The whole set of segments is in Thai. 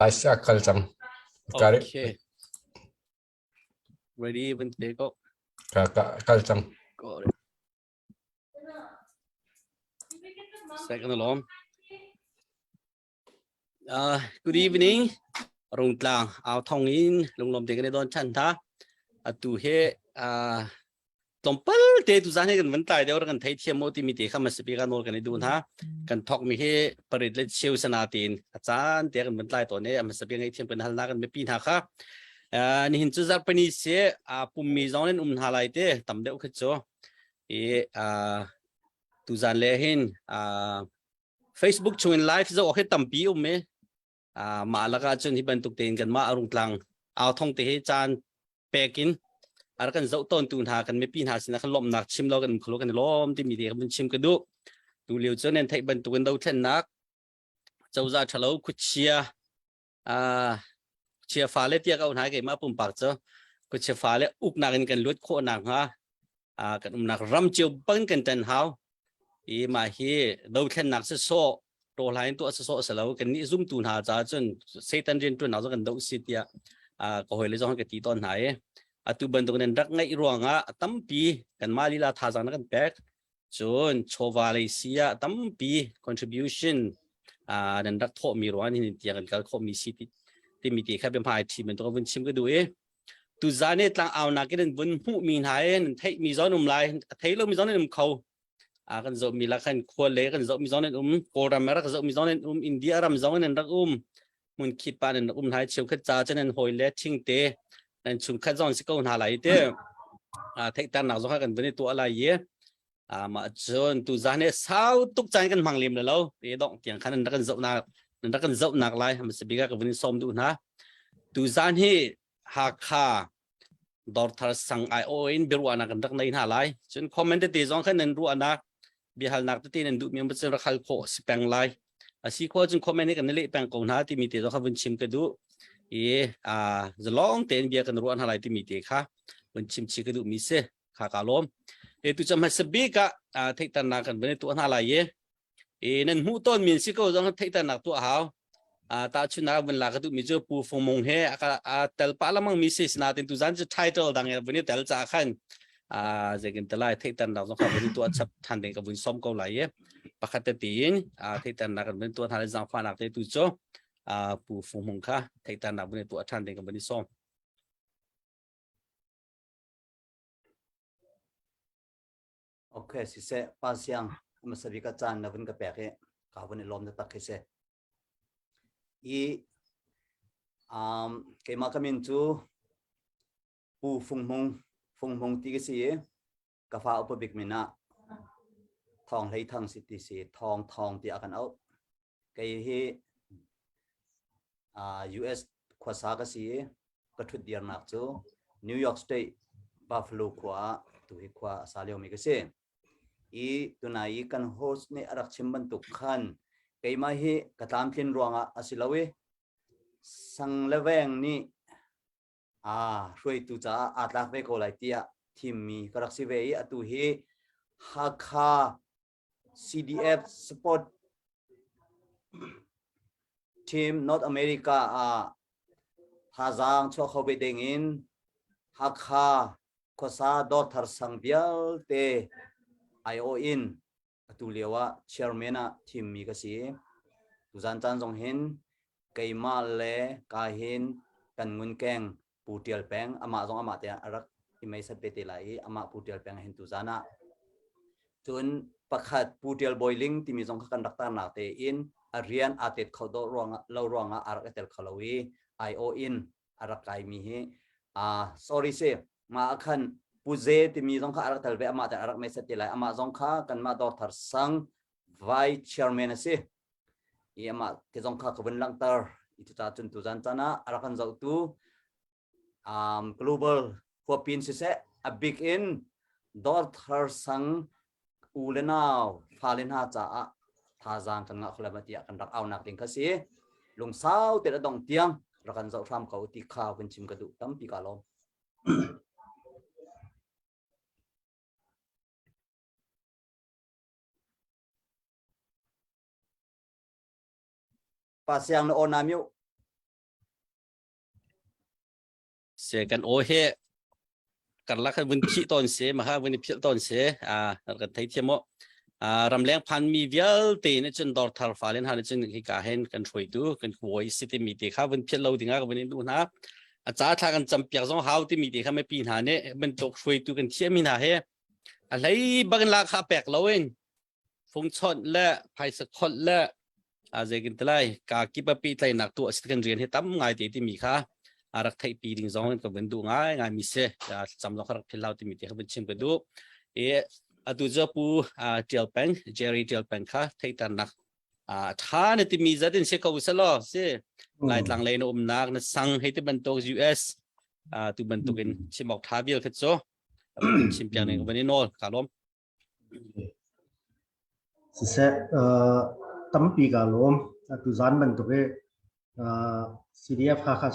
Aisha Kalcham. Got it? Okay. Ready when they go. Kalcham. Got it. Second alarm. Good evening. Rung tlang. Ao thong in. Lung lom de kan don chan tha. Tu he tompal te tu zan he kan van tai de or kan thai thiam mo ti mi te kham speak kan ol kan du tha. Kan thok mi he parit le chiu sanatin. Achan te kan van tai to ne am speak ngai thiam kan hal na kan me pi tha kha. Ni hin chu zar pani se pum mi zon en halai te tam de ukh cho. Tu zan le hin Facebook chuin live zo he tampi me ma laka chun hi bantuk ten kan ma arung tlang aw thong te he chan pekin ar kan zo ton tun ha kan me pin ha sina kan lom nak chim lo kan khlo kan lom ti mi de kan chim ka du tu liu chon en thai bantuk kan do then nak chau za thalo khu chia chia fa le tia ka un ha ke ma pum pak cho khu chia fa le uk na kan lut kho nak ha kan nak ram chiu bang kan tan hao mà hi đâu khen nạc sẽ so đồ lại tụi sẽ so sẽ lâu cái ní zoom tuần hà giá chân xây tan trên tuần nào cho cần đâu xịt ya có hồi lấy cho cái tí ton này tụi bên tụi nên rắc ngay ruộng tấm pi cần mali là thà rằng nó cần back chôn cho Malaysia tấm pi contribution nên rắc thọ mi ruộng thì tiền cần cái thọ mi xịt thì mi thì khai bên phải thì mình tụi vẫn chim cái đuôi tụi giá này tăng ao nạc cái nên vẫn phụ mình hay thấy mi gió nằm lại thấy lâu mi gió nằm khâu kan zo mi la khan khol le kan zo mi zon en koram ra kan zo mi zon en India ram zon en rak mun khit pan en hai cheu khat cha chen en hoi le thing te en chung khat zon si ko na lai te thek tan na zo kan bani to ala ye ma chon tu zane sao tuk chan kan mang lim le lo te dong tiang khan en kan zo nak lai ham se biga ka bani som du na tu zan hi ha kha dor thar sang ai o in birwana kan rak nei na lai chun comment te zon khan en ruana bihal nak te nen du mi am se rakhal kho sipang lai asi kho chun comment ni kan le pang ko na ti mi te zo kha bun chim ka du zalong ten bia kan ruan halai ti mi te kha bun chim chi ka du mi se kha ka lom tu cham ha se bi ka thek tan na kan bane tu na lai ye nen hu ton min si ko zo thek tan nak tu hao ta chuna bun la ka du mi jo pu phong mong he tel pa lamang mi se na tin tu zan chu title dang e bani tel cha khan zekin telai thek tan nak zo kha bani tu chap than de ka bun som ko lai ye pakhat te tin thek tan nak kan bani tu than jang fa nak te tu cho pu phong mong kha thek tan nak bani tu than de ka bani som okay si se pasiang ma sabi ka chan na bun ka pe ke ka bun lom na tak ke se ke ma kamin chu pu phong mong ti ke si ka fa up big mina thong lei thang city si thong ti akan out ke hi US khwasa ka si ka thut diar nak chu New York State Buffalo kwa tu hi kwa asalio mi ke se tunai kan host ni arak chimban tu khan keima hi katam thin ruanga asilawi sang leweng ni roi tu cha atlak ve ko lai tia thim mi karak si ve atu hi hakha CDF support team North America hazang cho khobe dengin hakha khosa dot thar sang bial te IO in atulewa chairman team mi ka si tuzan chan jong hin keima le ka hin kan ngun keng putial peng ama jong ama te arak imai sat pe te lai ama putial peng hin tuzana chun pakhat putial boiling timi jong kha kan dakta na te in arian atet khodo ronga arak tel khalawi IO in arak kai mi hi sorry se ma khan puze timi jong kha arak tel ve ama te arak mai sat te lai ama jong kha kan ma dor thar sang vice chairman ase ama te jong kha khobun lang tar itu ta chun tu jan chana arakan zau tu global popin se a big in dor thar sang ulenau falena cha thajang kan nga khlamatia kan rak au nak ting khasi lungsau te dong tiang rakan zau tham ko ti kha kun chim ka du tam pi ka lom pasiang no onamyu กันโอเฮกันละกันวันขี้ตอนเสมาฮะวันนี้พิจตอนเสกันไทยเทียมรำแรงพันมีเวลตีนี่จนดอร์ทาร์ฟาเลนฮานี่จนที่กาเห็นกันช่วยดูกันคุยสิที่มีตีข้าวันพิจเราถึงอ่ะวันนี้ดูนะอาจารย์ถ้ากันจำเปียกสองหาวที่มีตีข้าไม่ปีนหาเนี่ยมันตกช่วยดูกันเทียมินาเฮอะไรบางราคาแปลกเราเองฟงชอนและไพสคอตและเจกันตไลกากิบปีไทยนักตัวสิกันเรียนให้ตั้มง่ายที่มีค่ารักไทยปีดิ่งสองกันเป็นดูง่ายมีเสจำเราครับพิจเราที่มีตีข้าเป็นชิมกันดูดูจะปูเจลแปงเจอรี่เจลแปงค่ะไทยตันนักท่านี่ที่มีจัดเป็นเชคเอาสลอเสไล่หลังเลยนอมนักนั่นสั่งให้ที่บรรทุก US ที่บรรทุกกันชิมบอกท้าเบียร์ขึ้นโซ่ชิมเปียงเนี่ยวันนี้โน่นขาล้มสิเสตั้มปีกาลมตุจานบรรทุกCDF ค่ะ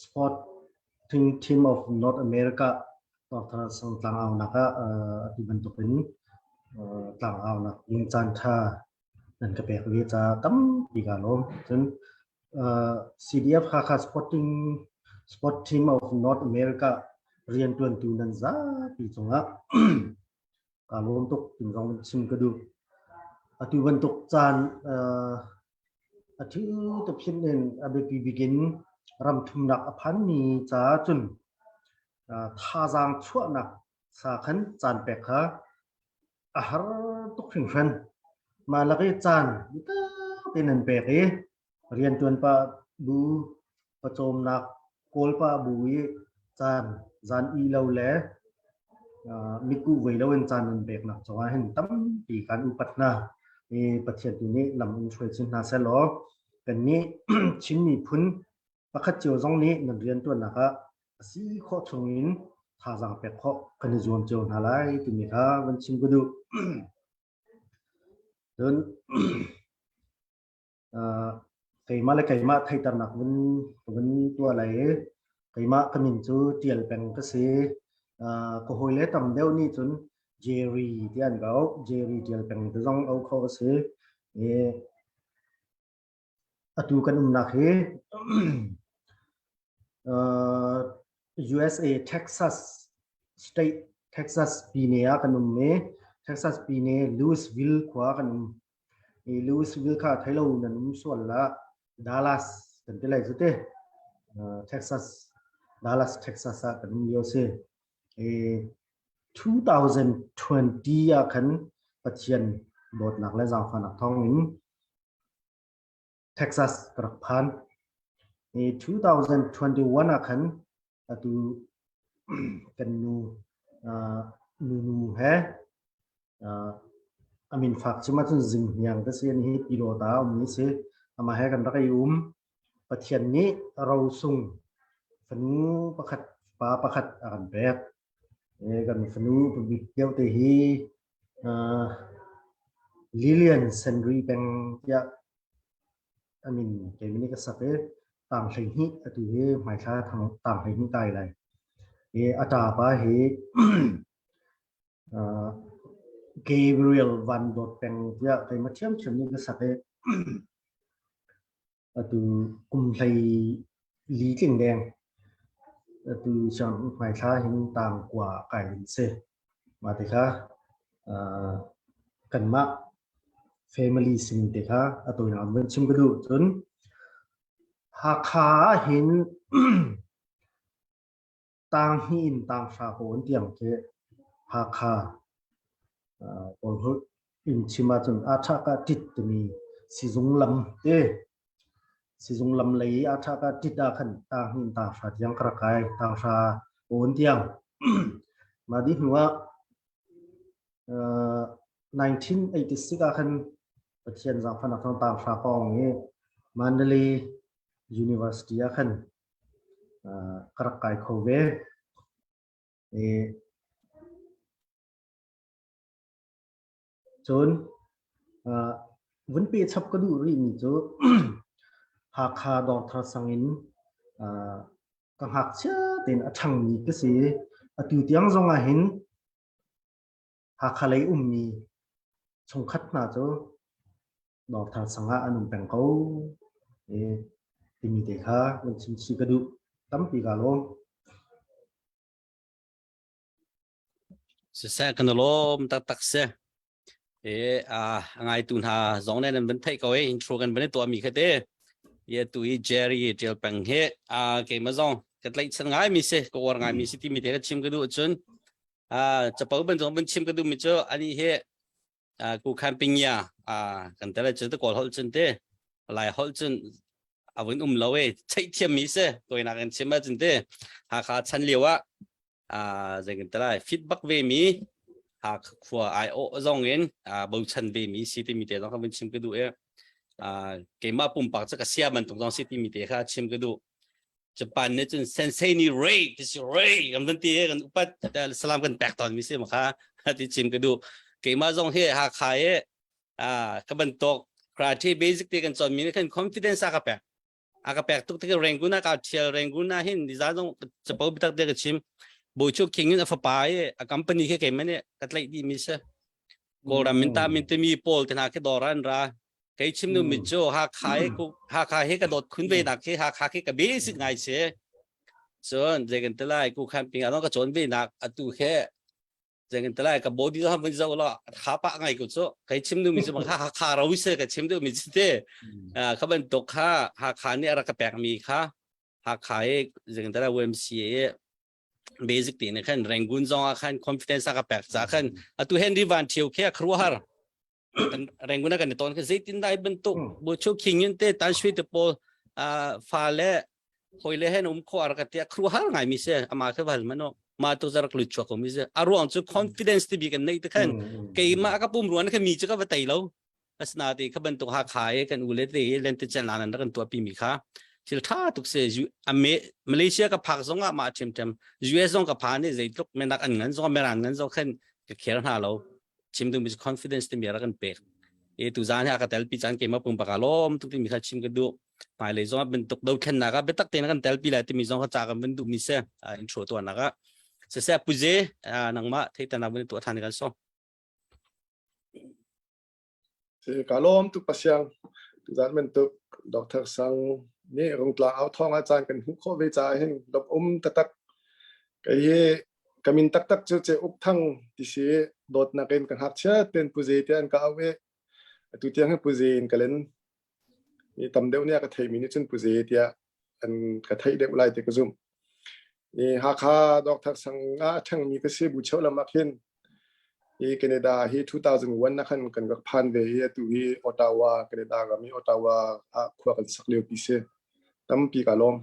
Sporting Team of North America ต่อทางสังต่างเอานะคะที่บรรทุกเป็นต่างเอานะยิงจันทานั่นก็เป็นวิจาตั้มปีกาลมจนCDF ค่ะ Sport Team of North America เรียนตัวตัวนั้นจ้าปีจงละกาลมตุกถึงรองชิมกระดูอธิวันตุกจานอธิตุกชินเองอเบปีบิกินรำทุมนักอภันนีจ้าจนท่าจางชั่วนักสาขันจานเปกฮะอาหารตุกฟิงฟันมาลักจานมิตาเป็นนันเปกเรียนจวนปะบูประโจมนักโกลปะบุยจานอีเลวเล่มิกูเวลวันจานนันเบกนักจังหวะเห็นตั้มปีการอุปัตนาประเทศตัวนี้ลำอินช่วยชินนาเซลล์เป็นนี้ ชิ้นมีพุนประคัตเจียวตรงนี้นักเรียนตัวนักสีข้อชงอินท่าจางเปกข้อกันจวนเจียวนาไลตัวนี้ค่ะวันชิมก็ดูเดินไก่มาเลยไก่มาไทยตระหนักวันตัวอะไรไก่มาขมิ้นจูเตียลเป็นก็สีก็หอยเล่ตำเดียวนี่จนเจรี่ที่อันเขาเจรี่เตียลเป็นตัวจงเอาเขาก็สีดูกันนักUSA Texas State Texas ปีนี้กันTexas ปีนี้ Louisville ขวากันLouisville ค่ะไทยเรานั่นส่วนละ Dallas กันที่ไรสุดTexas Dallas Texas กันเยอะสิ2020คันประเทศบทหนักและจางฟันหนักท้องอิน Texas กระพัน2021คันดูกันนูเฮอามินฝากชิมาจนจิงอย่างก็เสียนี่ปีโรตามีเสมาให้กันรักยุ่มประเทศนี้เราส่งฝันประคัดอ่านแบบกันฝันเป็นวิดีโอที่ลิเลียนเซนรีเป็นยาอามินเกมินิกสักต่างชาติตัวหมายถึงทางต่างชาติได้เลยอาจารย์ป้าGabriel Van Dort เป็นยาเป็นมาเชื่อมนี่ก็สักตัวกุมไทยลีเก่งแดงตัวฉันหมายถึงเห็นต่างกว่าไก่เสมาติค่ะกันมา Family สิ่งติค่ะตัวอย่างเป็นชิมกระดูจนหากขาเห็นต่างหินต่างชาโหนเตียงเกหากขาบอลหุอินชิมาจนอาชากาติดตัวนี้สิจงลำสิจงลำเลยอาชากาติดอาขันต่างหินต่างชายังกระกายต่างชาโหนเตียงมาดิหัว1986อาขันประเทศจากพนักงานต่างชาปองนี้มันเดลีUniversity อาคันกระกายโคเวจนวันปีชับก็ดูรีมีจูหากขาดอกทศงินกังหักเชื่อเต็นช่างมีก็สิติวเตียงจงเห็นหากขาเลยมีชงคัดมาจูดอกทศงะอันนุ่มแปงเขาเ timi te kha men sim si kadu tampi kalom เสะกันโลมตักเสะไงตุนหาสองเนี่ยมันเป็นไทยก็เอินโทรกันเป็นตัวมีแค่เด้เยตุยเจอรี่เจลปังเฮเกมมาซองกันไล่สังไงมีเสะก็ว่าไงมีสิที่มีเด็กชิมกันดูจนจะเปิดเป็นสองเป็นชิมกันดูมีเจออันนี้เฮกูคันปิงยากันแต่ละเจอตะกอลฮอลจนเด้หลายฮอลจนวันเราใช้เทียมมีเสะตัวนักกันชิมมาจนเด้หากขาดชันเลียวจะกันแต่ละฟีดแบ็กเวมีหากฟัวไอโอซองเงินบูชันเวมีสิที่มีเด็กต้องเป็นชิมกันดูเกมมาปุ่มปากจะกระเสียมันตรงสิที่มีเด็กชิมกันดูจะปั่นเนี่ยจนเซนเซนี่เรย์ที่สุดเรย์กันตั้งแต่กันอุปแต่สลามกันแปลกตอนมีเสียมั้งค่ะที่ชิมกันดูเกมมาซองเฮหากขายขบันตกคราที่เบสิกที่กันจนมีนี่คือคอนฟิเดนซ์อากาแปกตุกที่เร่งกุน่าการเชียร์เร่งกุน่าเห็นดิจ้าต้องจะเปิดบิดเด็กชิมบูชูคิงนี่ฟ้าไปคัมปานีแค่เกมเนี่ยกัดไล่ดีมิเช่โกรามินตามินตมีโพลที่นักแค่ดอรันราใครชิมนู่นมิจูหากขายให้กระโดดขึ้นไปนักแค่หากขายกับเบสิกไงเช่ส่วนเจกันตะไลกูคันปิงต้องกระโจนไปนักตัวแค่เจกันตะไลกับบอดี้ต้องมันจะว่าขาปะไงกูโซ่ใครชิมนู่นมิจูมันขาเราวิเศษกับชิมนู่นมิจูเต้เขาเป็นตกหากขายเนี่ยอะไรกับแปลกมีค่ะหากขายเจกันตะไลWMCAเบสิกตีเนี่ยขันแรงกุนจงขันคอนฟิเดนซ์กับแปลกจากขันตัวเฮนรี่วันเที่ยวแค่ครัวหาแรงกุนกันในตอนคือซิตินได้บรรทุกบูชูคิงยันเตตันสวิตโปฟาเล่หอยเล่ให้นุ่มขวารกันเตะครัวหาไงมิเซ่อามาแค่วันมันเนาะมาตัวจะรักลุชวก็มิเซ่อารมณ์จุดคอนฟิเดนซ์ที่บีกันในตะขันเกี่ยมากับปุ่มร้อนแค่มีจุดก็ว่าไตเราลักษณะที่เขาบรรทุกหาขายกันอุเลตเล่นติดเจนลานันกันตัวปีมีค่ะที่ท่าตุกเสียมาเลเซียกับภาคสองมาเต็มUS สองกับพานี่ใจทุกเมนักอันนั้นสองเมรันนั้นสองขึ้นกับเขียนหาเราชิมดูมี confidence ที่มีอะไรกันเป๊ะตุจานเนี่ยก็เตลปีจานเกมมาปุ่มปากล้อมทุกที่มีข้าชิมกันดูหมายเลยสองเป็นตุกดูขึ้นนะครับเป็นตักเตนกันเตลปีแหละที่มีสองข้าจากกันเป็นดูมีเสียอินโทรตัวนะครับเสียปุเจนังมาที่แต่นับเป็นตัวทานกันสองKalom tu pasyang tu zan men tu Dr. Sang ni rong tla au thong a chan kan hu kho ve cha hen dop tatak kai he kamin tak chu che up thang ti se dot na ken kan hak cha ten puje te an ka awe tu tiang he puje in kalen ni tam deu nia ka thei mi ni chen puje tia an ka thei deu lai te ka zum ni ha kha Dr. Sang a thang mi ka se bu chau la ma khen Canada 2001 นักขันกันกับพันเวียตุฮีออตาวาแคนาดาก็มีออตาวาขวากันสักเลียวปีเสตั้มปีกาลม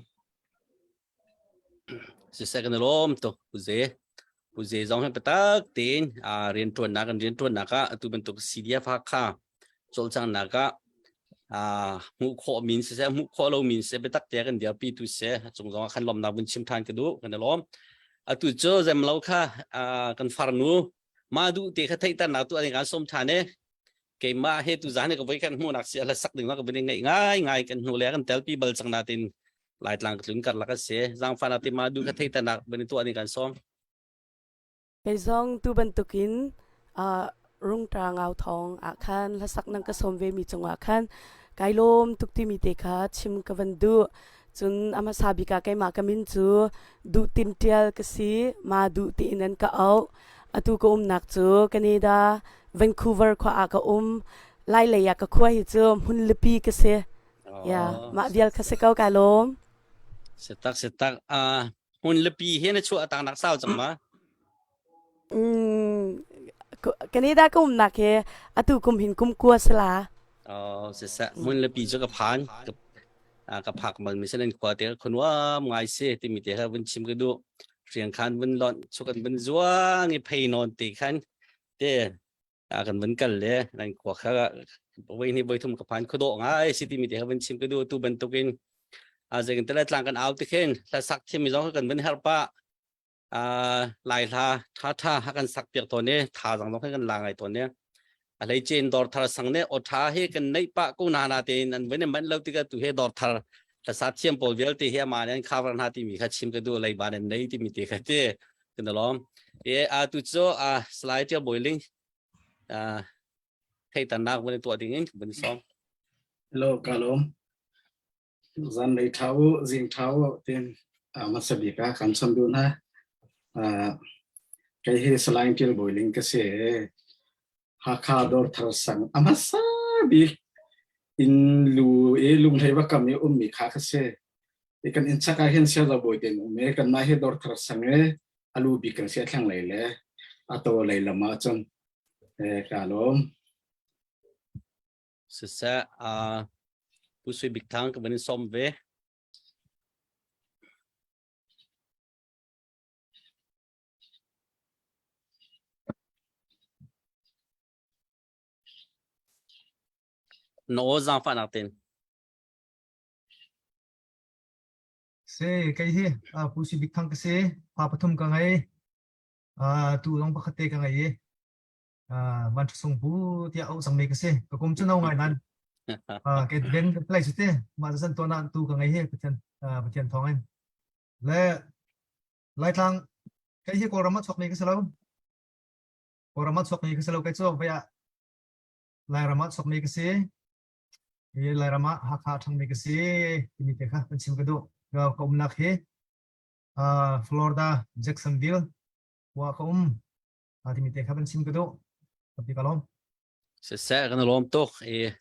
เสียกันล้มตัวปุเจจงให้ไปตักเต็นเรียนตัวนักตัวเป็นตัวซีเดียพักค่ะโจลจังนักมุขมินเสียมุขเรามินเสียไปตักเตะกันเดียวปีตุเสียจงขันลมนักบุญชิมทานกันดูกันล้มตัวเจอจะมาเล่าค่ะกันฟาร์นูมาดูเด็กที่ตั้งหน้าตัวในการสมทานเนี่ยเกมมาให้ตุจานเนี่ยก็ไปกันหัวนักเสียละสักหนึ่งว่าก็เป็นง่ายกันหัวเลี้ยกันเตลปีบอลสังนาตินหลายทางถึงกันแล้วก็เสียจังฟันอาทิมาดูที่ตั้งหน้าเป็นตัวในการสมไปซองตูบันตุกินรุ่งตรางเอาทองอาคารละสักนังกสมเวมีจงอาคารไกลลมทุกที่มีเด็กชิมกันดูจนอามาซาบิกาไกมากมินจูดูตินเทียลกสีมาดูตีนันก็เอาtu ko nak chu Canada Vancouver kho a ka lai le ya ka khwa hi chu hun lipi ka se ya ma vial ka se ka lom setak hun lipi he na chu atang nak sao chang ma Canada ko nak he atu kum hin kum kwa sala se hun lipi chu ka phan ka phak man mi sen kwa te khon wa ngai se ti mi te ha bun chim ka duเสียงคันบนหลอนชุกันบนจัวงี้เพย์นอนตีคันเด้กันบนกันเลยนั่นกว่าเขาไว้นี่ไว้ทุ่มกับพันขดง่ายสิที่มีแต่เขาเป็นชิมก็ดูตู้บรรทุกินจะกันแต่ละต่างกันเอาที่เข่นถ้าสักที่มีสองกันบนเฮลปะลายท่ากันสักเปียกตัวนี้ท่าสังต้องให้กันลางไอ้ตัวเนี้ยอะไรเจนดอร์ทาสังเนี่ยอดท่าให้กันในปะกูนาเตนนั่นเว้นมันเราที่ก็ตัวให้ดอร์ทาแต่สัตย์เชื่อมโปรเวลที่เฮียมาเนี่ยข้าวรันหาที่มีข้าชิมก็ดูอะไรบ้างในที่มีที่ข้าเจ้กันตลอดตุโจสไลด์เจ้าบอยลิงให้ตันนักวันตัวดิ้งบนซ้อม Hello, Kalom. zan lấy tháo riêng tháo tên mà sẽ bị cả cảm xúc luôn ha cái hệ slime til boiling cái sẽ hakador thar sang amasa bi in lu lung thai ba kam mi kha ka se ikan in chaka hen se da boy ten me kan na he dor thar sang e alu bi kan se thlang lai le ato lai lama chon kalom sẽ bút suy big thang cái vấn đề xóm về nó ra phản ảnh tiền se kai hi pusi big thang ka se pa pathum ka ngai tu long pakhate ka ngai ban sung bu tia au sang me ka se ka kom chu nau ngai nan cái bên cái place thế mà dân tôi nạn tu cả ngày hết cái chân thong anh lẽ lại thằng cái gì có ramat sọc này cái sao có ramat sọc này cái sao cái chỗ vậy lại ramat sọc này cái gì lại ramat hak thằng này cái gì ini teh kan sim kedo gak kaum nak he Florida Jacksonville wa kaum ini teh kan sim kedo tapi kalau sẽ cái lom to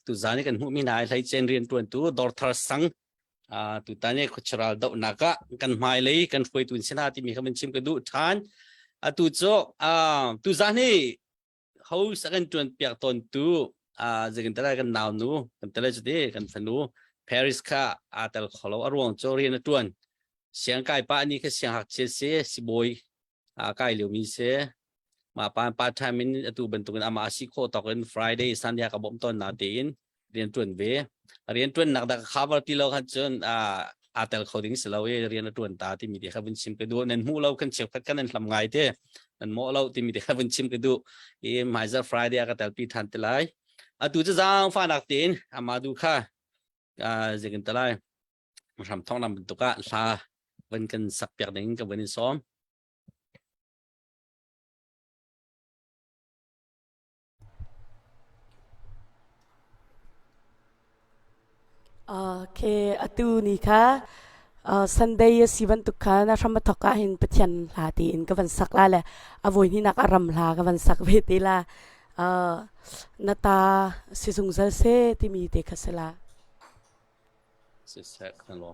tu zani kan humi nai lai chen rian tuan tu dor thar sang tu tane khachral do naka kan mai lei kan foi tun sina ti mi khamen chim ka du than tu cho tu zani how second tuan piak ton tu zegan tala kan naw nu kan tala jde kan phanu Paris ka atal kholo arwong cho rian tuan siang kai pa ni ka siang hak che se si boy kai liu mi se mà part time min tu bentuk ama asi ko token Friday Sunday ka bom ton na tin rian tuan ve rian tuan nak da cover ti lo khan chon atel coding selawe rian tuan ta ti mi de khavin sim ke do nen mu lo kan chek kan nen lam ngai te nan mo lo ti mi de khavin sim ke do mai za Friday ka tel pi than te lai tu cha jang fa nak tin ama du kha zekin te lai ram thong nam bentuk ka sa ven kan sak piak ding ka ven som ke atu ni kha Sunday sivan tukha na ram thoka hin pathian la ti in ka van sak la le avoi ni nak aram la ka van sak ve ti la nata sisung zal se ti mi te khasela sẽ kan lo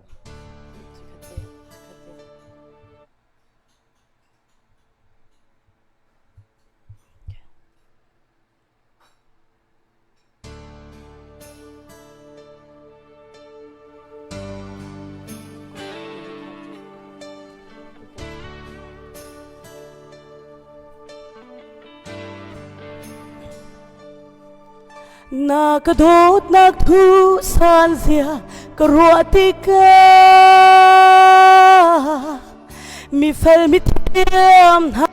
na kadot nagthu san zia karuatika mi fel mi tiam ha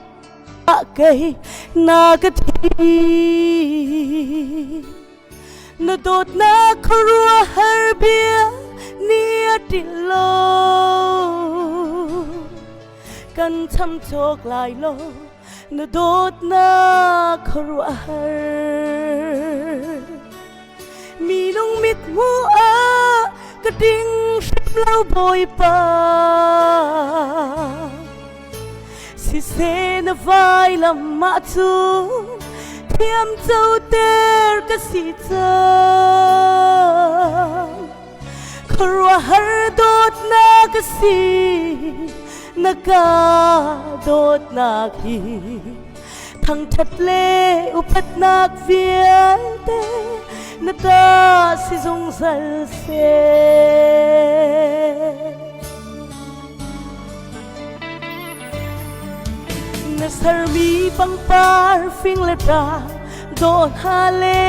kai na kathi na dot na karua harbia nia tilo kan cham chok lai lo na dot na karua har mi nong mit mu ka ding ship lau boy pa si se na vai lam ma chu thiam châu ter ka si cha karwa har dot na ka si na ka dot na ki thang that le upat nak vial te na ta si zung zal se na sar mi pang par fing le ta don ha le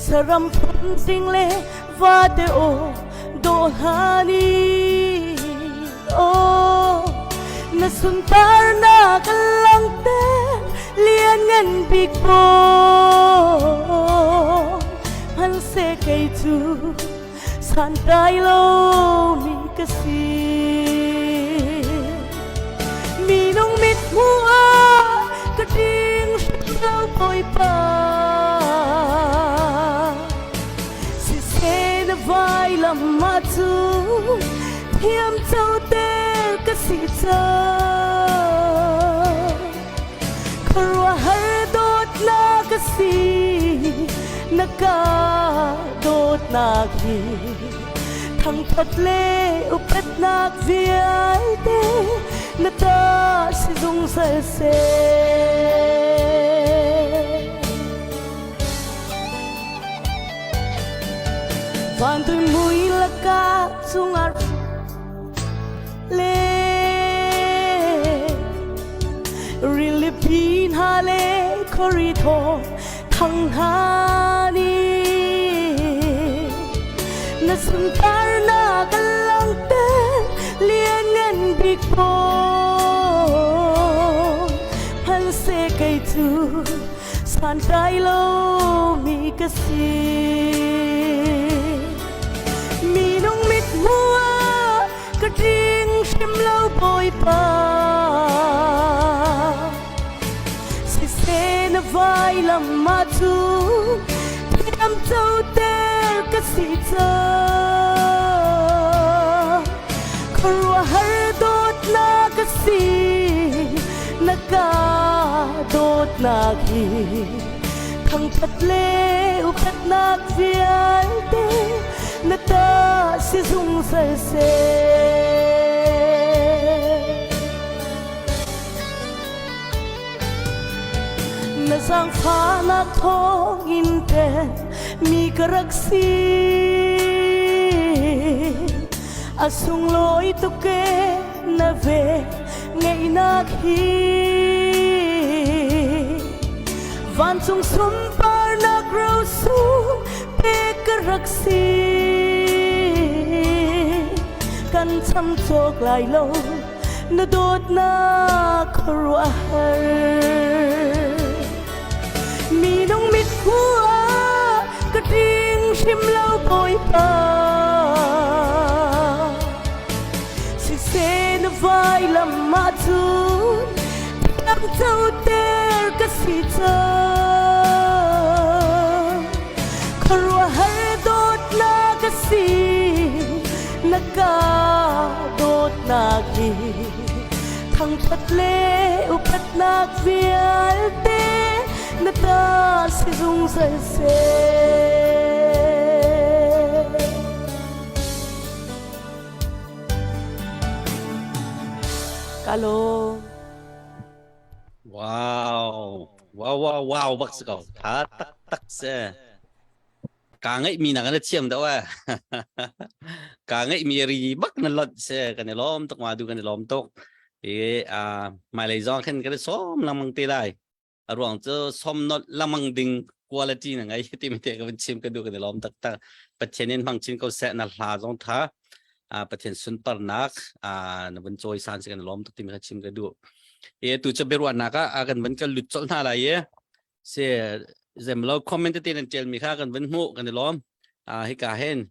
saram phun sing le va te o don ha ni o na sun tar na kalang te lian ngan big bo han se kai tu san dai lo mi ka si mi nong mit mu ka ding sao boy pa si se vai lam ma chu hiam châu te ka si cha khurwa har dot na ka si naka dot na ki thang thật lê upet nak viai te na ta si dung sa se van tôi mui la ka chung ar le really pin ha le corridor thang ha ni na sun tar na kalang te lian ngan big po phan se kai tu san kai lo mi ka si mi nong mit mua ka ding sim lo boy pa si se na vai lam ma tu am châu te ka si cha khurwa har dot na ka si naka dot na ki thang thật lê upet nak vial te na ta si dung sa se na sang pha na thong in te mi karak si asung loi tu ke na ve ngai nak hi van chung sum par na grow su pe karak si kan cham chok lai lo na dot na khurwa har mi nong mit hua ka ding sim lo boy pa si se na vai lam ma tu am châu ter ka si cha khurwa har dot na ka si naka dot na ki thang thật lê upet nak vial te na ta si dung sa se Kalo wow bác sĩ cậu thá tắc xe càng ấy mi nàng nó chiêm đâu à càng ấy mi ri bắc nó lật xe cái này lom tóc mà du cái này lom tóc thì mai lấy do khen cái xóm làm bằng tê đây ruộng cho xóm nó làm bằng đình quality này ngay thì mình thấy cái vấn chiêm cái du cái này lom tắc bật trên nên bằng trên câu xe là giống thá bật trên xuân tờ nát nó vẫn trôi san sẽ cái lom tóc thì mình chiêm cái du tu cho beruan naka akan vẫn cái lụt chọn na lại sẽ dèm lâu comment tên trên mình khác akan vẫn mua cái này lom hay cả hen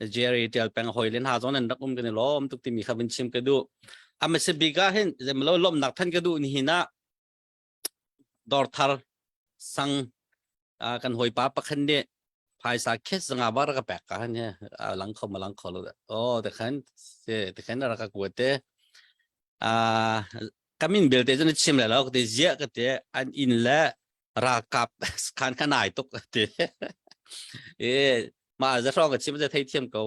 Jerry tel peng hồi lên hà zon ndak cái này lom tục tìm mình khác vẫn chim cái du mà sẽ bị cả hen dèm lâu lom nặc thân cái du ni na dor thar sang kan hồi pa pakhan de phai sa khes nga bar ka pek ka ne lang kho lo te khan ra ka kuate kamin bel te jon chim la lo te zia ka te an in la ra kap khan khanai tok te ma za ro ka chim za thei thiam ko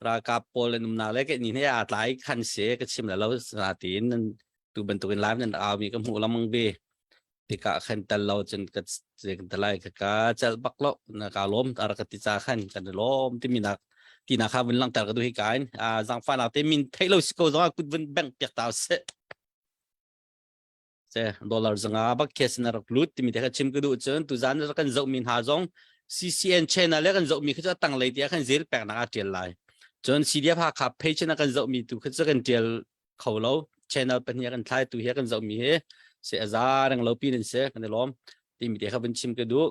ra kap pol num na le ke ni ne a tlai khan se ka chim la lo sa tin nan tu ban tu in live nan a mi ka mu lamang be ti ka khan tal lo chen ka se ka talai ka chal bak lo na ka lom ar ka ti cha khan kan lom ti mi nak ti na kha vin lang tar ka du hi kain zang fa na te min thei lo sko zo ku vin bank pek ta se dollar zanga bak kes na rak lut ti mi te ka chim ka du chen tu zan ra kan zo min ha zong CCN channel le kan zo mi kha tang lai ti kan zir pek na ka tel lai chon CDF ha kha page na kan zo mi tu kha kan tel kholo channel pen ya kan thai tu ya kan zo mi he se azar ang lo pin se kan lom ti mi te kha bin chim ka du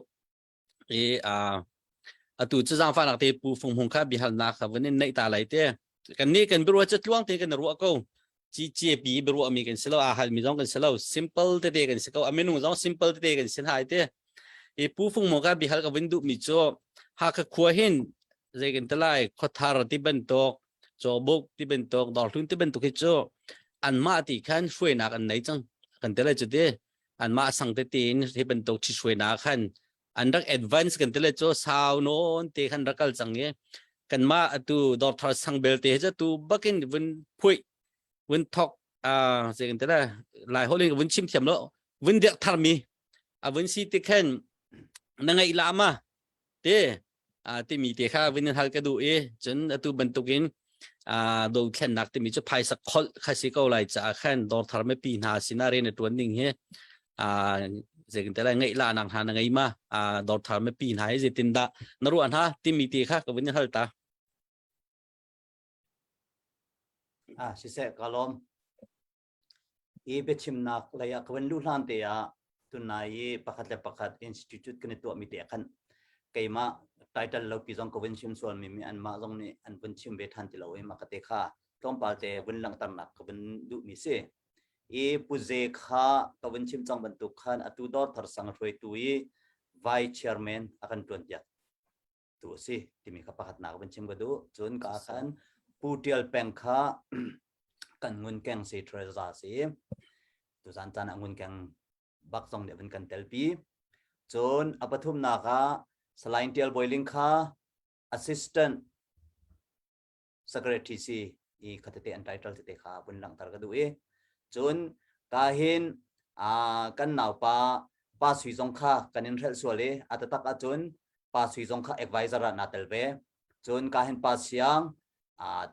tu chu zang fa nak te pu phung hong kha bi hal na kha wen nei ta lai te kan ni kan bru chat luang te kan ru ko chi bi bru mi kan selo hal mi jong kan selo simple te kan se ko amenu jong simple te kan sin hai te pu phung mo ka bi hal ka wen du mi cho ha kha khua hin dây cái tơ lại khó thà tí bên tộc cho bốc tí bên tộc đỏ thun tí bên tộc cái chỗ anh mà thì khăn xuôi nạc anh này chẳng cần tơ lại chỗ đấy anh mà sang tới tin thì bên tộc chỉ xuôi nạc khăn anh đang advance cần tơ lại chỗ sao nó thì khăn rakal chẳng nghe cần mà tu đỏ thà sang bel thì cho tu bakin vun phui vun thọc dây cái tơ lại hồi lên vun chim thiểm lộ vun điệp thà mi vun si thì khăn nangai lama te te mi te kha vin hal ka du e chen tu bentukin do khen nak te mi chu phai sak khol khasi ko lai cha khan dor thar me pi na sinare ne tuan ning he zekin te la ngai la nang ha ngai ma dor thar me pi na he je tin da naru an ha te mi te kha ka vin hal ta si se kalom e be chim nak la ya kwen lu hlan te ya tunai pakhat le pakhat institute kan tu mi te khan keima title lo pi jong convention sual mi an ma jong ni an bun chim be than ti lo e ma ka te kha tom pal te bun lang tam nak bun du mi se e pu je kha convention chim chang ban tu khan atu dor thar sang roi tu i vice chairman akan tuan ya tu si ti mi kha pakhat nak bun chim ga du chun ka khan putial peng kha kan ngun keng se treasurer se tu san tan ngun keng bak song ne bun kan tel pi chon apathum na ka salain tel boiling kha assistant secretary si I khatate entitled te kha bun lang tar ka du e chon ka hin kan naw pa sui jong kha kanin rel suale atatak a chon pa sui jong kha advisor na tel ve chon ka hin pa siang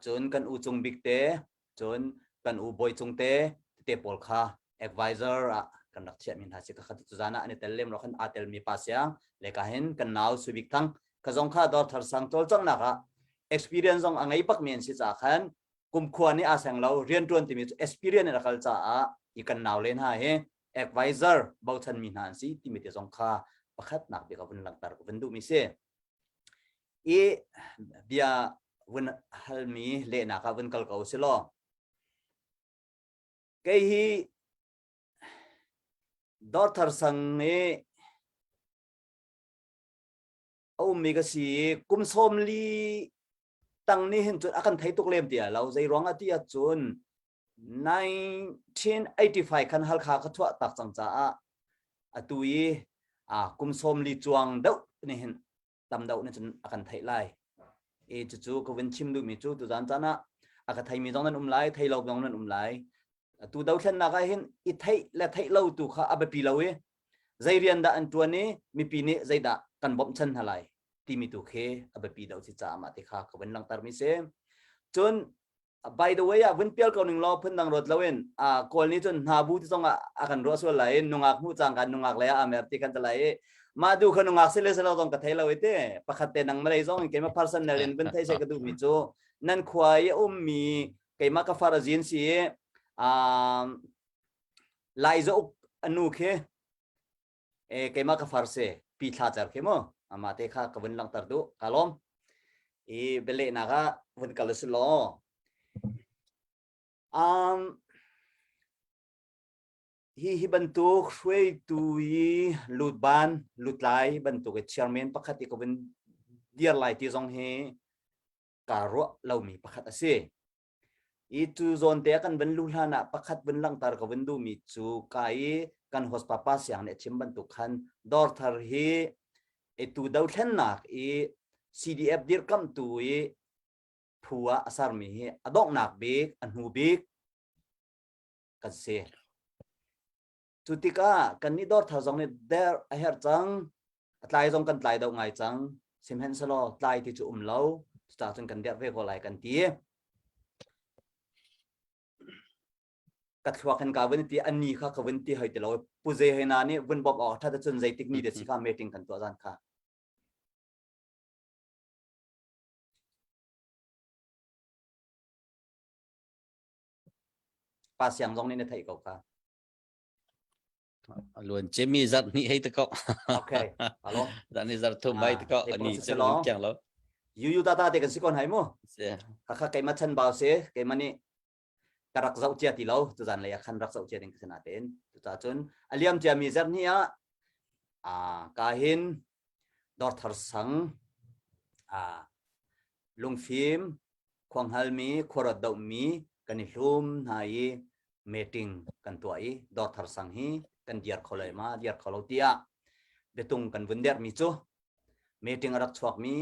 chon kan u chung big te chon kan u boy chung te pol kha advisor kan rak chia min ha se ka khat tu jana ani tel lem ro khan atel mi pa siang le ka hin kan naw su big thang ka jong kha dor thar sang tol chang na ka experience jong angai pak men si cha khan kum khwani a sang lo rian tuan ti mi experience ra kal cha I kan naw len ha he advisor bau than min han si ti mi te jong kha pakhat nak be ka bun lang tar ko bun du mi se e bia bun hal mi le na ka bun kal ko se lo ke hi dor thar sang ne au mi ga si kum som li tang ni hin chun akan thai tuk lem tia lo zai rong atia chun 1985 kan hal kha ka thwa tak chang cha atui kum som li chuang dau ni hin tam dau ni chun akan thai lai e chu ko wen chim du mi chu tu jan chana aka thai mi jong nan lai thai lo jong nan lai tu dau thlen na ka hin I thai la thai lo tu kha abapi lo e zai rian da an tuani mi pi ni zai da kan bom chan halai ti mi tu khe abapi dau chi cha ma te kha ka wen lang tar mi se chun by the way wen pial ko ning lo phun dang rot lawen kol ni chun na bu ti song akan ro so lai nungak hu chang kan nungak la amer ti kan lai ma du khan nungak se le se lo dong ka thai lo ite pakhat te nang malai zong ke ma personal in ben thai se ka du mi chu nan khwai mi ke ma ka farazin si lai zo anu khe ke ma ka farse pi tha char khe mo ama te kha ka wen lang tar du kalom e bele na ga wen kalas lo hi bantu khwei tu yi lut ban lut lai bantu ke chairman pakhati ko ben dear lai ti jong he ka ro lo mi pakhat ase itu zon te kan ben lu hlana pakhat ben lang tar ko ben du mi chu kai kan hos papa siang ne chim bantu khan dor thar hi tu dau thlen nak CDF dir kam tu phua asar mi he adok nak bik an hu bik kan se tutika kan ni dor thar jong ne der a her chang atlai jong kan tlai dau ngai chang sim hen salo tlai ti chu lo sta chun kan der ve ko lai kan ti kat khwa kan ka wen ti ani kha ka wen ti hai te lo pu je he na ni wen bob tha ta chun zai tik ni de si kha meeting kan to jan kha pa siang jong ni ne thai ko kha luôn chế mi giật ni hay tao okay alo giật ni giật thum bay tao ni sẽ luôn chẳng lo yu ta te kan si kon hai mo kha kai ma chan bao se kai mani karak zau chia ti lo tu jan le khan rak zau chia ding kana ten tu ta chun aliam chia mi zat nia ka hin dor thar sang ลุงฟิล์มควงฮัลมีขวดดอกมีกันนิลุมหายเมติงกันตัวอีดอทาร์สังฮีกันเดียร์เขาเลยมาเดียร์เขาเราเตียเบตุงกันวันเดียร์มีจูเมติงรักชวกมี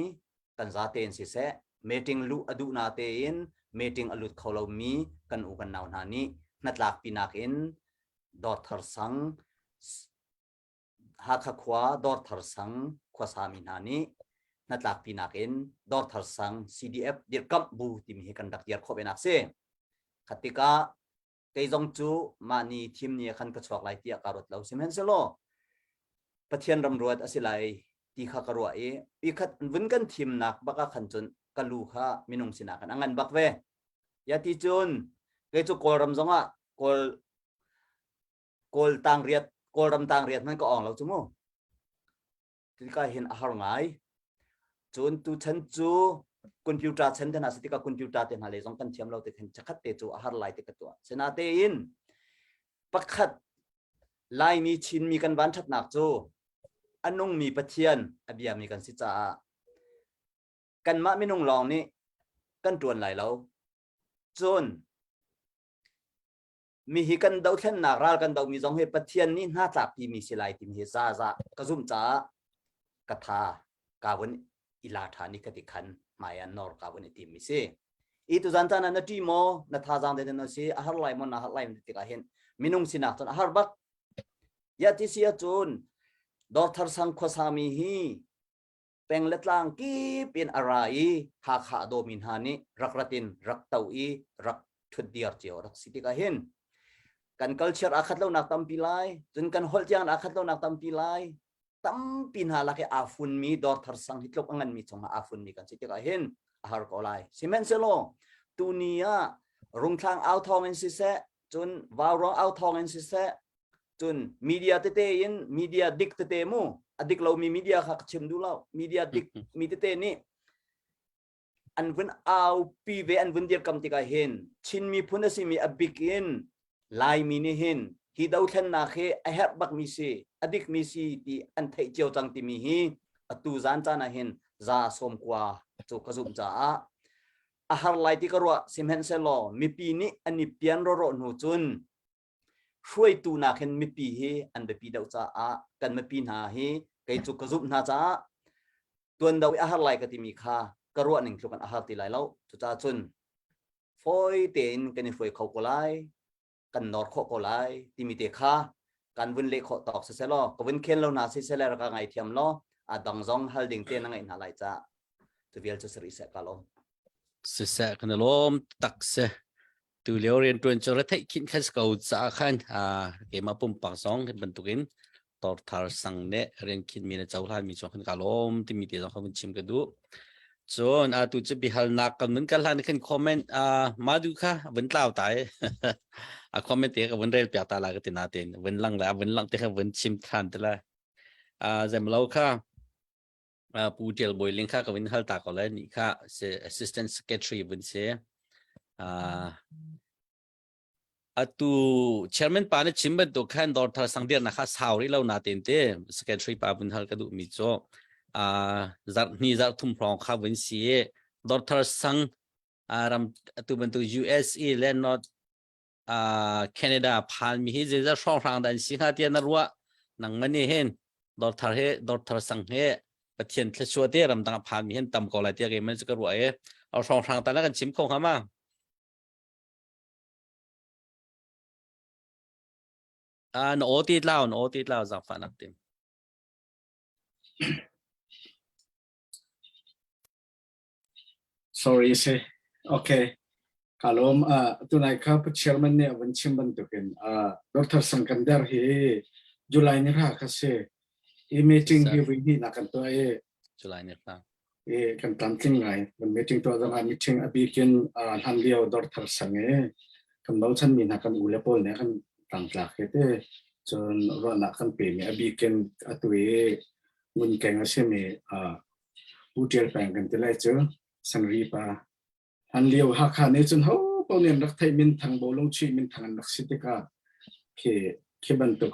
กันซาเตนสิเซเมติงลุอดูนาเตนเมติงอลุดเขาเรามีกันอุกันนาวนานีนัดหลักปีนักอินดอทาร์สังฮักขวาดอทาร์สังขวาสามินานีนัดหลักปีนักอินดอทาร์สัง CDF เดียร์กับบูติมีกันดักเดียร์ขบเอนักเซขัติกาเกยจงจูมานีทีมนี้ขันกระชวกไลตีอาการุดเราสิเมนเซโลปะเทียนรำรวดอสิไลตีข้ากระรวยอีขัดวันกันทีมนักบักขันจนกัลูข้ามินุงสินากันอังันบักเวยาติจุนเกยจูโกลรำจงอ่ะโกลต่างเรียดโกลรำต่างเรียดมันก็อ่องเราจุโมที่ก็เห็นอาหารไงจุนตูฉันจูคอมพิวเตอร์ฉันเดน่าสติกาคอมพิวเตอร์เดน่าเลยจงกันเทียมเราเต็มจักรเตจูอาหารไลติกตัวเสนาเตอินปักขัดไลมีชินมีกันวันชัดหนักจูอันนุ่งมีปะเทียนอเบียมีกันสิจ้ากันมะไม่นุ่งลองนี่กันตรวนไหลเราจนมีหิกันดาวเช่นหนักรากันดาวมีจงให้ปะเทียนนี่หน้าจากปีมีสิไลติมีซาซากระซุ่มจ้ากระทากาวันอิลาธานิกติคันมายันนอร์กาวันติมิเซอีตุจันทานันทีโมนัทฮาจังเดนนซีอาหารไลมอนอาหารไลมันติกาเห็นมินุงสินักจนอาหารบักยาติเสียจุนดอทาร์สังควาสามีฮีเป็นเล็ดลางกีเป็นอะไรหากหาโดมินฮานิรักรัตินรักเตาอีรักทุดเดียร์เจียวรักสิติกาเห็นกันคัลเชอร์อาคัดเรานักตั้มปีไลจนกันฮอลยังอาคัดเรานักตั้มปีไลตั้มปีนหาลักอาฟุนมีดอทาร์สังฮิตลกอังันมีจงอาฟุนมีกันสิติกาเห็นอาหารก็ไลซีเมนเซโลตูเนียรุงทางเอาทองเงินสิเซจนวาวรองเอาทองเงินสิเซจนมีเดียเตเอินมีเดียดิกเตเตมูอดิกเรามีมีเดียขักชิมดูเรามีเดียดิกมีเตเตนี่อันวันเอาปีเวอันวันเดียร์กำติกาเห็นชินมีพุนสิมีอบิกินลายมีนี่เห็นฮิดาวเทนนาเคไอเฮบักมีซีอดิกมีซีที่อันไทยเจียวจังติมีฮีอตูจานจานะเห็นซาสมกว่าจุกจุมจ้าอาหารไลติกรัวซิมเฮนเซโลมีปีนี้อันนี้เปลี่ยนรอหนูจุนช่วยตูนักเห็นมีปีเฮอันเบปีดาวจ้ากันมีปีนาเฮไกจุกจุมนาจ้าตัวดาวอาหารไลก็ติมีค่ากรัวหนึ่งคือกันอาหารติไลแล้วจุจ้าจุนฟอยเต็นกันนี่ฟอยเขาก็ไลกันนอร์เขาก็ไลติมีเตค่ากันวันเล็กเขาตอกเสร็จแล้วก็วันเคนเราหนาเสร็จแล้วก็ไงเทียมล้อดังจงฮัลดิงเตนังไงน่าไลจ้าตัวเวลจะสริเสกกันล้อสิเสกกันล้อมตักเสตัวเลี้ยวเรียนตัวจระเทคินแค่สกาวจ้าขันเกมาปุ่มปากซองขึ้นบรรทุกินต่อทาร์สังเนเรียนคิดมีในเจ้าท่านมีจงขันกันล้อมที่มีเดียร์เขาเป็นชิมกันดูจนตัวจะบิฮัลนักกันเหมือนกันหลายคนคอมเมนต์มาดูค่ะวันเล่าตายคอมเมนต์เตะกับวันเรียนเปียตาลาก็ตินาเต็นวันหลังแล้ววันหลังเตะกับวันชิมทันแต่ละจะมาเล่าค่ะผู้เจลบอยลิงค่ะกับวันฮัลตาก็เลยนี่ค่ะเซ assistant secretary วันเสียตัว chairman ปานี่ชิมเป็นตัวแค่ดอทาร์สังเดียร์นะคะสาวที่เราหน้าเต็นเต้ secretary ปาวันฮัลก็ดูมีโจจัดนี่จัดทุ่มพร้อมข้าวันเสียดอทาร์สังรำตัวเป็นตัว USA และ North แคนาดาผ่านมีให้จะช่องทางด้านสิงหาเตียนรัวนังมันนี่เห็นดอทาร์สังเฮปะเทียนทชัวเตียรำต่างผ่านมีเห็นต่ำกว่าอะไรเตียกันมันจะกระรวยเอาช่องทางแต่ละกันชิมคงเข้ามาโนติดเล่าจากฝันนักเต็มsorry say okay kalom tunai ka chairman ne wan chim ban to ken dr sankandar hi july ni ra ka se e meeting hi wi na kan to july ni ta kan tam ting ngai ban meeting to da meeting abi ken han leo dr sange kan lo chan mi na kan ule pol ne kan tam tla ke te chon ro na kan pe me abi ken atwe mun ken ase me hotel pang kan te lai chu sangri pa han leo ha kha ne chun ho po nem rak thai min thang bo long chi min thang nak sitika ke ban to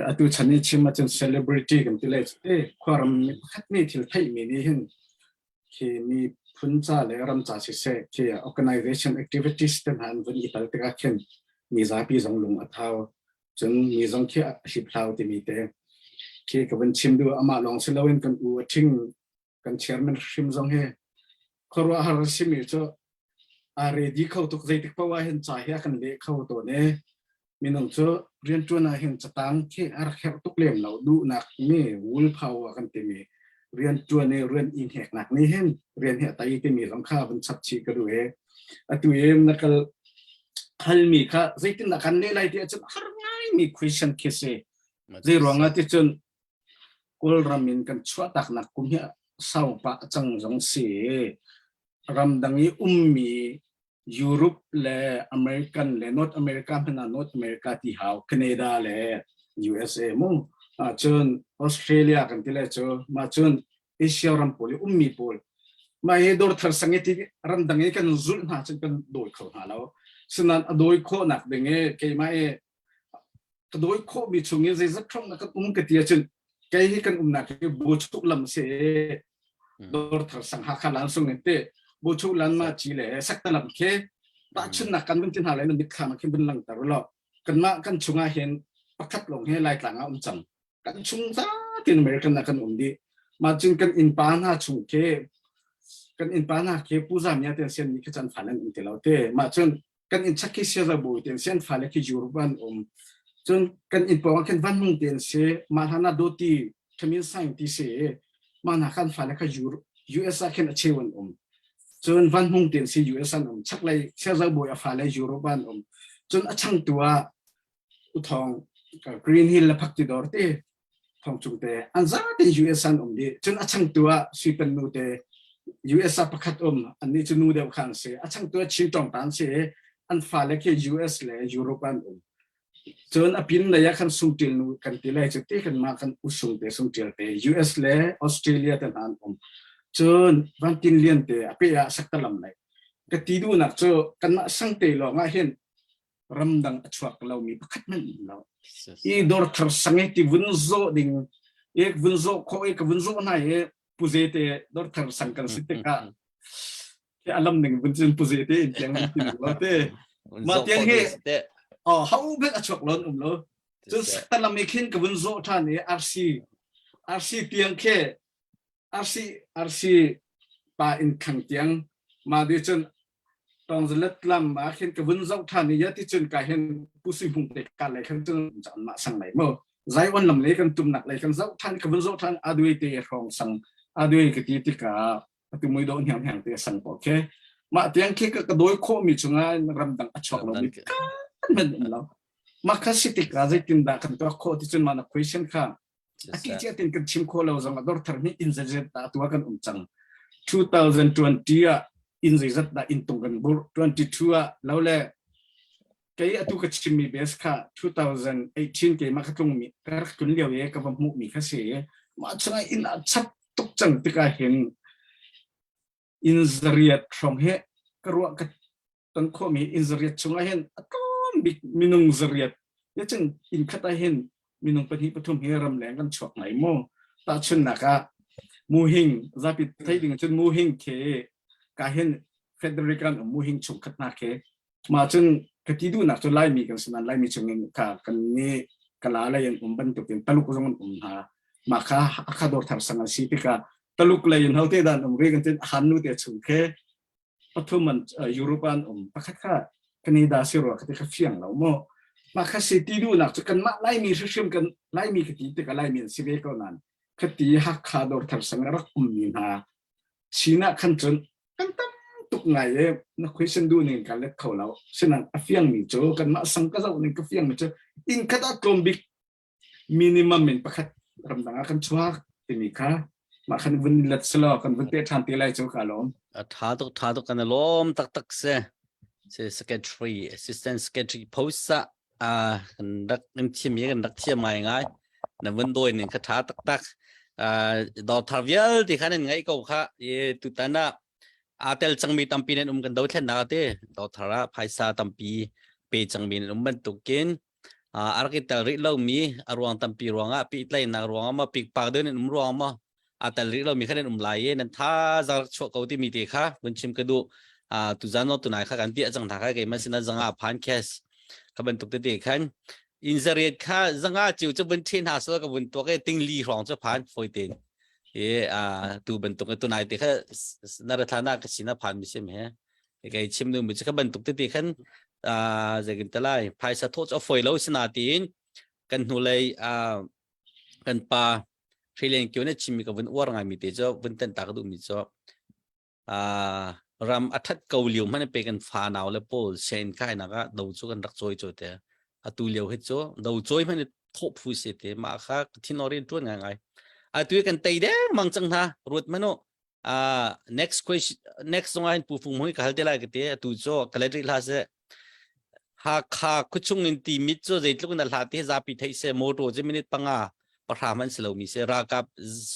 atu chani chima chun celebrity kan te lai te khoram khat me thil thai me ni hin khi mi phun cha le ram cha se khi organization activities ten han vun ital te ka khen mi za pi zong lung athau chun mi zong khi hip thau ti mi te khi ka ban chim du ama long se lawin kan u thing kan chairman shim zong he khorwa har simi cho a ready khau tuk zai tik pawa hen cha he kan le khau to ne minong cho rian chuan a hen chatang khi ar kher tuk lem lo du nak me wul phau kan ti mi rian chuan ne rian in hek nak ni hen rian he tai ti mi lam kha ban chap chi ka du he atu em nakal hal mi kha zai tin na kan ne lai ti chun har ngai mi question ke se zai ronga ti chun kul ramin kan chua tak nak kum hi sau pa chang jong si ram dangi ummi Europe le American le North America phena North America ti haw Canada le USA mo chun Australia kan ti le cho ma chun Asia ram poli ummi pol ma he dor thar sange ti ram dangi kan zul na chun kan doi kho ha lo sunan adoi kho nak denge ke ma e kadoi kho mi chungi zai zat thong na ka ka ti chun cái hi kan na ke bo chuk lam se dor thar sang ha khalan sung te bo chuk lan ma chi le sak ta lam ke ta chun na kan bin tin ha le nik kha ma ke bin lang tar lo kan ma kan chunga hen pakhat long he lai tlang a chang kan chung za tin American na kan di ma chun kan in pa na chung ke kan in pa na ke pu za mya ten sen ni ke chan phalan in te lo te ma chun kan in chakki se za bo ten sen phale ki jurban chun kan in pa kan van mung ten se ma hana do ti themin sang ti se ma na kan phale ka US a ken achewon chun van mung ten se US an chak lai se za bo ya phale European chun achang tua u thong Green Hill la phak ti dor te thong chung te an za te US an di chun achang tua sweepen nu te US a pakhat an ni chunu de khang se achang tua chi tong tan se an phale ke US le European chun apin la ya khan sungtil nu kan ti lai che te kan ma kan usung te sungtil te US le Australia tan an chun van tin lien te ape ya saktalam lai ka ti du nak cho kan ma sang te lo nga hen ramdang achwak lo mi pakhat man lo I dor thar sange ti vunzo ding ek vunzo ko ek vunzo na ye puzete dor thar sang kan sitte ka ke alam ning vunzin puzete in yang tin lo te ma tiang he how bet achwak lon lo chun saktalam mi khin ka vunzo tha ne RC tiang ke RC pa in khang tiang ma di chun tong zelet lam ma khin ka vun zau than ya ti chun ka hen pusi hung te ka lai khan chun chan ma sang lai mo zai wan lam le kan tum nak lai kan zau than ka vun zau than adui te rong sang adui ka ti ka tu mui do hyang hyang te sang po ke ma tiang ke ka doi kho mi chunga ram dang achok lo mi men lo ma kha siti ka zai tin da kan to kho ti chun ma na question kha aki che tin kan chim kho lo zong dor thar ni in zajet ta tu kan chang 2020 in zat da in tung kan bur 22 lo le kai atu ka chimmi bes kha 2018 ke ma ka tung mi kar kun liaw ye ka mu mi kha se ma changa in a chap tuk chang ti ka hen in zariat from he karwa ka tan kho mi in zariat chunga hen atom big minung zariat ya chang in khata hen minung pathi pathum he ram leng kan chok nai mo ta chun na ka mu hing zapit thai ding chun mu hing ke ka hen Federican mu hing chuk khat na ke ma chun ka ti du na chu lai mi kan sanan lai mi chungin ka kan ni kala la yan ban tu tin taluk zong ha ma kha dor thar sang si ti ka taluk la yan haute dan re kan tin han nu te chung ke pathuman European pakhat kha Canada siro ka ti kha fiang lo mo ma kha si ti du na chu kan ma lai mi shim kan lai mi ka ti te ka lai mi si ve ko nan ka ti ha kha dor thar sang ra mi ha China kan chun kan tam tuk ngai na question du ning kan let kho lo sinan afiang mi cho kan ma sang ka zau ning ka fiang mi cho in kata tombik minimum min pakhat ram danga kan chwa ti mi kha ma khan vun let slo kan vun te than ti lai cho ka lom tha to kan lom tak se secretary assistant secretary post sa kan dak nim chi mi kan dak chi mai ngai na vun doi ning ka tha takดอทาวิลที่ขันยังไงก็ค่ะตุตันน่ะเตลจังมีตัมปีนั้นกันดาวแค่นาเต้ดอทาระภายซาตัมปีเปจังมีนั้นมันตุกินอาร์กิตาริเรามีรวงตัมปีรวงปีไลน์รวงมาปีปากเดินรวงมา แต่เรามีคะแนนไหลนั้นถ้าจะช่วยเขาที่มีเด็กค่ะวันชิมก็ดูตุจานอตุนายค่ะกันที่จังหาค่ะเกี่ยมันสินะจังอาพันแคสขบันตุกเด็กค่ะอินเซเรียค่ะจังอาจิวจะเป็นเทนหาสแล้วกับวันตัวก็ติ้งลีรองจะพันฟอยเตนตัวบันตุกตัวนายเด็กค่ะนารัตนาก็สินะพันไม่ใช่ไหมฮะไอ้ชิมดูมันจะขบันตุกเด็กค่ะจะกินตะไลภายสะทศเอาฟอยแล้วสินาตีนกันหูเลยกันป่าเรียนเกี่ยวกับชิมกับวันอ้วนไงมีแต่เจ้าวันเต้นตากระดูมีเจ้ารำอัฐเกาเหลียวมันเป็นกันฟ้าหนาวแล้วโป้เชนค่ายนักดาวโจกันรักโจยโจเตะตัวเหลียวเห็ดโจดาวโจยมันทบฟูเสเตะมาค่ะที่นอรินตัวไงตัวกันเตยเด้มังจังท่ารถมันโนnext question next ตรงนั้นผู้ฟุ่มหุ่ยกับฮัลเตล่ากันเตะตัวโจกระดิ่งลาเสหากข้าคุชงอินทีมิโจเจ็ดลูกนั่นลาเตะจะปิดให้เสโมโตจะไม่นิดปังปรามันสโลมีเสรากับ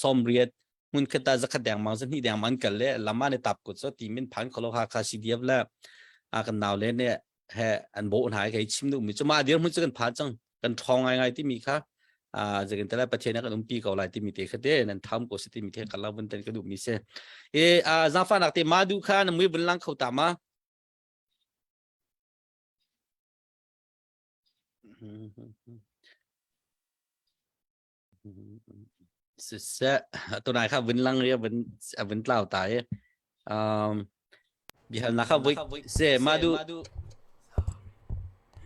สมเรียดมุนขตาจะขัดแย้งมังสันที่แดงมันกันเลยลำมันในตับกุศลทีมินพันขลุ่าคาสิเดียบแล้วกันหนาวเลยเนี่ยแห่อันโบนหายใครชิมดูมิจะมาเดี๋ยวมันจะกันผ่านจังกันทองไงที่มีค่ะจะกันแต่ละประเทศนักดนตรีเก่าหลายที่มีเตะเด้นั่นทำกุศลที่มีเทกันแล้วมันเป็นกระดูกมีเสซาฟานักเตะมาดูค่ะน้ำมือบนหลังเขาตามมาเสร็จตัวนายครับวินลังเรียวินเล่าตายบิฮันนะครับวิเสมาดู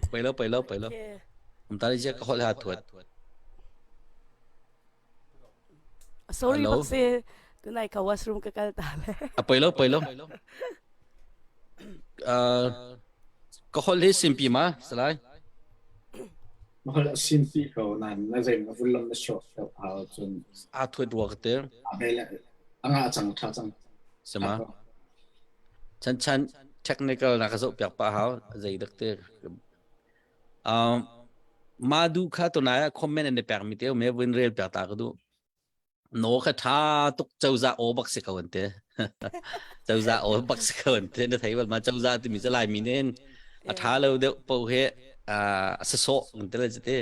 ไปแล้วผมตอนนี้จะขอลาถวด sorry บักเซตัวนายเข้า washroom ก็ตาเลยไปแล้วก็ขอเล่นซิมปีมาสลายมาขอสินปีเขานั่นน่าจะมาฟุลลัมมาช็อตเอาจนถวดวัวกันเตอร์ไปแล้วจังท่าจังใช่ไหมฉันtechnical นักสู้เปียกป่าเขาใจดักเตอร์มาดูค่ะตัวนายคอมเมนต์ในเปียกมิเตอร์ไม่วินเรียลเปียกตากดูโน้ค่ะท่าตุกเจ้าจ่าโอบักสิกวันเตอร์เจ้าจ่าโอบักสิกวันเตอร์นี่ไทยว่ามาเจ้าจ่าที่มีจะลายมีเน้นท่าเราเดี๋ยวพอเหสโซมันเตอร์จะเตะ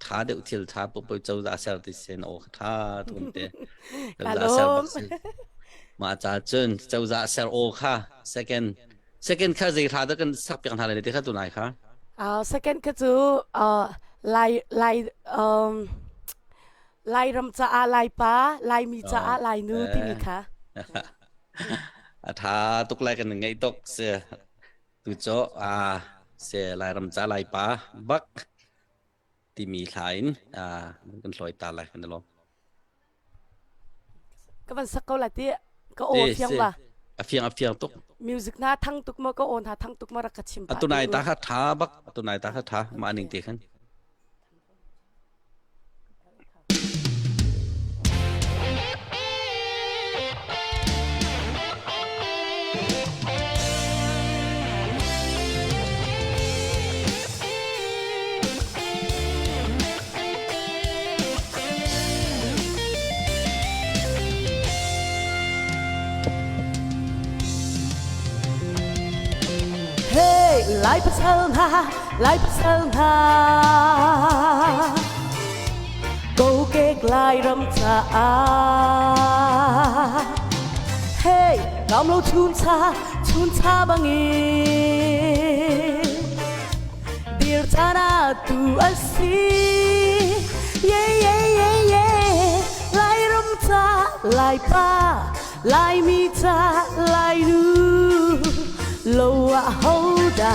ท่าเดี๋ยวที่ท่าปุ๊บเจ้าจ่าเซลติเซนโอท่าตุนเตะเจ้าจ่าเซลบักสิมาจากจนเจ้าจ่าเซลโอค่ะ second ค่ะจะท่าเด็กกันสักเพียงท่าเลยที่ค่ะตัวนายค่ะsecond ก็จูลายรำจ้าลายป้าลายมีจ้าลายนูที่มีค่ะท่าตุกลายกันยังไงตุกเสียตุโจเสียลายรำจ้าลายป้าบักที่มีหลายมันกันลอยตาลายกันตลอดก็มันสักเกาหลีที่ก็โอเทียงละเฟียงตุกมิวสิกน่าทั้งตุกมาก็โอนหาทั้งตุกมารักชิมตัวนายตาท่าบักตัวนายตาท่ามาหนึ่งเตะกันลายพัฒนากูเก่งลายรำจ้าเฮ้ยกำลังชุนชาบังอีเดียร์จานาตัวสิเย่ลายรำจ้าลายป้าลายมีจ้าลายดูโลว่าโฮดา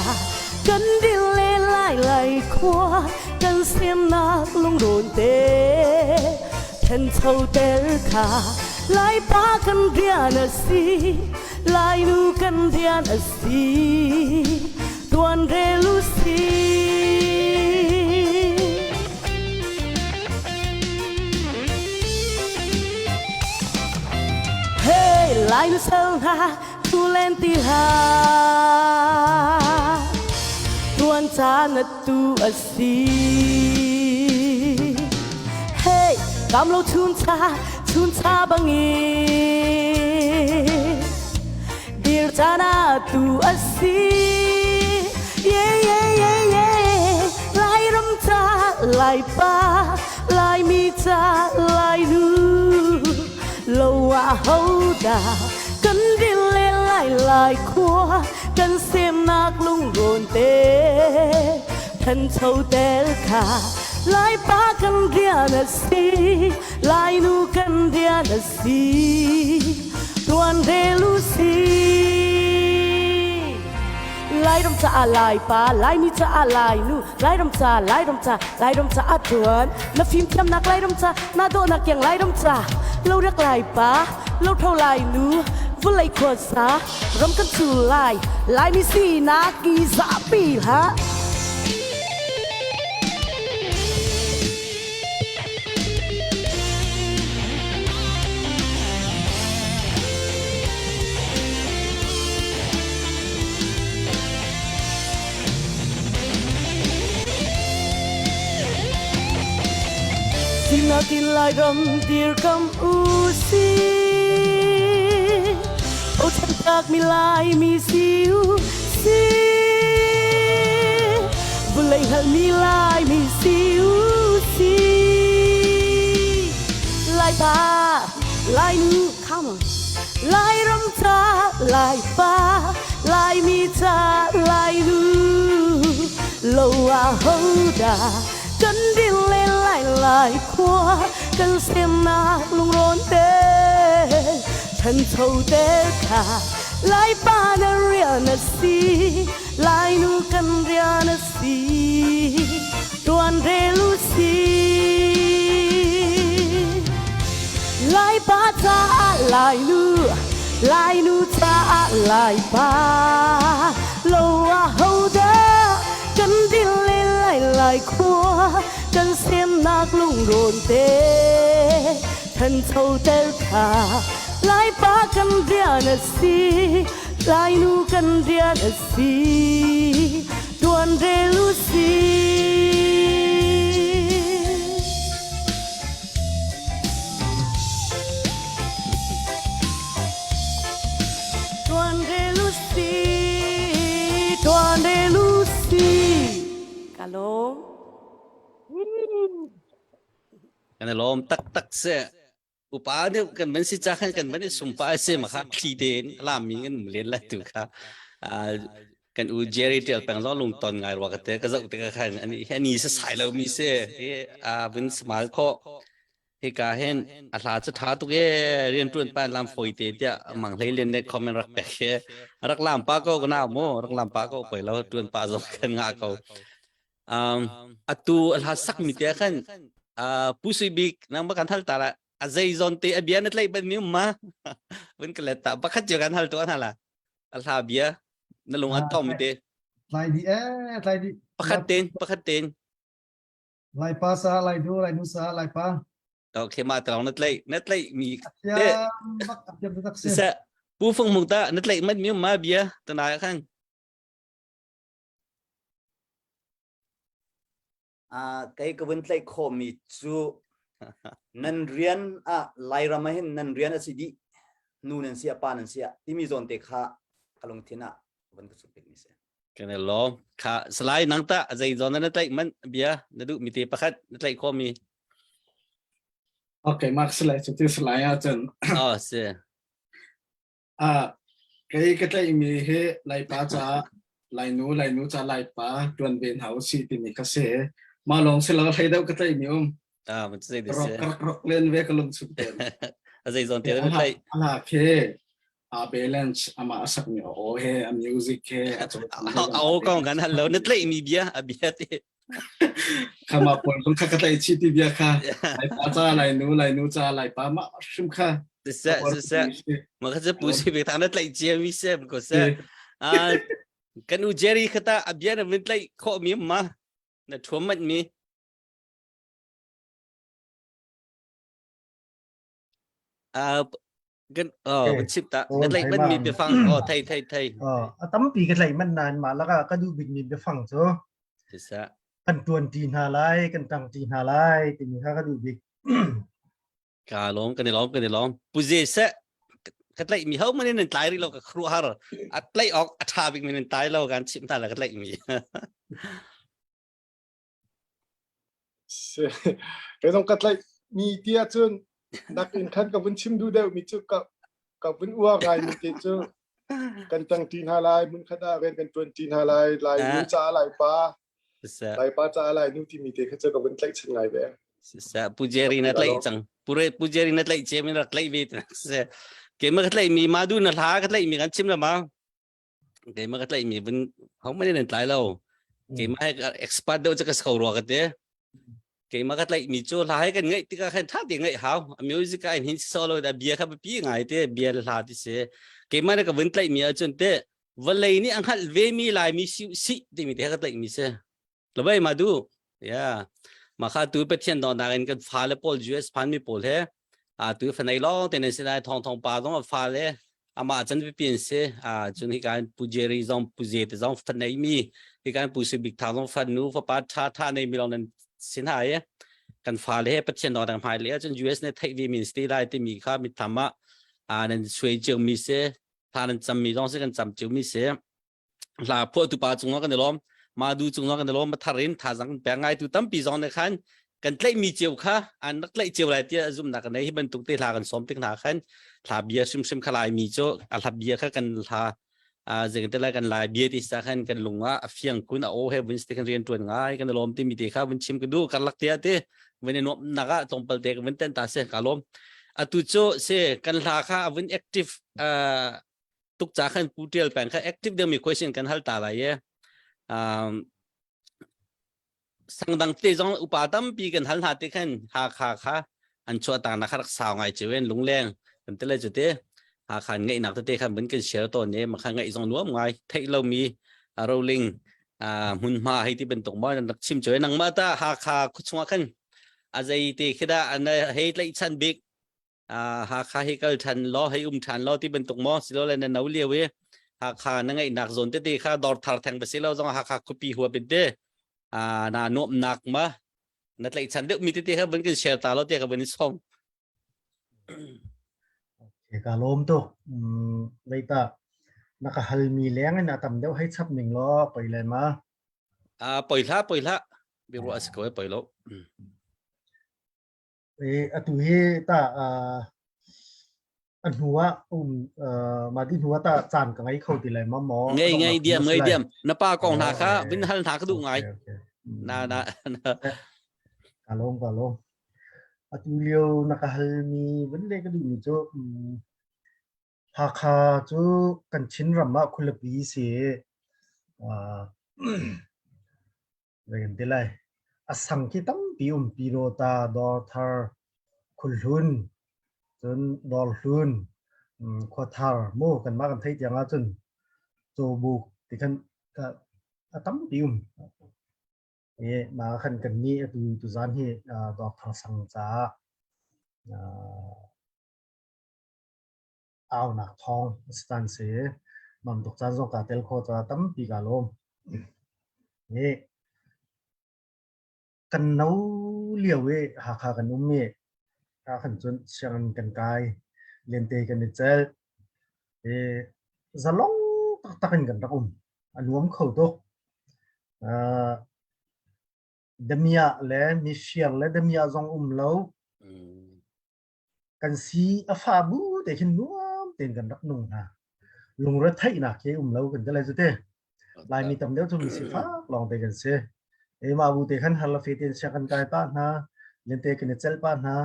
กันดิเลไล่ขวากันเสียมนักลงโดนเตะแทนเท่าเตะขาไล่ป้ากันเดียนสิไล่นูกันเดียนสิตัวนเรลุสิเฮ้ไล่นูเซลฮาtu lentiha tuan sana tu asi hey kam lo chun cha bangi dir sana tu asi lai ram cha lai pa lai mi cha lai nu lâu à hậu đà cần đi lên lại lại qua cần xem nát lung rộn tê thân thâu tê cả lại ba cần dia na si lại nu cần dia na si tuan de lucy lại đâm cha lại pa lại mi cha lại nu lại đâm cha lại đâm cha lại đâm cha tuan na phim thiam nak lại đâm cha na do nak yang lại đâm cha lâuรักlại pa lâu thâu lại nu vui lại quật sa râm cân chù lại mi si na kỳ dạ pi ha Sinakin lại râm tir cầm u si ô chân tạc mi lại mi siu si vui lại hận mi lại mi siu si lại ba lại nu come on lại râm cha lại ba lại mi cha lại nu lâu à hậu đà cần đi lên lại qua cần xem na lung rộn tê thân thâu tê cả lại ba na ria na si lại nu cần ria na si tuan de lucy lại ba cha lại nu cha lại ba lâu à hậu đá cần đi lên lại qua cần xem nát lung rộn tê thân thâu tê cả lại ba cần dia na si lại nu cần dia na si tuan de lucy tuan de lucy tuan de lucy Kalom kan lom tak tak se upa ne kan man si cha khan kan man sumpa se ma kha thi den la mi ngan len la tu kha kan u jerry tel pang lo lung ton ngai wa ka te ka zau te ka khan ani se sai lo mi se bin small kho he ka hen a la cha tha tu ge rian tun pa lam foi te tia mang hlei len ne comment rak pe khe rak lam pa ko na mo rak lam pa ko pai lo tun pa zo kan nga ko atu al hasak mi te khan pusibik nang bakan hal tala azay zonte abian at lay ban mi ma ben kaleta bakat jagan hal to hala al habia nalungan to mi te lại đi lại đi pakat ten lại pa sa lại nu sa lại pa okay ma taw nat lay mi ya bak apyam tak se sa pu phong mung ta nat lay man mi ma bia tanaya khan cái vấn đề khó mi chú nan rian lai ramahin nan rian asidi nu nan sia pa nan sia timi zon te kha kalong thina vấn cái supik mi se kan lo kha slai nang ta azay zon nat lay man bia nadu mi te pakat nat lay ko mi okay mark slide chu slide a chen oh se cái tay mi he lai pa cha lai nu cha lai pa tuan ben hau si ti mi ka se ma long se la thai dau ka tay mi man say this rock len ve ka long su te azay zon te nat lay ala ke balance ama asak mi o he music he ao kong kan hello nat lay mi bia abia te kama pon kun ka tay chi ti bia kha lai pa cha lai nu cha lai pa ma shim kha sa maka sa pusi be tanat lay jemi sem ko sa kan u jerry kata abia na mint lay ko mi ma na thumat miกันมันชิบตานั่นเลยมันมีไปฟังไทยตั้มปีกันเลยมันนานมาแล้วก็ดูบินมีไปฟังจ้ะ สิซะ กันตวนจีนหาไลกันตังจีนหาไลทีนี้ก็ดูบิก กาล้อมกันได้ล้อมปุเจซะกันเลยมีเฮามันนี่ตายริโลกับครัวหรออัดไล่ออกอัดทาบิกมันตายแล้วกันชิมตาแล้วกันเลยมี cái dòng cắt lại mi tia chun นักอินคันกับวันชิมดูเดียวมีจุกับวันอ้วกไงมีเกจูกันจังจีนฮาลายมุนคดาเรียนกันจวนจีนฮาลายลายนู้จ้าลายป้า sa ลายป้าจ้าลายนู้ที่มีเตะเขาเจอกับวันเล็กเช่นไงแบบ sa pujeri na tlai chang pure pujeri na tlai che min tlai ve sa ke ma tlai mi ma du na la ka tlai mi kan chim la ma ke ma tlai mi bun hau ma ne tlai lo ke ma expert do cha ka skau ro ka te ke ma tlai mi cho la hai kan ngai ti ka khan tha ti ngai hau music ka hin solo da bia ka pi ngai te bia la ti se ke ma ka bun tlai mi a chun te valai ni ang hal ve mi lai mi si ti mi te ka tlai mi se la bai ma du ya mà khá tụi bên thiên đòn đại cái pha lê Paul US phan mi Paul he tụi phần này lo tên này sẽ là thong ba dòng pha lê mà chân bị biến se chân khi cái pujeri dòng pujeri dòng phần này mi khi cái pujeri big thang dòng phần nu và ba tha này mi lòng nên xin hại cái pha lê bên thiên đòn đại hai lê chân US này thay vì mình stay lại thì mi khá mi tham nên suy chiều mi se tha nên chăm mi dòng sẽ cần chăm chiều mi se là phụ tụi ba chúng nó cái này lắm màดูchúng nóกันแล้วมาทารินทาจังแปลงไงตัวตั้มปีจอนในขันกันเล่มีเจียวค่ะอันนักเล่เจียวอะไรที่ซุ่มนักในที่บรรทุกเตลากันสมติ๊กหนาขันทาเบียซึมขลายมีโจ้ทาเบียค่ะกันทาจะกันเตลากันลายเบียที่สักขันกันลงว่าเฟียงคุณโอ้เฮวินสติกันเรียนตัวง่ายกันลมที่มีเด็กค่ะวินชิมกันดูกันลักเตียเต้วินนบนักตรงเปิลเด็กวินเต้นตาเสกันลมตุโจ้เสกันลาค่ะวินแอคทีฟตุกจากขันปูเทียลแปลงค่ะแอคทีฟเดี๋ยวมี question กันฮัลตาอะไรสังดังเตจงอุปาตัมปีกันหันหาติขันหาขาอันชัวต่างนักรักษาไงเจเวนลุงแรงเป็นเตลจุดเตหาขันไงนักเตะขันเหมือนกันเชียร์ตัวนี้มาขันไงจงนัวไงเทเรามีเราลิงหุ่นมาให้ที่เป็นตกบ้านนักชิมเจอนังมาตาหาขาคุชงขันอาใจเตะคิดว่าอันนั้นให้ไล่ชันบิ๊กหาขาให้เกิดทันล้อให้ทันล้อที่เป็นตกมอสิล้ออะไรนั่นเอาเลี้ยวเว้หาขานั่งไงนักโซนเตะขาดอดทาร์แทงไปสิเราต้องหาขาคุปีหัวเป็นเตน่าโน้มหนักมานั่นแหละฉันเด็กมีที่เขาเป็นกันเชียร์ตาเราเด็กเขาเป็นส่ง ka lom to leita nakahal mi leng na tam deuh hai chap ning lo paile ma ปล่อยละบิวสกอยปล่อยแล้ว atu he ta an huwa ma din huwa ta chan ka ngai khau ti lai ma mo ไงเดียมน้าป้ากองหาค่ะวินหันหากระดูกไงน่า ka lom atu leo nakahal mi vấn đề ka du ni cho ha kha chu kan chin rama khulapi se ren de lai asang ki tam pi pirota dor thar khulhun chun dol hlun kho thar mo kan ma kan thei tianga chun cho bu ti kan ka tam piมาขันกันนี่ตุจานที่ดอกทางสังจ้าเอาหนักทองสตันเสมันตกจานส่งกาเตลโคจะตั้มปีกาลมนี่กันนู้เลี้ยวเวหาขากันนุ่มเมฆหาขันจนเชียงกันกายเลียนเตกันเจลจะล่องตักกันรักอันนู้มเขาตัวเดมียเล่มิเชียร์เล่เดมียจงโลกันซีอาฟาบูแต่เห็นนัวเต็นกันรักนุ่งนะลุงรถไถนะเคโลกันจะอะไรจุดเต้ลายมีตำเดียวจะมีสีฟ้าลองเตกันเสียมาบูเตกันฮัลลาเฟตินเชียกันกายป้านะเล่นเตกันเจลป้านะ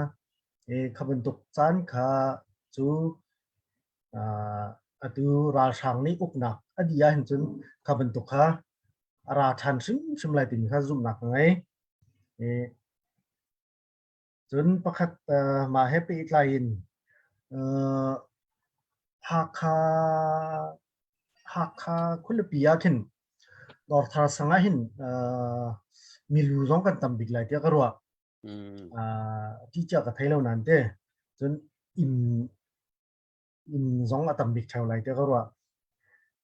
ขับรถตุกจานขาจูดูราชังนี่อุกนักอดีตเห็นจนขับรถตุกขาราชันชิมลายติ่งข้าซุ่มหนักไงจนประคัดมาให้ปีไลน์ฮักคาคุณปียาขินดอร์ทาสังหินมีลูจงกันตำบิกไลที่กรัวที่เจ้ากับไทยเรานั่นเต้จนอินจงกับตำบิกเท่าไรที่กรัว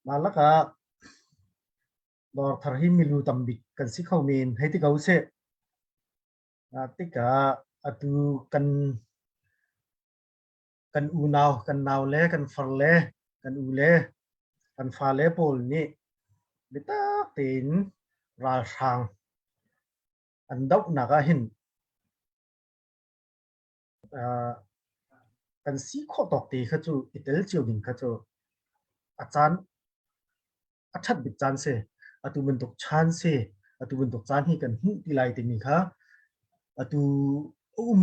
มาแล้วก็ดอร์ทาหินมีลูตำบิกกันสิเขาเมนให้ที่เขาเสะที่กะatu kan unau kan naule kan farle kan ule kan fale pol ni bita tin ra sang an dok naga hin กันสีข้อตอกตีเขาจูอิตาลีเจียวดิ่งเขาจูอาจารย์อาชัดบิดจานเสอตุมันตกชานเสอตุมันตกจานให้กันหูที่ไรติมีค่ะอตุ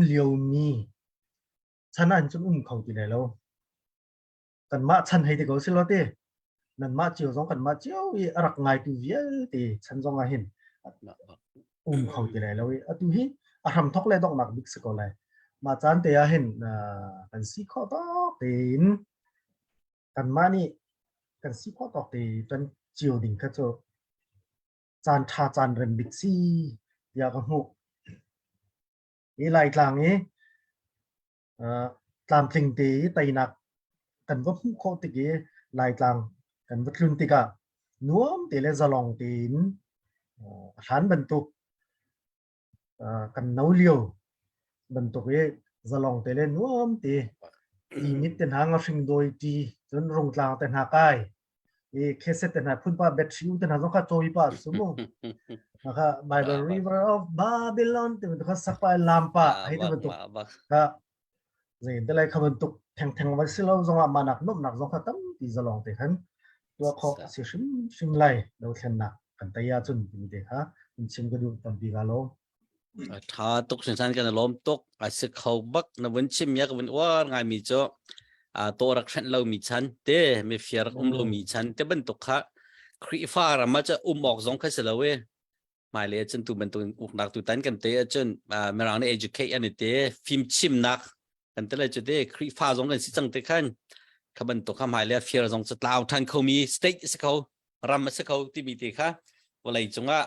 เลียวมีฉันอันจนเขาที่ไหนแล้วกันมาฉันให้ที่เขาสิแล้วเต้นั่นมาเจียวสองกันมาเจียวรักง่ายตัวเวียตีฉันสองเห็นเขาที่ไหนแล้วอตุฮีอารมณ์ทอกเลยต้องหนักบิ๊กสกอเลยมาจานเตียเห็นกันสีข้อตอกตีนกันมานี่กันสีข้อตอกตีจนเจียวดิ่งเขาจะจานทาจานเรมบิ๊กซี่อยากหูนี่ลายกลางนี้ตามพลิงตีไตนักกันว่าผู้โคติกีลายกลางกันว่าคลุนติกะนัวมตีเลจะลองตีนหันบรรทุกกันน้าเลี้ยวบรรทุกจะลองตีเลนัวมตีอีมิดเต็นหางฟิงโดยตีจนรงกลางเต็นหากายเคสเต็นหาพุ่นป้าเบ็ดชิวเต็นหาสงข้าโจยป้าสมมตินะคะ by the river of Babylon เต็นข้าสักไปลามป้าให้เต็นบรรทุกก็เดี๋ยวเลยขบวนตุกแทงวันสิเราจงอามานักนุ่มนักจงข้าตั้มที่จะลองเตะขันตัวข้อเสียชิมไล่เราเขียนนักกันแต่ยาจนมีเด็กฮะมันชิมก็ดูตอนปีกาโลถ้าตกสินสันกันล้มตกอาจจะเขาบักนวันชิมยากวันว่าไงมีเจ้าตัวรักฉันเรามีฉันเต้ไม่เฟียร์เรามีฉันเต้บันตุกค่ะครีฟ้าเรามาจะออกสองขั้นเสร็จแล้วเว้ยหมายเลยจนตัวมันตัวอุกนักตัวตันกันเต้จนเมื่อเราใน educate อันนี้เต้ฟิล์มชิมนักกันแต่ละจุดเด้ครีฟ้าสองกันสิจังเตะขันขบันตุกข้าหมายเลยเฟียร์สองจะลาวทันเขามีสเต็กสักเขารำมาสักเขาที่มีเตะค่ะวันไหนจงว่า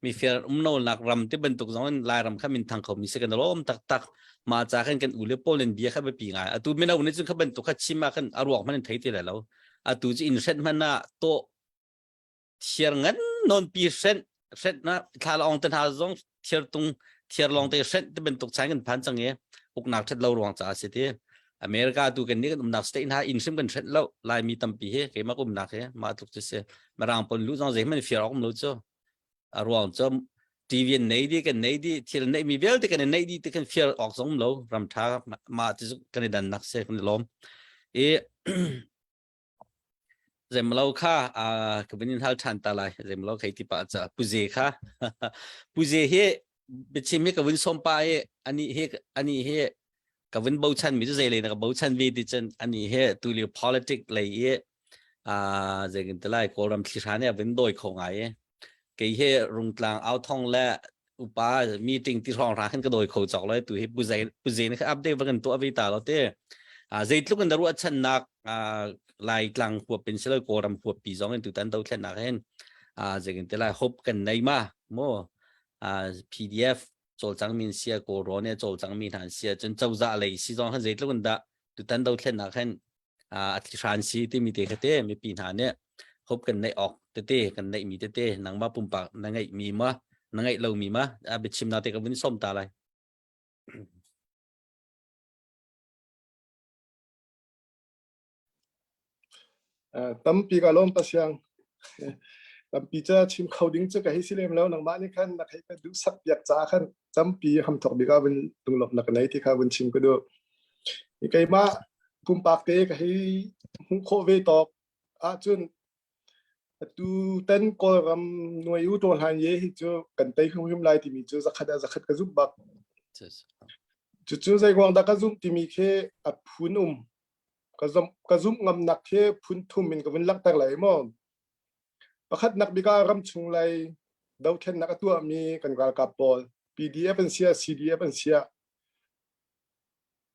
มีเฟียร์โนนักรำที่บันตุกสองลายรำข้ามินทางเขามีสักกันล้มตักมาจากกันอุเลโปเลนเบียข้าไปปีงตัวไม่เอาเนี่ยจนข้าบันตุกข้าชิมมาขันอารวกมันไทยที่ไหนแล้วตัวจะอินเซนมันน่ะโตเทียร์เงินนอนปีเซนนะถ้าเราองตันหาสองเทียร์ตรงเทียร์ลองเตะเซนที่บันตุกใช้กันพันจังเงี้ยอุกนักเช็ดเราหลวงจ่าเสียทีอเมริกาตัวกันนี้ก็นักสเตนหาอินซิมกันเช็ดเราลายมีตั้มปีเฮ้เกี่ยมากุมนักเฮ้มาตุกจะเสียมาร่างปนรู้จังเสียมันเฟียร์ออกมารู้จ้ะอารวงจ้ะทีวีไหนดีกันไหนดีที่ไหนมีเวลที่กันไหนดีที่กันเฟียร์ออกสองเรารำท้ามาที่สุดกันดันนักเสียกันล้มเจมเราค่ะก็เป็นทัลชันตาลายเจมเราใครที่ป่าจะปุเจค่ะปุเจเฮเป็นชิมกับวินสมปายอันนี้เฮกับวินบูชันมีตัวเจเลยนะกับบูชันวีดิจันอันนี้เฮตัวเรียก politics เลยเจกันตาลายโครัมทิชาเนี่ยวินโดยของไงกี่เฮรุงกลางเอาท่องและอุปามีติงที่รองรักขึ้นก็โดยเขาจอกเลยตัวเฮปุเจนี่คืออัปเดตว่ากันตัวอวิตาเราเต้เจทุกคนรู้ว่าฉันนักลายกลางหัวเป็นเสลโกรำหัวปีสองกันตัวตันตัวแค่นักเห็นจะกันแต่ละฮบกันในมาโมPDF โจลจังมินเสียโกโรเนี่ยโจลจังมินหันเสียจนเจ้าจะอะไรสิจงให้เจทุกคนได้ตัวตันตัวแค่นักเห็นอัตราสีที่มีเตะเตะมีปีหาเนี่ยฮบกันในออกเตะกันในมีเตะนังมาปุ่มปากนังไงมีมานังไงเรามีมาไปชิมนาเตะกับวินส้มตาอะไรตั้มปีกาล้มปัสยังตั้มปีจะชิมเขาดิ้งจะกับให้สิเลมแล้วนังบ้านนี่ขันนักให้ไปดูสักอยากจ้าขันตั้มปีทำถกปีกาเป็นตรงหลบนักไหนที่ข้าเป็นชิมก็ดูนี่ไงมาปุ่มปากเตะกับให้หุ่นโคเวตอกจุนตูเต้นก็รำหน่วยอุตโหันเย่ที่จะกันเตะขึ้นขึ้นไล่ที่มีจะสักขัดกระซุบบักจะใจกวางตากระซุบที่มีแค่พุนกระซุมงำหนักแค่พุนทุ่มมันก็เป็นลักตั้งหลายมั่งประคัดนักบิการำชุงไลดาวแค่นักตัวมีกันกับปอล PDF เป็นเสีย CDF เป็นเสีย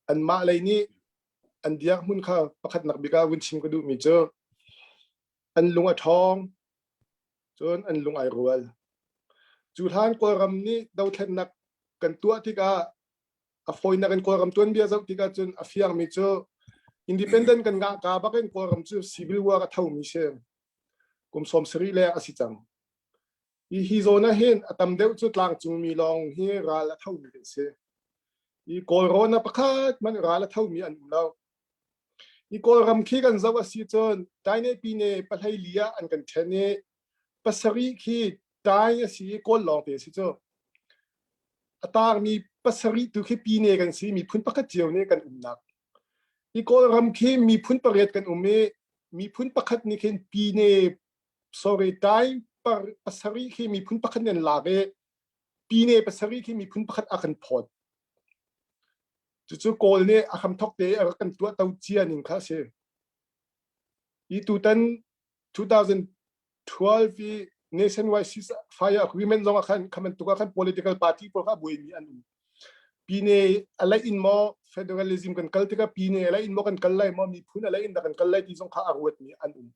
อันมาอะไรนี้อันเดียกมุ่นข้าประคัดนักบิการวินชิมก็ดูมีเจออันลุงไอทองจนอันลุงไอรัวจุดทานกรำนี้ดาวแค่นักกันตัวที่กาอฟอยนักกันกรำตัวเบียร์ที่กาจนอฟิยังมีเจอindependent kan ga bakin ko ram chu civil war thau mi se kum som sri le asichang hi zona hen atam deu chu tlang chung mi long hi ra la thau mi se I corona pakhat man ra la thau mi an lo I ko ram khi kan zawa si chon tai ne pi ne palhai lia an kan thane pasari khi tai si ko long te si cho atar mi pasari tu khi pi ne kan si mi phun pakhat chiu ne kan nak อีกอรำคีมีพุนประเรียดกันมีพุนประคัดนี่เข็นปีเนsorry ได้ปัสริคีมีพุนประคัดเนนลาเรปีเนปัสริคีมีพุนประคัดอาคันพอดจู่ๆโกลเนี่ยอาคำทอกเตะอากันตัวเต้าเจียนิงค่ะเชอีตูตัน2012 nationwide ceasefire agreement จงอาคันคำมันตัวอาคัน political party พวกเขาบุยมีอันนู้นปีเนอะไรอินมอ federalism กันกัลติกาปีเนอะไรอินมอกันกัลไลมอมีพุนอะไรอินดักันกัลไลที่จงข้าอารวดมีอันนู้น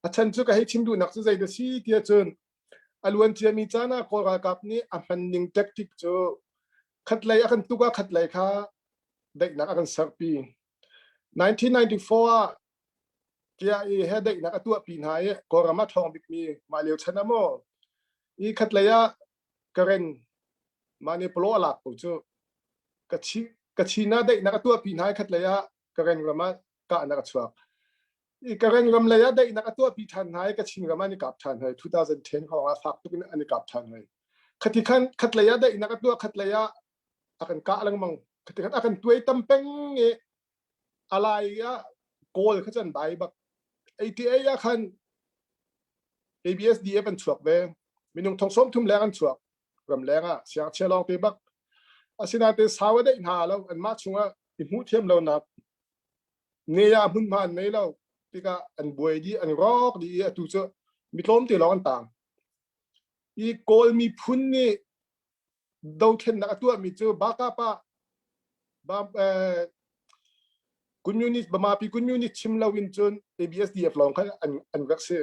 อาจารย์จู่ก็ให้ชิมดูนักศึกษาเดซี่ที่อาจารย์อลวนเจียมีจานะโครากับนี้อามันนิงแท็กติกจู่ขัดไล่อากันตุกขัดไล่ค่ะเด็กนักอากันสักปี1994เกี่ยเฮเด็กนักตัวปีนหายโครามาทองบิกมีมาเลียวชนะโมอีขัดไล่กระเรนมาเนปโลอลักปุ๊จู่กะชีน่าเด็กนักตัวปีนหายขัดไล่กระเรนกระมากะนักชัวอีกระเรนกำเลยเด็กนักตัวปีทันหายกะชินกระมานี่กับทันให้2010เขาว่าฟักตุกินอันนี้กับทันให้ขัดที่ขัดไล่เด็กนักตัวขัดไล่akan ka lang mang ketika akan tuai tampeng alai ya goal khajan dai bak ATA ya khan ABSDF an chuak ve minung thongsom thum lengan chuak ram lenga siang chelong te bak asina te sawade in ha lo an ma chunga imu thiam lo na ne ya mun ma nei lo tika an buai di an rok di tu cho mitlom te lo an tang I goal mi phun ni đâu khenนักตัวมีเจอบ้าก้าป้าบ้าคุณยูนิตบ้ามาปีคุณยูนิตชิมลาวินจน ABSDF ลองกันอันรักเสีย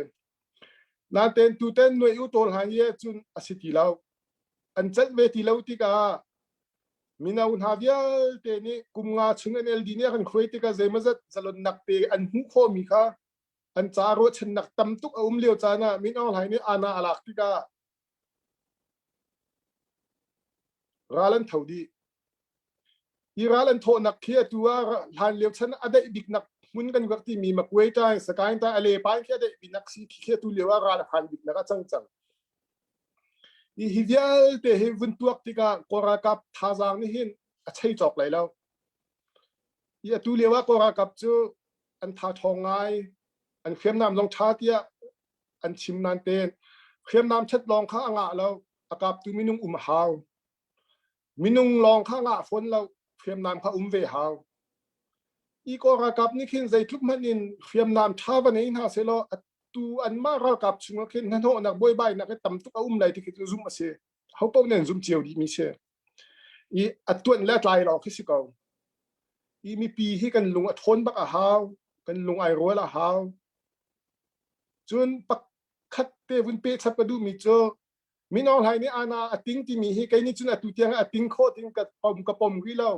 นั่นเต็นตูเต็นหน่วยอุตโตลหายจนอาศิติลาวอันจัดเวทีลาวที่กามีนาอุนฮาวิลเตนี่กุมงาชุงเอลดีเนี่ยกันคุยที่กาเซมัสจะลดนักเตอันหุโคมีค่ะอันจารวชันนักตั้มตุกอุ้มเลี้ยวจานะมีนาอุนหายนี่อาณาอลักที่กาralan thodi iralan tho nak khia tua han leu chan adai big nak mun kan wakti mi makwei ta sakain ta ale pai khia dai binak si khia tu lewa ral han big na chang chang I hivial te he vun tuak tika kora kap thazang ni hin achai chok lai lo I tu lewa kora kap chu an tha thongai an khem nam long tha tia an chim nan ten khem nam chat long kha anga lo akap tu minung haw minung longข้างฝนเราเฟียมน้ำข้าเวหาวอีกอรากับนี่ขึ้นใจทุกมันอินเฟียมน้ำท้าวันนี้น่าเสียแล้วตูอันมารากับชุงขึ้นนั่นโหนักบอยใบนักตั้มทุกเลยที่คิดซุ่มมาเสียเขาเป้าเนี่ยซุ่มเจียวดีมีเสียอีตัวนี้แหละลายเราคิดสิเก่าอีมีปีที่กันลุงทนบักหาวกันลุงไอรัวละหาวจนปักคัดเตวุนเปชับกระดูมีเจอมีน้องไทยนี่อาณาติ้งที่มีให้ใครนี่จุนตุเตียงติ้งโคติ้งกับปมวิลา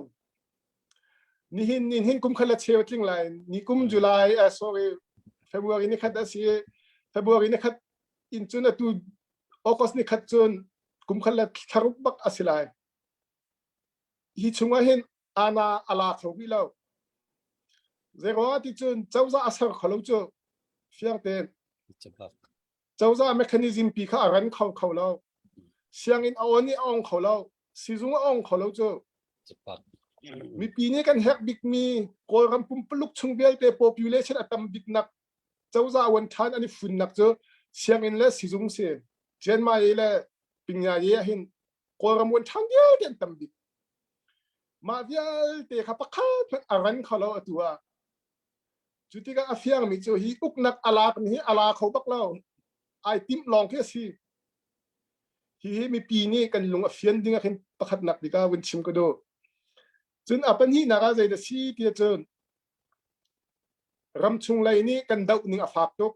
นี่หินกุมขลัดเชวติ้งไลน์นี่กุมจุลายsorry February นี่ขัดเสีย February นี่ขัดอินจุนตุออกัสนี่ขัดจุนกุมขลัดทารุบักอาศิลายฮิชุงว่าเห็นอาณาอาลาเขาวิลาเจ้าว่าที่จุนเจ้าจะอาศัยเขาจูเฟียงเตนเจ้าจะเมคานิซึมปีข้ารันเขาเราเสียงอินเอาอันนี้อ่องเขาเราซีซุงอ่องเขาเราจูมีปีนี้กันแฮกบิ๊กมีโกลรัมปุ่มปลุกชงเบลเต population อัตมบิ๊กนักเจ้าจะวันทันอันนี้ฝุ่นนักจูเสียงอินเลสซีซุงเสียเจนมาเอเลปิงยาเยหินโกลรัมวันทันเดียวกันตั้มบิ๊กมาเดียวเตะขับข้าเป็นอารันเขาเราตัวจุดที่ก็อาเฟียงมีจูฮีอุกนักอาลาเป็นฮีอาลาเขาบักเราไอติมลองแค่สิที่มีปีนี้กันลงเฟียนดิ้งกันประคัดหนักดีก้าวันชิมก็ดูจนอัปนี้นาราใจเดซีที่จนรำชุงไลนี้กันดาวหนึ่งอัฟากตุก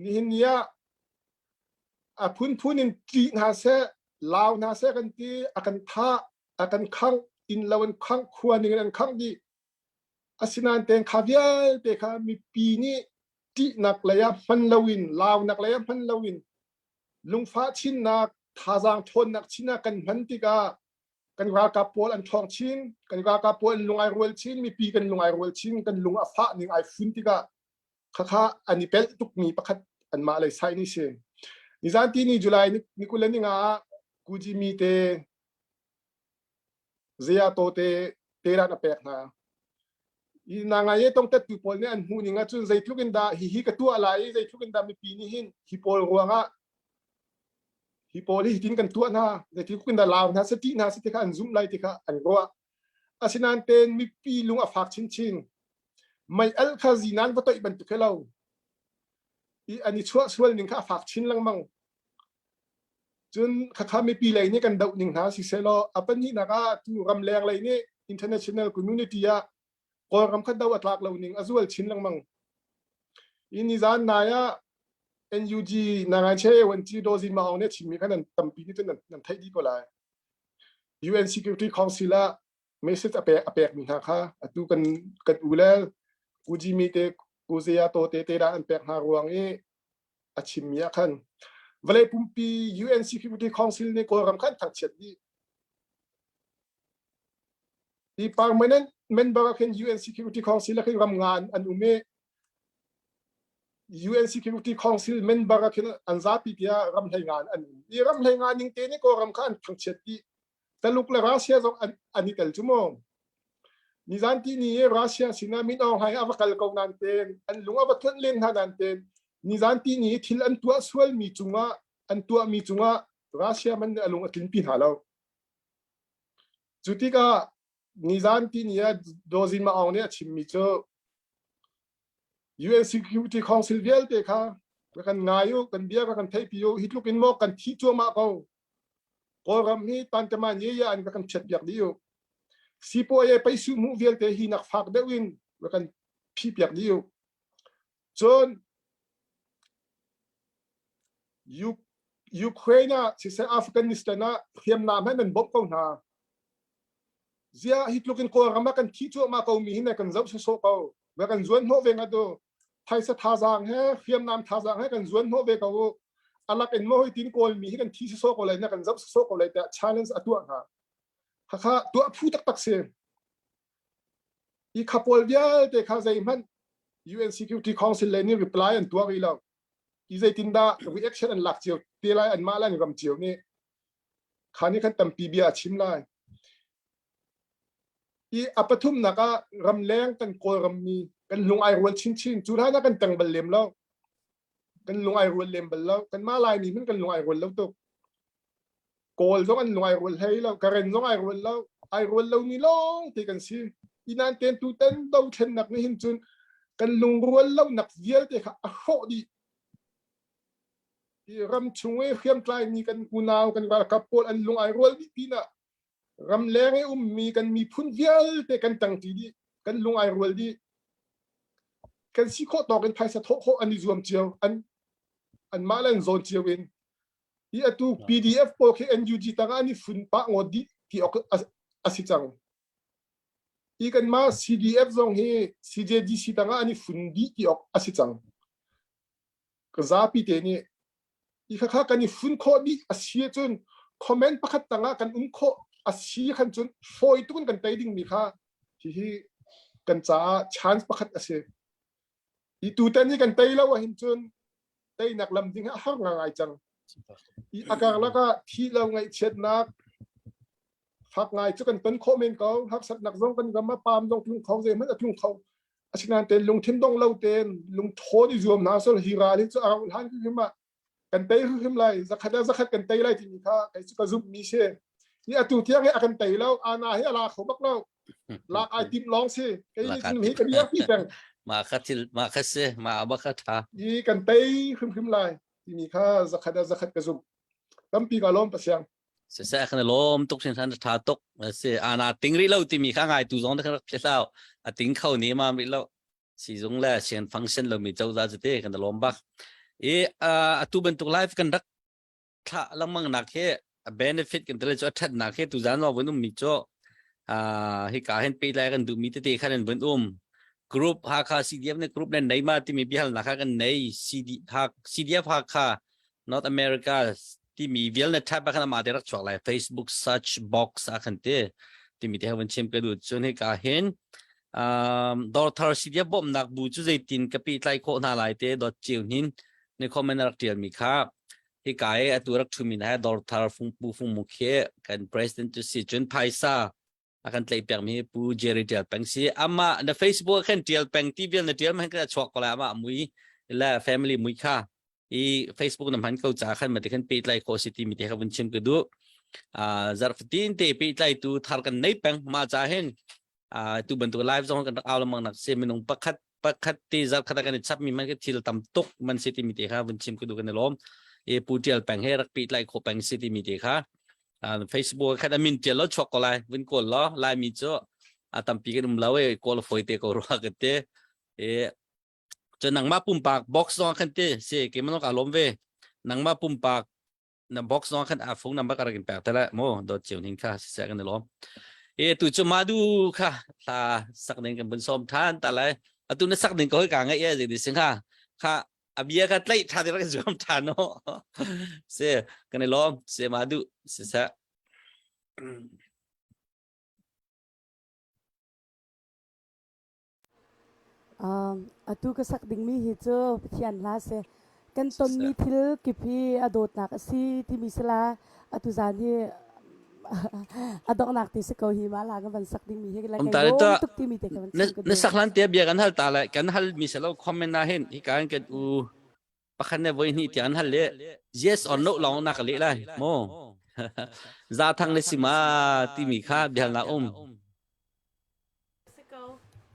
นี่เนียพูนอินจีนาเซลาวนาเซกันที่อากันท่าอากันขังอินลาวันขังควรหนึ่งอันขังดีอาศินันเตงคาเวียลเตค่ะมีปีนี้ที่นักเลยพันลาวินลาวนักเลยพันลาวินลุงฟ้าชินนักท่าจางทนนักชินากันพันติกากันรากาปอลอันทองชินกันรากาปอลลุงไอรัวชินมีปีกันลุงไอรัวชินกันลุงอาฟ้าหนึ่งไอฟุนติกาข้าอันนี้เป็นตุกมีประคัดอันมาเลยใช่นี่เช่นนิจานที่นี่จุลัยนี่กุลนี่งากูจิมีเตเซียโตเตเตระนับแปกนะ นางไอ้ต้องตัดปีพอลเนี่ยอันหูนี่งาจุนใจทุกันดาฮิกตัวอะไรใจทุกันดามีปีนี้หินฮิพอลรัวงะฮิพอลฮิตินกันตัวนะใจทุกันดาลาวนะสตินะสติค่ะอันซุ่มไล่ติค่ะอันรัวอาศินันเตนมีปีลุงอฟักชินไม่อัลคาซีนันวัตถุอิบันตุเคลาอันนี้ช่วยหนึ่งค่ะฟักชินลังมังจนข้าไม่ปีเลยนี่กันดาวหนึ่งนะสิเซลล์อัปนี้นะก็ตูรำแรงเลยนี่ international community อะก็รำคัดดาวอัตลักษณ์เราหนึ่งอาจจะชินลังมังอินิจานนาย NUG นางเช่วันที่โดซินมาเอาเนี่ยชิมีขนาดตั้มปีนี้จนนั่นไทยดีกว่าเลย UN Security Council ละไม่ใช่อเปกมีหาค่ะตูกันอูเลกูจิมีเตกูเซียโตเตระอันเปกหารวงเออชิมีขันเวลาปุ่มปี UN Security Council เนี่ยก็รำคัญทั้งเฉดดี permanent member ของ UN Security Council แล้วคือรำงานอันอุเม UN Security Council member ของอันซาปิเตียรำให้งานอันนี้รำให้งานยิ่งเตนี่ก็รำคัญทั้งเฉดดีแต่ลูกเลรัสเซียอันนี้เกิดชั่วโมงนิจันที่นี่รัสเซียสินามินเอาให้อวกาศกองนันเตนอันลุงอวกาศเล่นท่านันเตนนิจันที่นี่ที่อันตัวส่วนมีจุงะอันตัวมีจุงะรัสเซียมันลุงอัดลินปีนหาเราจุดที่ก็นิจันที่นี่โดซินมาเอาเนี่ยชิมมิโจ UN Security Council เวลเตค่ะกันงายุกันเบียกันไทยพิโยฮิตลูกอินโมกันที่จัวมาเขาก็รำนี้ตันจะมาเยี่ยอันกันเช็ดอยากดีอยู่สิปอยไปสู่มูเวลเตหินักฟักเดวินกันพี่อยากดีอยู่จนยูเครนสิเซอัฟกานิสถานเทียมน้ำให้มันบบเขาหนาเสียฮิตลูกอินก็รำกันที่จัวมาเขามีหินกันจับโซ่เขากันจวนโฮเวงอะดูไทยสถาจางให้เทียมน้ำทาจางให้กันจวนโฮเวงเขาอันลักเอ็นโมฮิตินโกลมีให้กันที่โซ่เขาเลยนะกันจับโซ่เขาเลยแต่ challenge อัตัวนะข้าตัวผู้ตักเสียอีขับวอลเดียแต่ข้าใจมัน UN Security Council เลยนี่ reply อันตัวอีแล้วอีใจตินดา reaction อันหลักเจียวเตลัยอันมาแล้วนี่กำเจียวนี่ข้านี่ขันตั้มปีเบียชิมเลยอีอัปทุมนักรำแรงกันโกลรำมีกันลงไอรัวชินจุดนั้นกันตั้งบัลเลมแล้วกันลงไอรัวเลมบัลแล้วกันมาลายนี่มันกันลงไอรัวแล้วตัวโกลต้องกันลงไอรัวให้แล้วการเรนต้องไอรัวแล้วนี่ลงที่กันสิอีนั่นเต็มตัวเต็มดาวเช่นนักนี่หินจุนกันลงรัวแล้วนักเยี่ยที่ค่ะโหดีอีรำช่วยเขียมใจนี่กันกูนาวกันกับโกลอันลงไอรัวนี่ปีน่ะรำแรงไอ้มีกันมีพุ่นเยี่ยที่กันตั้งที่ดีกันลงไอรัวดีกันสิโคต่อกันไทยสะทกอันนี้รวมเจียวอันมาเล่นโซนเจียวเองอีอัตุ PDF โปรเค NUG ต่างอันนี้ฝุ่นปะงอดีที่ออกอาศิจังอีกันมา CDF ซองเฮ CJDC ต่างอันนี้ฝุ่นดีที่ออกอาศิจังก็ซาปีเตนี่อีข้ากันนี่ฝุ่นโคดีอาศิจนคอมเมนต์ประคัตต่างกันโคอาศิขันจนโฟยตุกันไตดิ้งมีค่ะที่กันจ้า chance ประคัตอาศิอีตัวเต็นนี่กันไตแล้วว่าเห็นจนไตนักลำดิ้งหางง่ายจังอีอาการแล้วก็ที่เราไงเช็ดนักฟักไงจะกันเป็นคอมเมนต์เขาหักสัตว์นักร้องกันกันมาปามลงทุ่งเขาเสียมันจะทุ่งเขาอาชีพนั้นเต็นลงทิ้งต้องเล่าเต็นลงโทษที่รวมนาสลฮิราลิจะเอาหันขึ้นมากันไตขึ้นเลยสักขัดกันไตไรที่นี่ค่ะไอ้สุกซุปมีเช่นี่อาตุเที่ยงให้อากันไตแล้วอาณาให้อาลาเขาบักแล้วลาไอติมร้องสิไอ้นี่มีกันเยอะพี่แบงมาคัดที่มาคัดเสมาอับคัดท่ายี่กันเตยขึ้นเลยที่นี่ค่ะสักขัดกระซุบตั้มปีกาล้มปัสยังเสียขนาดล้มตกเส้นทางท่าตกเสียอาณาติงรีเล่าที่มีข้างไงตัวสองที่เขาเช่าติงเข้านี้มาไม่เล่าสีสงแล้วเสียงฟังก์ชันเรามีเจ้าตาจะเตะกันตลอดบักตัวเป็นตัวไลฟ์กันรักถ้าลังมังนักแค่ benefit กันแต่ละจุดทัดนักแค่ตัวจานว่าวันนู้นมีโจ้ให้การเห็นปีแรกกันดูมีเตะขันเป็นกรุ๊ปฮักซีดีเอฟในกรุ๊ปนั้นไหนมาที่มีพิจารณากันในซีดีเอฟฮักNorth America ที่มีวิลเนทับกันมาเดรักชัวร์เลย Facebook Search Box อาคันเตที่มีที่ให้วันเชื่อมกันดูจนให้การเห็นดอทาร์ซีดีเอฟบ่มนักบูจุดตินกับปีไลโคนาไลเตดอทจิวนินในคอมเมนต์รักเดียมีค่าให้การตัวรักชุมินให้ดอทาร์ฟุงปูฟุงมุขกัน President จะสิจนไพซ่า akan tlai pek mi pu Jerry Dial Peng si ama na Facebook kan Dial Peng TV na Dial man ka chok la ama mui la family mui kha i Facebook na man kau cha khan ma kan pe tlai ko city mi te ka bun chim ke du zarfatin te pe tlai tu thar kan nei peng ma cha hen tu bentuk live zong kan aw lamang nak se minung pakhat ti zar khata kan chap mi man ka thil tam tok man city mi te kha bun chim ke du kan lom e pu Dial Peng he rak pe tlai ko Peng city mi te kha Facebook แค่ดมินเจลช็อกอะไรวินกอลล้อลายมีจ้อตั้มปีกันเรากอลฟอยเตก็รัวกันเตจะนังมาปุ่มปากบ็อกซ์นอนกันเตเสกมันต้องอารมณ์เวนังมาปุ่มปากนังบ็อกซ์นอนกันฟงนังบักอะไรกันแปลกแต่ละโมโดดเจียวนิ่งค่ะเสียกันล้อมตุจะมาดูค่ะตาสักหนึ่งกันบนซ้อมท่านแต่ละตุนั้นสักหนึ่งก็ให้กางไอ้สิดิสิงค่ะอาเบียกันไล่ท่าที่เราจะทำทานเนาะเสียกันในล้อมเสียมาดูเสียatu ka sak ding mi hi cho thian la se kan ton mi thil ki phi adot nak si ti mi sala atu zan hi adok nak ti se ko hi ma la ga ban sak ding mi hi la kai tuk ti mi te ka ban na saklan te bia kan hal ta la kan hal mi salo comment na hen hi kan kan u pakhan ne voi ni tian hal le yes or no long nak le lai mo za thang le sima ti mi kha bial na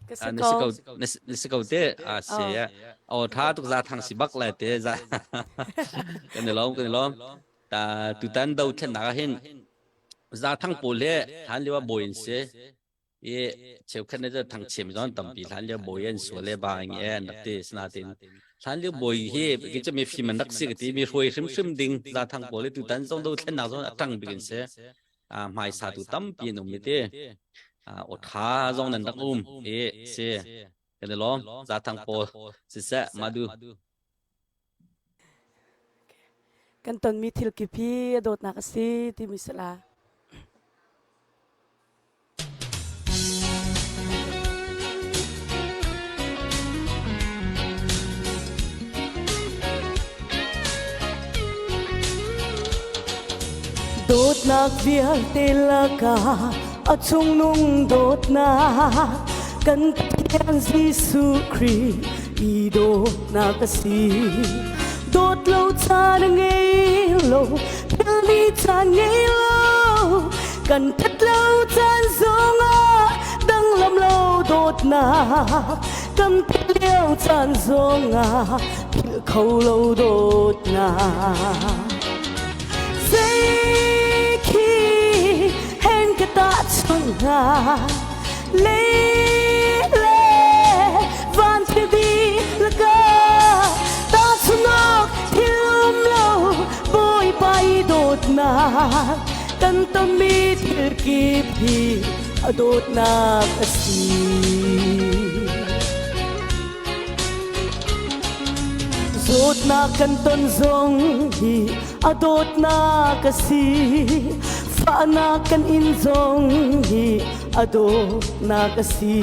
Nesiko te se o tha tu za thang si bak la te za kan lom ta tu tan dau chen na hin za thang po le han le wa boin se e cheu khan ne thang chem jon tam pi han le boyen so le ba nge nak te sna tin han le boi he ki che me fi man nak se ti mi roi shim ding za thang po le tu tan zong dau chen na zong tang bin se mai sa tu tam pi no mi teอดท้าจงนั่นตักเสียกันเลยล้อมจากทางโปสิเสมาดูกันตอนมีทิลกิพีโดดนักสีที่มิสลาโดดนักเวียนเตลกาอchung nung dot na kan tian Jesu Christ i dot na kasi dot lo chan ngay lo ni chan ngay lo kan tat lo chan zonga dang lam lo dot na kan tat liao chan zonga pil khâu lo dot na ta chung ha le van thi di la ka ta chung nok thilum lo boy pai dot na kan to mi thil ki phi adot na kasi zot na kan ton zong hi adot na kasi na kan in zong hi ado na kasi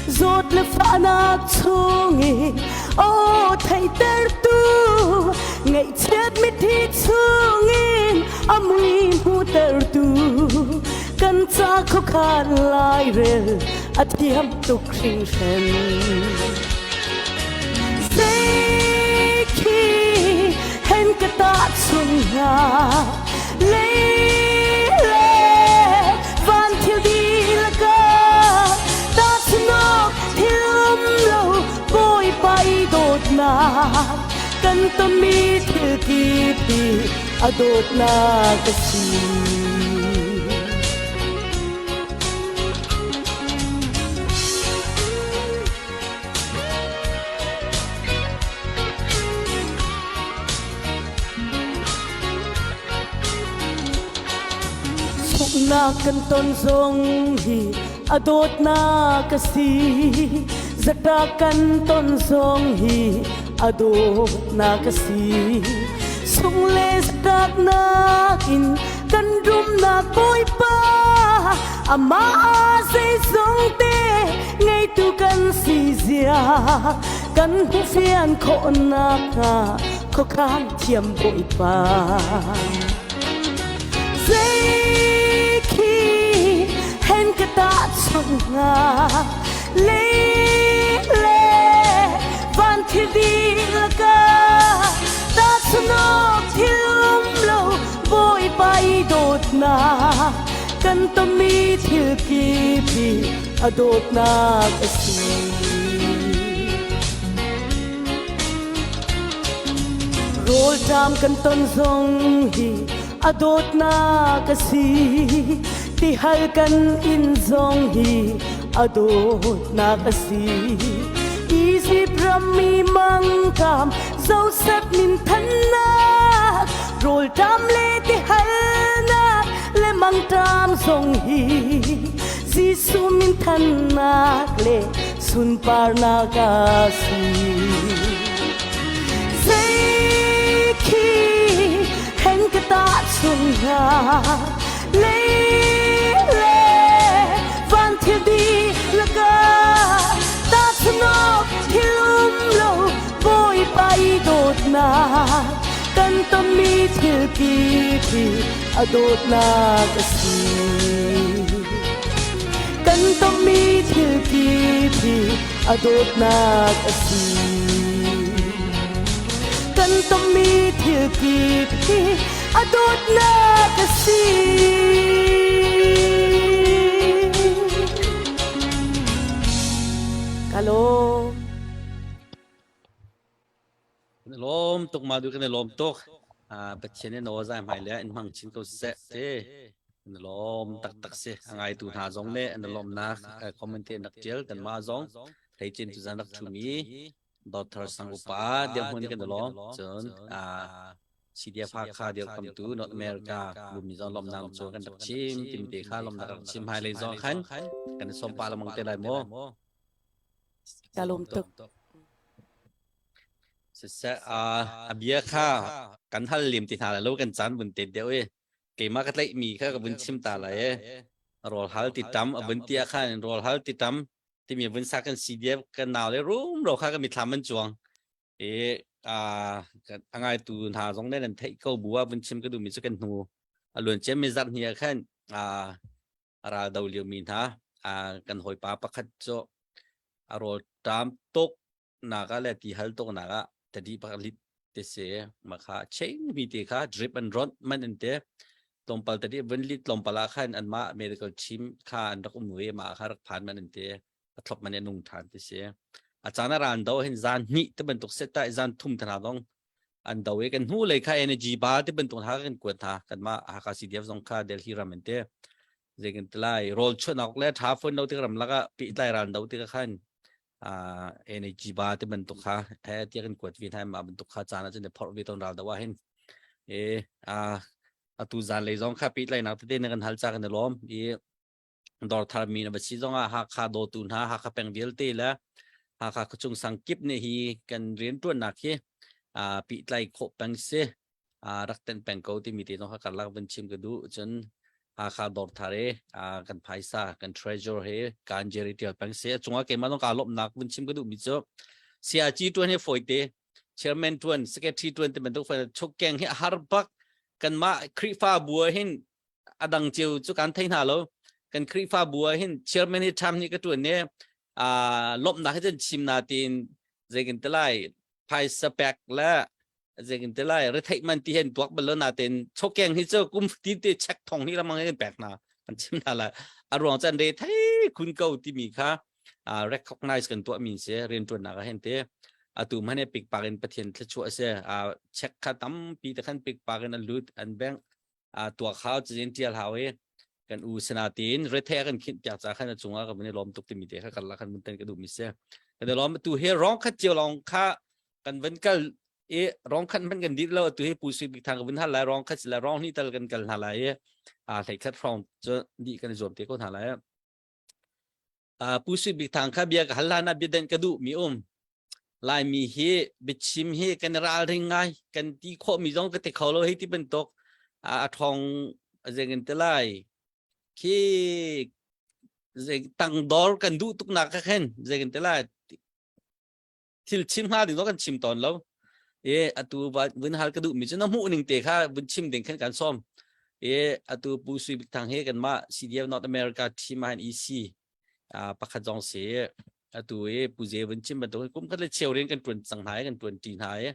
zot le fa na chung hi o thai ter tu ngai chet mi thi chung in amui mu ter tu kan cha kho khan lai rel athiam tu khring shen sei ki hen ka ta chung ha le kan to mi thil ki pi adot na kasi na kan ton zong hi adot na kasi zata kan ton zong hi ado na kasi sung les tak na in kan drum na koi pa ama say song te ngay tu kan si zia kan hu phian kho na ka kho kan thiam boi pa say ki hen ta chung nga le le van thil di laka ta sunok thilum lo boy pai dot na kan to mi thil ki pi adot na kasi roll jam kan ton zong hi adot na kasi ti hal kan in zong hi adot na kasi isip rami mangkam zau sat min than na roll jam le ti hal na le mang tam zong hi jisu min than na le sun par na kasi hen ka ta chung nga le le van thil di laka ta sunok thilum lo boy pai dot na kan to mi thil ki pi adot na kasi kan to mi thil ki pi adot na kasi kan to mi thil ki pi adot na kasi kalom lom tuk madu kan lom tuk bachchen ne no zai mai le in mang chin ko se te lom tak tak se angai tu na zong le an lom na comment nak chel kan ma zong thei chin tu zanak thu mi Dr. Sangupa dia hun kan lom chon CDF kha dia kam tu North America bumi zong lom nam cho kan dak chim tim te kha lom dak chim hai le zong khan kan som pa lamang te lai mo kalom tuk se abia kha kan hal lim ti tha lo kan chan bun te deu e ke ma ka tlai mi kha ka bun chim ta la e rol hal ti tam abun tia kha rol hal ti tam ti mi bun sa kan CDF kan naw le rum ro kha ka mi tham man chuang e angai tu tha jong ne nan thai ko buwa bun chim ka du mi chu kan hu alun chem mi zat nia khan ra dau liu mi tha kan hoi pa pakhat cho rol tam tok na ka le ti hal tok na ka tadi pakalit te se makha chain mi te kha drip and rot man ente tompal tadi venlit lompala khan an ma medical team kha an rak umwe ma kha rak phan man ente athlop man nung than te se achana ran do hin zan ni te ban tok seta zan thum thana dong an dawe kan hu le kha energy ba te ban tok ha kan ko tha kan ma ha ka CDF zong kha delhi ramente zegen tlai roll chonok le tha phone no te ram laga pi tlai ran do te khan energy ba te ban tuk kha he ti kan kwat vi thai ma ban tuk kha chana chen de phor vi ton ral da wa hin tu zan le zong kha pi lai na te ne kan hal cha kan lom dor thar mi na ba si zong ha kha do tu na ha kha peng vel te la ha kha chung sang kip ne hi kan rian tuan na khi pi lai kho peng se rak ten peng ko ti mi te no kha kan lak ban chim ka du chen kha dor thare kan phaisa kan treasure he kan jeri tel pang se chunga ke ma no ka lop nak bun chim ka du mi cho CRG 20 foite chairman 20 secretary 20 ben to fa chok keng he har bak kan ma khri fa bua hin adang chiu chu kan thai na lo kan khri fa bua hin chairman he tham ni ka tu ne lop na he chen chim na tin zegin telai phaisa pack la zegin telai re thai man ti hen tuak bal na ten chok keng hi cho kum ti te chak thong ni la mang hen pack na kan chim na la arong chan re thai kun ko ti mi kha recognize kan to mi se ren tu na ka hen te atu mane pik parin pathian thchu ase check kha tam pi ta khan pik parin an lut an bank tua khaw chen tial hawe kan u senatin re the kan khin pya cha khan chunga ka bune lom tuk ti mi te kha kan la khan mun ten ka du mi se kan lom tu he rong kha chiu long kha kan ven kal rong khan man kan dit lo tu he pu si bik thang ven ha la rong kha la rong ni tal kan kal ha la thai khat from cho di kan zom te ko ha la pu si bik thang kha bia ka hala na bi den ka du mi lai mi he bichim he kan ral ringai kan ti kho mi jong ka te kholo he ti ben tok thong zeng te lai ki zeng tang dor kan du tuk na ka khen zeng te lai thil chim ha ding no kan chim ton lo atu ba vin hal ka du mi chuna mu ning te kha vin chim ding khen kan som atu pu sui bik thang he kan ma CDF North America team han EC pakhat jong se atu pu je wen chim ban to kum khat le cheu ren kan tun sang hai kan tun tin hai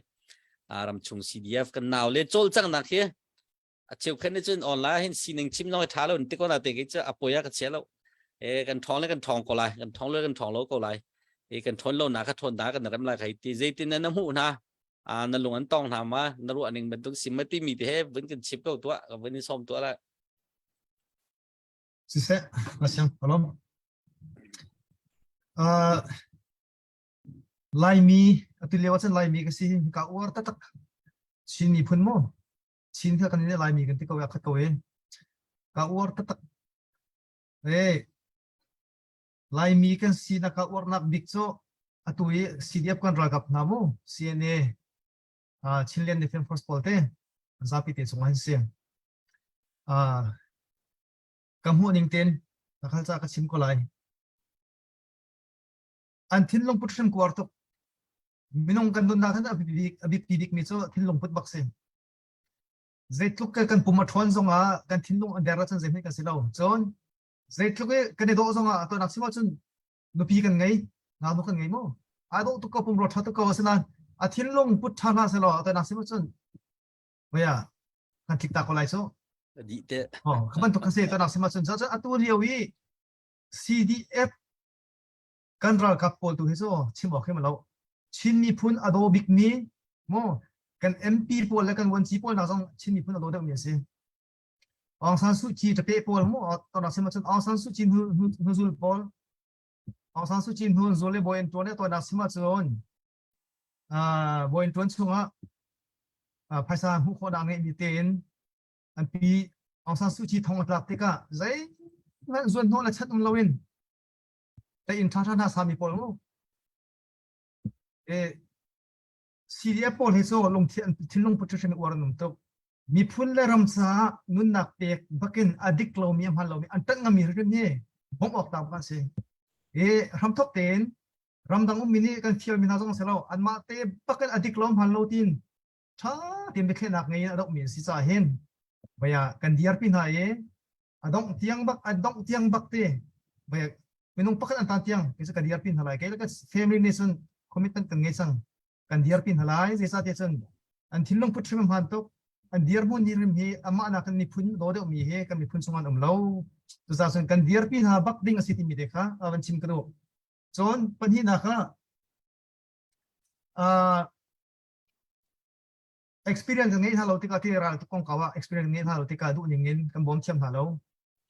ram chung CDF kan naw le chol chang nak he cheu khan ne chun online hin sining chim noi tha lo ti ko na te ke cha apoya ka che lo kan thong le kan thong ko lai kan thong le kan thong lo ko lai kan thon lo na ka thon da kan ram la khai ti je tin na mu na na lung an tong tham ma na ru aning ban tung simati mi te he wen kan chip ko to wen ni som to la Sise, Pasyang, kalom. Lai mi, atu lewasan lai mi kasi ka uar tatak. Chin ni pun mo. Chin ka kanina lai mi ganti ka uyak kat kawe. Ka uar tatak. Lai mi kan si na ka uar nak bikso. Atu CDF kan ragap na mo. CNA. Chilean Defense Force Polte. Zapi te sungahin siya. Kamu ning ten nakal sa kasim ko lai an thin long put shem kwarto minong kan don na kan abik pidik mi so thin long put bakse zaitluk kan pumathon zonga kan thin long andera chan zemi kan silaw chon zaitluk kan do zonga to naksima chun nupi kan ngai na no kan ngai mo ado to ko pum ro tha to ko asna a thin long put thana selo to naksima chun moya kan tik ta ko lai so di te kapan to kasi to naksima chun sa atu liawi CDF kan ral kapol tu heso chimo khe malo chin mi phun ado big mi mo kan MP pol la kan wan chi pol na song chin mi phun ado da mi se Aung San Suu Kyi te pe pol mo to naksima chun Aung San Suu Kyi hu zul pol Aung San Suu Kyi hu zole boyen to ne to naksima chun boyen ton chunga phaisa hu kho da nge mi ten an pi Aung San Suu Kyi thong tlak te ka zai na zon no la chat um lawin te in thata na sami pol mo CDF pol heso long thin long protection war num to mi phun le ram sa nun nak pek bakin adik lo mi am halo mi an tang mi ri ni bom ok ta ba se ram thok ten ram dang um mini kan thial mi na jong selo an ma te bakin adik lo halo tin tha tin be khenak ngai adok mi si cha hen baya kan diar pin ha adong tiang bak te baya minung pakat ang tatiang kasi kan diar pin halai kaya ka family nation commitment kan ngesang kan diar pin halai sa te chen an thinlong put shim han to an diar mo ni rim he ama na kan ni phun do de mi he kan ni phun sungan lo to sa kan diar pin ha bak ding asiti mi dekha awan chim kado chon panhi na kha experience ngai halo tika ti ral to kong kawa experience ngai halo tika du ningin kan bom chem halo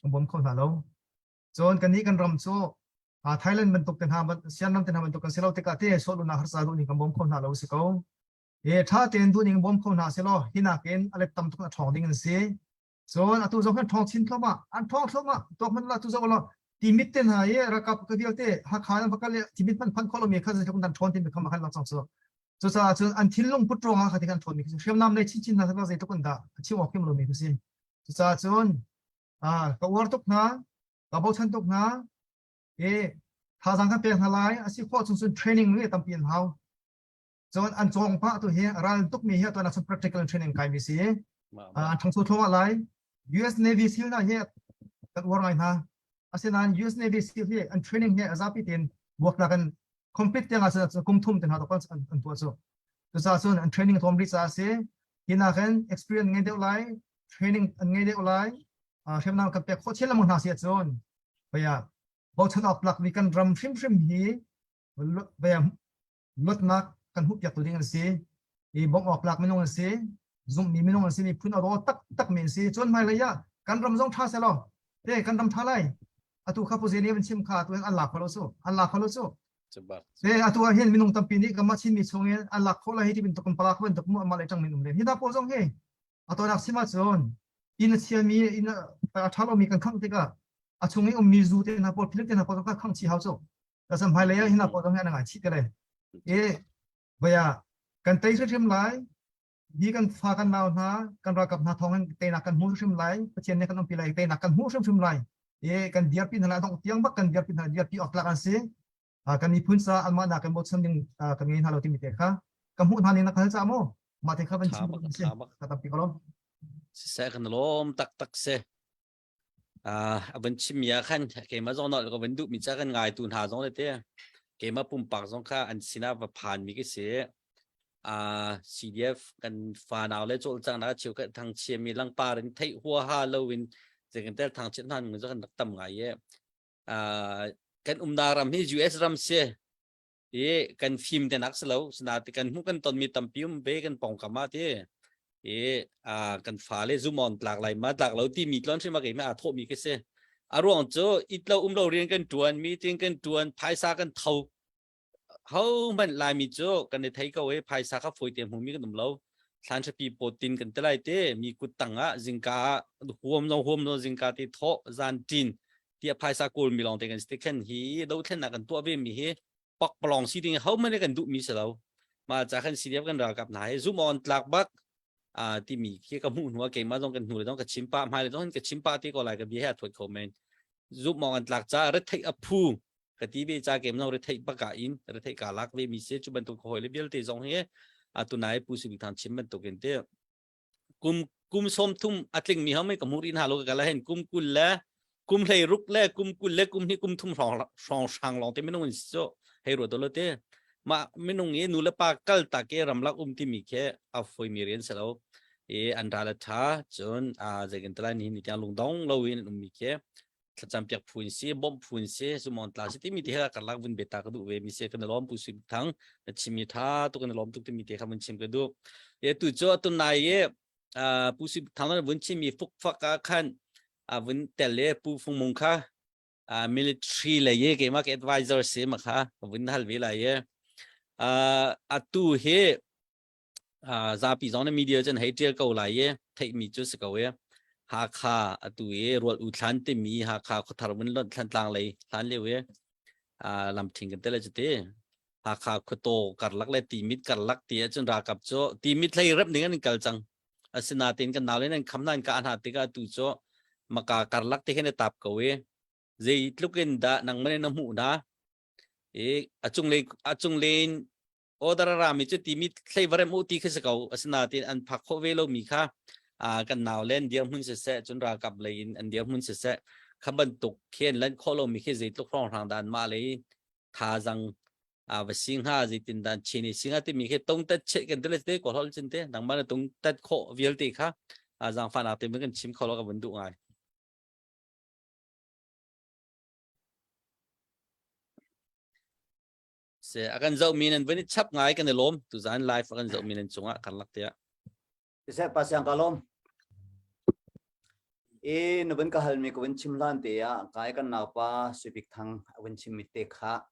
kan bom khon halo chon kan ni kan ram so Thailand man tok ten ha ban sian nam ten ha ban tok kan selo tika te so lu na har sa du ni kan bom khon halo si ko tha ten du ning bom khon ha selo hina ken ale tam tok na thong ding an si chon atu zo kan thong chin thloma an thong thloma tok man la tu zo lo ti mit ten ha rakap ka dial te ha khan bakal ti mit pan kholo me kha sa kun dan thon tin kham khan la chang so so sa chun an thinlong put ro ha kha ti kan thon mi shem nam nei chin na sa to kun da chi wa kem lo me si so sa chun ka war tok na ka bo chan tok na tha sang ka pe halai asi kho sun training ni tam pin how chon an chong pa to he ral tok mi he to na some practical training kai mi si an thang so thoma lai US Navy SEAL na he kan war ngai na asinan US Navy SEAL he an training he azapi tin work na kan complete yang asa kum thum ten ha to kan an to so sa sun an training thom ri sa se hina kan experience ngai de lai training an ngai de lai shem na ka pe kho chela mo na se chon baya bo chan op lak mi kan ram shim hi baya lot na kan hu yak to ding se bom op lak mi nong se zum mi nong se mi phun ro tak men se chon mai la ya kan ram jong tha se lo te kan ram tha lai atu kha po je ne ben chim kha to an la kholo so cebat atu hen mi nong tam pi ni ka ma chin mi chong an la khola hi ti bin to kan pala khon to mu ma le tang min um le hi da po jong he atu nak sima chon in chia mi in tha lo mi kan khang te ka achungi mi zu te na por philip te na por ka khang chi hau so ta sam hai le ya hina por jong he na ngai chi te le baya kan tai shim lai di kan fa kan naw na kan ra kap na thong te na kan mu shim lai pachien ne kan om pi lai te na kan mu shim lai kan diar pin hala dong tiang bak kan diar pin hala diar pi ok la kan se kan ni phun sa alma na kan bot sam ding kan ngai halo ti mi te kha kam hu na ni na kan sa mo ma te kha ban chim se ka ta pi kolom เสกันล้มตักเสบัญชีมีขันเกมมาจงนอนก็บันดุมีจักันง่ายตุนหาจงเลยเต้เกมมาปุ่มปากจงค่าอันสินาผ่านมีก็เสียCDF กันฟานเอาเลยโจลจังนะเชียวกันทางเชียมีลังปารินไทยหัวฮาโลวินจะกันแต่ทางเช่นนั้นมันจะกันนักตั้มไงกันดารามที่ US รำเสียกันฟิล์มแต่นักสลาวสนาติกันมุกันตอนมีตั้มพิมเบกันปองกามาที่กันฟ้าเลยซูมอนหลากหลายมาหลากเราที่มีตอนใช่ไหมกันไม่อาจทบมีก็เสียรวงโจอิตเราเราเรียนกันจวนมีเรียนกันจวนภายซากันเท่าเขามันลายมีโจกันในไทยก็เว้ภายซาเขาฝอยเตรียมหูมีกันตุ่มเราสันชปีโปรตีนกันแต่ไรเต้มีกุตังจิงกาหัวมโนจิงกาที่ทอจานจีนที่ภายซากูลมีลองแต่กันสติ๊กเกนฮีเราเท่นนักกันตัวเวมีเฮปักปลองซีดิ้งเขาไม่ได้กันดุมีเสียแล้วมาจากกันซีเดียกันเรากับไหนซูมอนหลักบักที่มีแค่กับหูหัวเก่งมาต้องกันหูเลยต้องกับชิมป้าไม่เลยต้องกับชิมป้าที่ก็อะไรกับเบี้ยถอดคอมเมนต์ซูมอนหลักจ้าเรทไทอัพพูกติเบี้ยจ้าเกมเราเรทไทบักกาอินเรทไทกาลักเวมีเสียจุบันตุกคอยเลยเบี้ยเตจงเฮตัวไหนผู้สิบิทางชิมมันตุกันเตะกุมส้มทุ่มอัดลิงมีเขาไม่กับมูรินฮาโลกันแล้วเห็นกุมกุลแล้วกุมเลยรุกแล้วกุมกุลแล้วกุมนี่กุมทุ่มสองช่างลองเตไม่ต้องอินโซให้รู้ตัวเลยเตะมาไม่นุ่งนูเลปากัลตาเกรำลักที่มีแค่อัฟอยมีเรียนเสร็จแล้วอันดาลท่าจนจากกันตลาดนี้นี่จะลงดองเราเองมีแค่ถ้าจำเปียกฝุ่นเสียบอมฝุ่นเสียสมองตาสิที่มีที่ให้กันลักวันเบต้าก็ดูเวมีเสียกันล้อมผู้สิบทั้งชิมีท่าตัวกันล้อมทุกที่มีที่ให้มันชิมกันดูตัวโจตัวนายผู้สิบทั้งนั้นวันชิมีฟุกฟักกันวันแต่เล่ผู้ฟงมงค่ะmilitary เลยเกี่ยมาก advisor เสียมาค่ะวันฮัลวิเลยตัวเฮซาปีจอนมีเดียจนให้เจ้าเก่าไหลไทยมีจุดสกัดหาค่าตัวรวดอุทันที่มีหาค่าเขาทำมันลดทันต่างเลยทันเลยลำทิ้งกันแต่ละจุดหาค่าเขาโตกัดลักเลยตีมิดกัดลักตีจนรากับโจตีมิดเลยรับหนึ่งกันกัลจังสนาตินกันดาวเลยนั่นคำนั้นการหาติกาตัวโจมากากัดลักที่ให้ในตับเขาเจีลูกเอ็นดานังมันน้ำหูนะจุงเลนโอดารามีจุดที่มีใช้วาระมุติขึ้นสกัดสนาตินอันพักโคเวโลมีค่ะกันหนาวเล่นเดียวมุ่งเสะจนรากับเลยอันเดียวมุ่งเสะขบันตุกเขียนเล่นโคโลมีแค่เจตุกรองทางด้านมาเลยท่าจังวสิงหาจิตินด้านเชนิสิงหาที่มีแค่ตรงตัดเช็คกันเดลสเตก็ฮอลจินเตดังมันตรงตัดโควิลติค่ะจังฟันอาเต็มกันชิมเขาแล้วกับบันดุง่ายเสียอาการเจ้ามีนั่นวันนี้ชับง่ายกันในลมตุจานไลฟ์อาการเจ้ามีนั่นจงอ่ะกันลักเตียSaya pas yang kalom, nuben kahal mi kawin chimlan te ya, kaya kan napa subik thang kawin chimite kha,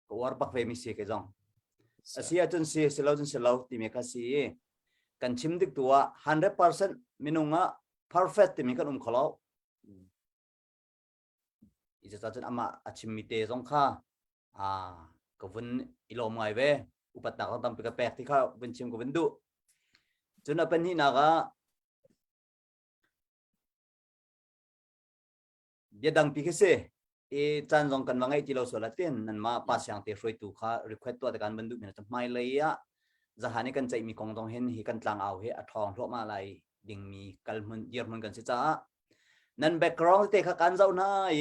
kawar pak ve mi si ke jong. Asia jun si selau ti mi ka si, kan chimdik tua 100% minunga perfect ti mi kan khalau. Ija jun ama achimite jong kha, kawin ilom ngai ve, upat nak tam pika pek ti kha kawin chim kawin du. Jun apa ni naga dia dang pikese chan jong kan wangai tilo solatin nan ma pas yang te froi tu kha request tu kan bendu mina mai leya jahani kan chai mi kong dong hen hi kan tlang au he athong thlo ma lai ding mi kalmun year mun kan se cha nan background te kha kan zau na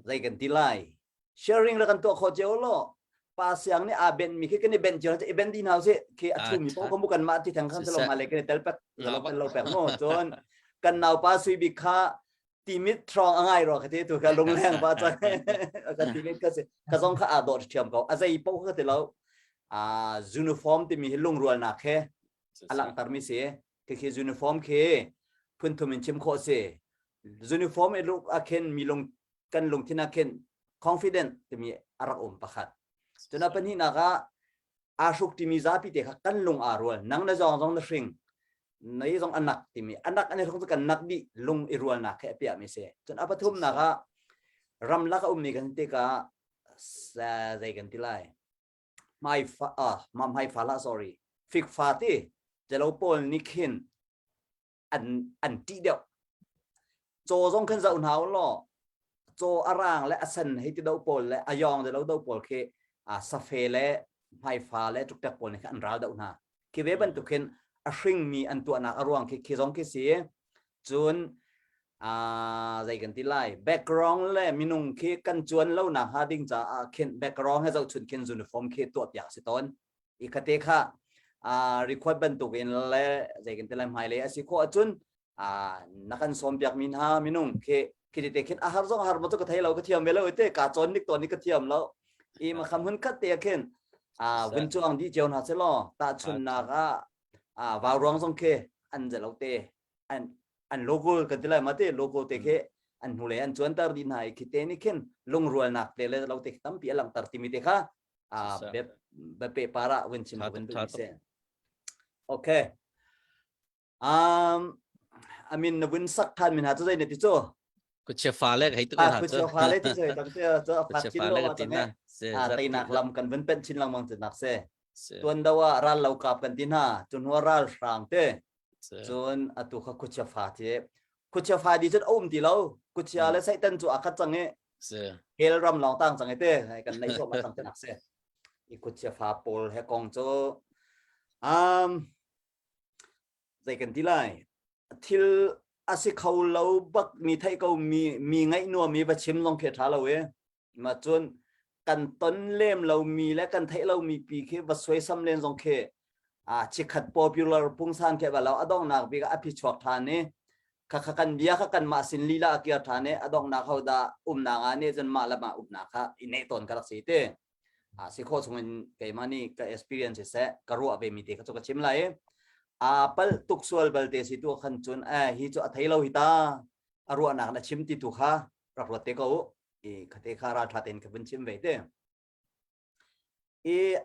zai kan tilai sharing la kan to kho jelo pas yang ni aben mi ke ni ben jero te ben din house ke athu mi ko bukan ma ti thang kan se lo ma le ke tel pek lo pek no chon kan nau pa sui bi kha ti mit trong angai ro ke tu ka long leng pa cha ka ti mit ka se ka song kha a do thiam ko a zai po ka te lo uniform ti mi long rual na ke alang tar mi se ke uniform ke phun thu min chim kho se uniform e look a ken mi long kan long thina ken confident ti mi arak pakhat jona pan hi naga asuk ti mi zapi te kha kan long arwal nang na jong na shring nai jong anak ti mi anak ane rong kan nak di lung irwal na khe pia mi se jon apathum naga ramla ka umni kan te ka sa zai kan tilai mam hai fala sorry fik fati jalo pol nikhin an ti deu cho jong kan zau hau lo cho arang le asan hei ti dau pol le ayong de lo dau pol khe sa fe le hai fa le tuk tak pol ne kan ral dau na ki ve ban tu khen ring mi an tu anak aruang ki zong ki si chun zai kan ti lai background le minung ki kan chuan lo na ha ding cha khen background he zau chun khen uniform ki tu pyak si ton I khate kha record ban tu wen le zai kan ti lai mai le asi ko chun nakan som pyak min ha minung ki te khen har zong har mo to ka thai lo ka thiam me lo te ka chon nik ton ni ka thiam lo I ma kham hun khat te khen vin chuang di cheon ha se lo ta chun na ga vào rong song ke an je lo te an logo ka ti lai ma te logo te ke an hu le an chuan tar din hai ki te ni khen lung rual nak te le lo te tam pi alang tar ti mi te kha be pe para wen chim wen du se okay I mean win sak than min ha chu zai ne ti chu ku che fa le hai tu ku che fa le ti che dang te cho ku fa che chin fa lo le wa tin tang na ne tai nak lam kan wen pen chin lang mang te nak se tuan dawa ral lo kap kan tin ha chun ho ral rang te chun atu kha ku che fa te ku che fa di chet om ti lo ku che le sai tan chu akhat chang e hel ram long tang chang e te kan nei so ma tang te nak se I ku che fa pol he kong cho zai kan ti lai thil asi khau lo bak mi thai ko mi ngai no mi ba chim long khe tha lo e ma chun kan ton lem lo mi le kan thai lo mi pi khe ba soi sam len jong khe chi khat popular pung san khe ba lo adong nak bi ga api chok tha ne kha kan bia kha kan ma sin lila akia tha ne adong nak ho da na nga ne jan ma la ma na kha ine ton ka si te si kho chung ke mani ka experience se ka ru ave mi te ka chu ka chim lai pal tuk sual bal te si tu khan chun hi chu athai lo hi ta aru anak na chim ti tu kha rak ro te ko khate kha ra tha ten ka bun chim ve te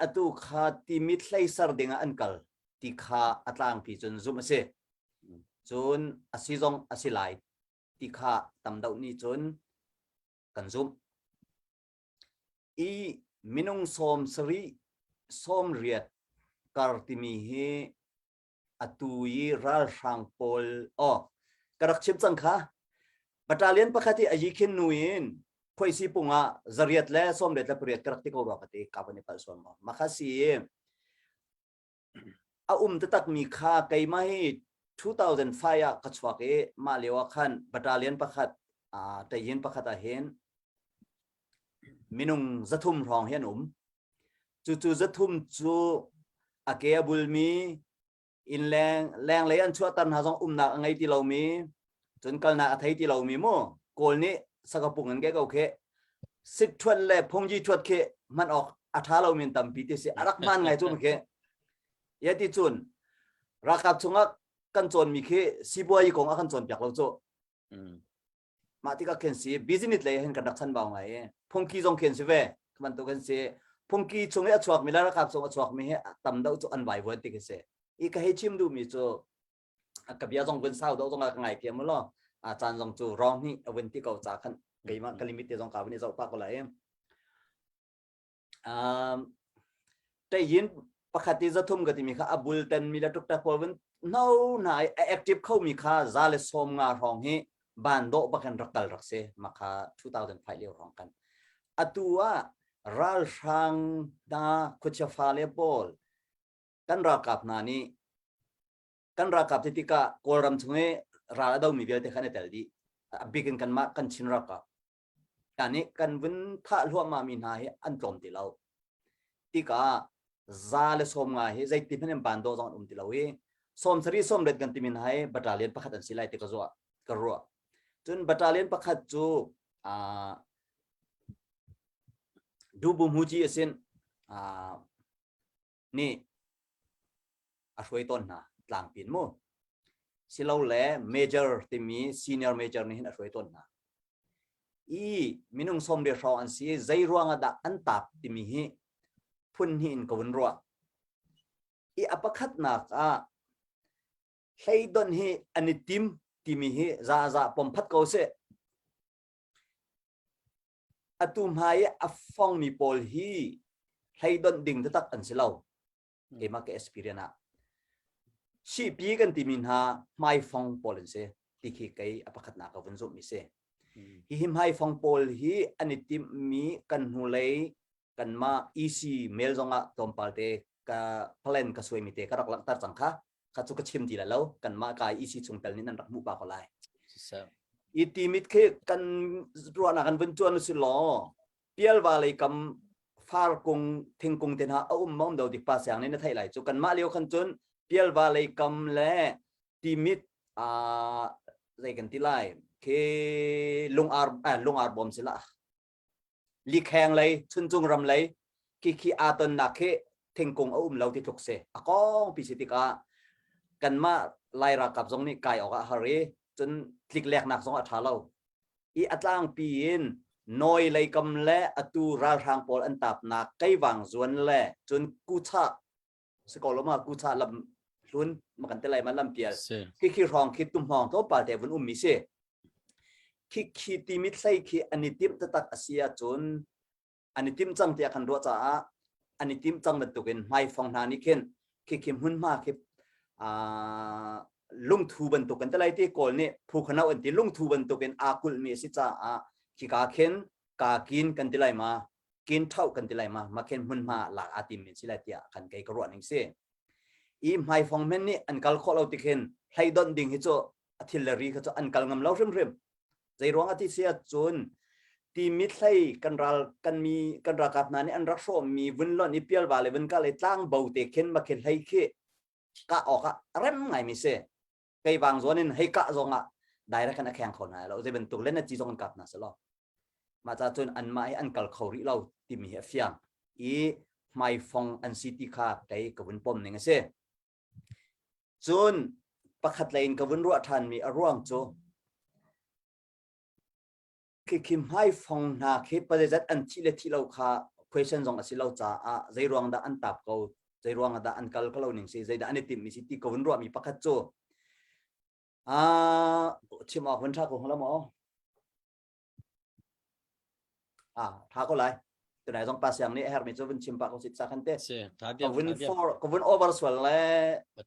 atu kha ti mit hlai sar dinga ankal ti kha atlang pi chun zum ase chun asizong asilai ti kha tam dau ni chun kan zum minung som sari som riat kar ti mi he atui ral rang pol karak chim chang kha battalion pakhati ajikhin nuin khoi si punga zariat le som le tapriat karak ti ko ro khati ka bani pal som ma khasi ta tak mi kha kai ma hi 2005 ka chwak e ma lewa khan battalion pakhat ta yin pakhat a hen minung zathum rong hen chu zathum chu akea bulmi in lang le an chua tan ha jong na ngai ti lo mi chun kal na thai ti lo mi mo kol ni sakapung an ge ko khe sit thwan le phongji thwat khe man ok atha lo min tam pi ti se arak man ngai chu khe yati chun rakap chunga kan chon mi khe siboi kong akan chon pyak lo chu ma ti ka ken si business le hen kan dak chan baw ngai phongki jong ken si ve man to kan se phongki chunga achwak mi la rakap chunga achwak mi he tam dau chu an bai won ti ke se I ka he chim du mi chu ka bia jong wen sao do jong ngai ke mo lo chan jong chu rong ni wen ti ko cha khan ke ma ka limit te jong ka ni zo pa ko la te yin pakhati za thum ga ti mi kha abul ten mi la tuk ta pol wen no na active khau mi kha za le som nga rong he ban do ba kan rakal rak se ma kha 2005 le rong kan atua ral sang da kucha fa le bol kan rakap na ni kan rakap ti ka koram chunge ra dau mi bel te khane tel di bikin kan ma kan chin rakap kani kan win tha lua ma mi na he an tom ti lo ti ka za le som nga he zai ti phenem ban do jong ti lo he som sari som ret kan ti min hai battalion pakhat an silai te ka zo ka ro chun battalion pakhat chu du bu mu ji asin ni ashwai ton na tlang pin mo silo le major timi senior major ni hin ashwai ton na minung som de raw an si zai ruanga da an tap timi hi phun hi in kawun ro apakhat na ka heidon hi anitim timi hi za pom phat ko se atum hai afong mi pol hi heidon ding ta tak an silo ke ma ke experience si pi kan timin ha mai phong pol se tikhi kai apakhat na ka vun zo mi se hi him hai phong pol hi anitim mi kan hulei kan ma easy mail zonga tompalte ka plan ka suai mi te ka rak lang tar changkha ขัดจุกชิมทีละแล้วกันมากายอีซีชงเปลนี่นั่นรักมุปากอะไร So, อีทีมิดเคกันรัวนักันวันจวนสุดหล่อเปียลวาเลยกำฟาร์กงทิ้งกงเทนหาเอามอมเดาดิปาเสียงนี่นะไทยไหลจุกันมาเลี้ยวขันจนเปียลวาเลยกำและทีมิดอะไรกันที่ไล่เคลงอาร์บอมสิละลีแข่งเลยชุนจุงรำเลยคีอาตันนักเคทิ้งกงเอาเราที่ถูกเสอากองพิสิติกากันมาไล่รักกับตรงนี้กายออกฮารีจนคลิกแหลกหนักสองอัฐาเราอีอัตลางปีนน้อยเลยกำและอตูราทางปอลอันตับนักไกวังส่วนแหละจนกูชะสกอลมากูชะลำลุ้นมากันแต่ไรมันลำเปีย so, คิดรองคิดตุ้มห้องตัวปาแต่วันมิเสคิดตีมิดใส่คิดอันนี้ติมตัดอาเซียจนอันนี้ติมจังเตียกันรัวจ้าอันนี้ติมจังมันตุกินไม่ฟองนานิเข็นคิดหุ่นมากคิดลุงทูบันตุกันแต่ไรที่ก่อนนี่ผู้ขณะวันที่ลุงทูบันตุกันอากุลมีสิจ้าคิดกาเข็นกากินกันที่ไรมากินเท่ากันที่ไรมาเข็นหุ่นมาหลักอาติมีสิไรเตียกันไกลกระรวนหนึ่งเสอีไม่ฟองแม่นี่อันกัลข้อเราติเข็นให้ดอนดิ่งให้โจอาทิลรีเขาจะอันกัลงำเล่าเริ่มใจร้องอาทิเสียจนทีมิดใส่กันรัลกันมีกันรักกับนั้นอันรักโซมีวันล้อนอีเปียลบาเลวันก็เลยตั้งเบาเตเข็นมาเข็นให้เคกะออกเริ่มไงมิเสไกบางส่วนนึงให้กะจงได้แล้วกันแข่งคนไหนเราจะเป็นตัวเล่นจีจงกับนะสลอมาจากจนอันไม่อันกัลเขาริเราทีมีเฟียงอีไม่ฟองอันซิตี้คาไกกับวันปมหนึ่งเสจนประคัดเลนกับวันรัวทันมีอารมณ์โจคิมให้ฟองนาคิดประเด็นอันที่เลที่เราคา question จงอสิเราจะใจรวงดาอันตับเขาใจรวงดาอันกัลก็เราหนึ่งสิใจดาอันนี้ติมมีสิที่กับวันรัวมีประคัดโจชิมออกวันท่าของเราหมอท่าก็ไรตัวไหนต้องปัสอย่างนี้เฮอร์มิจะวันชิมปากของสิทธิ์สักขันเตะ so, กับวัน4กับวันโอเวอร์สวลเลย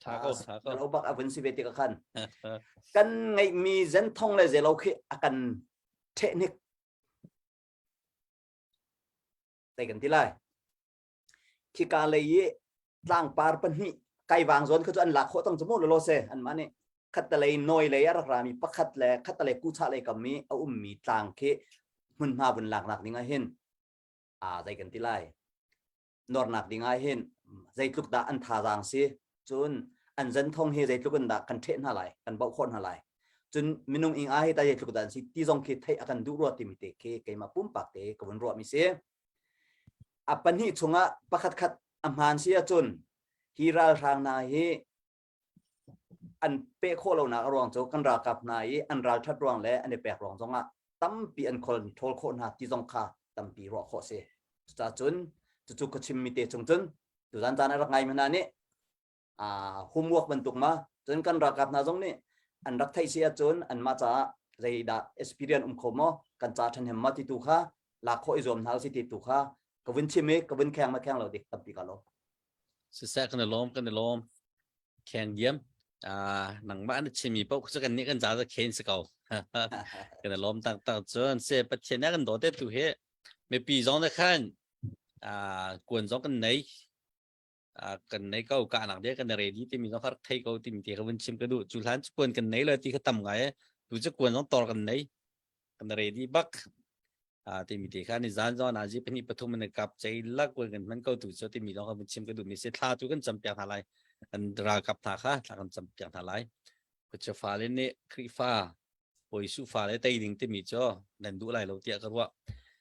taco, เราบักวันสิบเอ็ดกัน taco. กันไงมีเส้นทองเลยเราคือกันเทคนิคแต่กันที่ไรที่การเลยร่างปาร์ปันนี่ไกวางส่วนคืออันหลักเขาต้องสมมติเราเซอันมาเนี่ยขัดตะเลยน้อยเลยอะไรรามีปักขัดเลยขัดตะเลยกู้ชาเลยกับมีเอามีต่างเคมันมาบนหลักนี่ไงเห็นใจกันที่ไรนอร์นักนี่ไงเห็นใจทุกดาอันทารังสิจนอันเส้นทองเฮใจทุกคนดากันเทนอะไรกันเบาคนอะไรจนมินุงอิงอาให้ตายทุกด้านสิที่จงคิดให้อากันดูรัวติมิเตเคเกมาปุ่มปากเตกับวันรัวมิเสปันนี้ชงปักขัดอัมพานเสียจนฮีราทางนายอันเปะโคเราหนักรองโจกันรากับนายอันราชัดรองและอันเดแปลกรองจงตั้มปีอันคนโทลโคนาที่จงคาตั้มปีรอโคเสจะจนจุกชิมมิเตจงจนดูด้านจานอะไรไงมันนั่นนี่หุมวกบรรทุกมาจนกันรากับนาจงนี่อันรักไทยเสียจนอันมาจากใจดาเอ็กซ์เพรียนขโมกันจ่าทันเหมมาติตุค่ะหลักข้ออิจฉาหาสิติตุค่ะกวินชิมกวินแข่งมาแข่งเราเด็กตั้มปีกันเรา So, second alone, can yum. Nang man chimi pok so kan ni kan za ken se kau. Kan alone tang zon se pa chen na kan do de tu he. Me pi zong de kan kuan zong kan nei. Kan nei kau ka nang de kan re di ti mi zong har thai kau ti mi ti kan chim ka du chu lan kuan kan nei la ti ka tam ngai. Tu che kuan zong tor kan nei. Kan re di bak. Thì mình thấy khá là dán do là gì bên này bắt đầu mình gặp chạy lắc với cái mình câu từ cho thì mình nó không chìm cái đủ mình sẽ tha chú cái chấm bẹt thả lại anh ra gặp thả khác là con chấm bẹt thả lại cái chỗ pha lên nè khi pha hồi su pha lên tay đỉnh thì mình cho nên đủ lại lâu tiệt cái what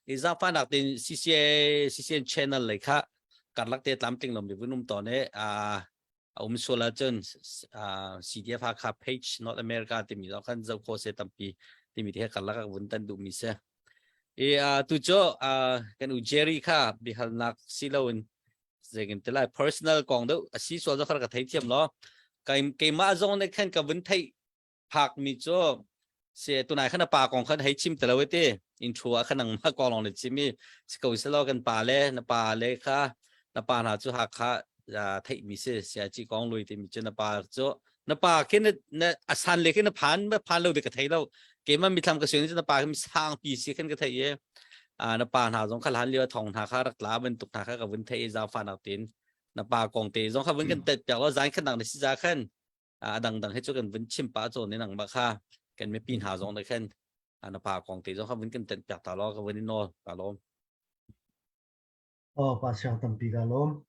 thì ra pha đặc tiền CCN channel này khác cắt lắc tiền làm tiền làm việc với nông tòn đấy ông số là chân CDF khác page North America thì mình nó khăn dâu khó sẽ tầm pi thì mình thấy cắt lắc cái vấn đề đủ mình sẽ tu cho kan ujeri kha bihal nak silawin zegin tela personal kong do asi so zo khar ka thai thiam lo kai ma zong ne khan ka vun thai phak mi cho se tunai khana pa kong khan hai chim telawete intro a khanang ma kong long le chimi sikau selo kan pa le kha na pa na chu ha kha thai mi se sia chi kong lui te mi chen na pa cho na pa ken na asan le ken phan lo de ka thai loเกมมันมีทำกระสุนที่นปาเขามีสร้างปีซีขึ้นก็เทียนปาหาสงขลาเรือทองหาข้ารักษาเป็นตุกหาข้ากับวินเทยาฟานเอาตินนปากองเตยสงขลาวินกันเตะจากว่าใจขึ้นหนังในสิจาขึ้น ดังให้ช่วยกันวินชิมป้าโจในหนังมาค่ากันไม่ปีนหาจงได้แค่นภาของตีจงเขาวินกันเต็มจากตลอดกับวินโนกาลม pasang tampi kalom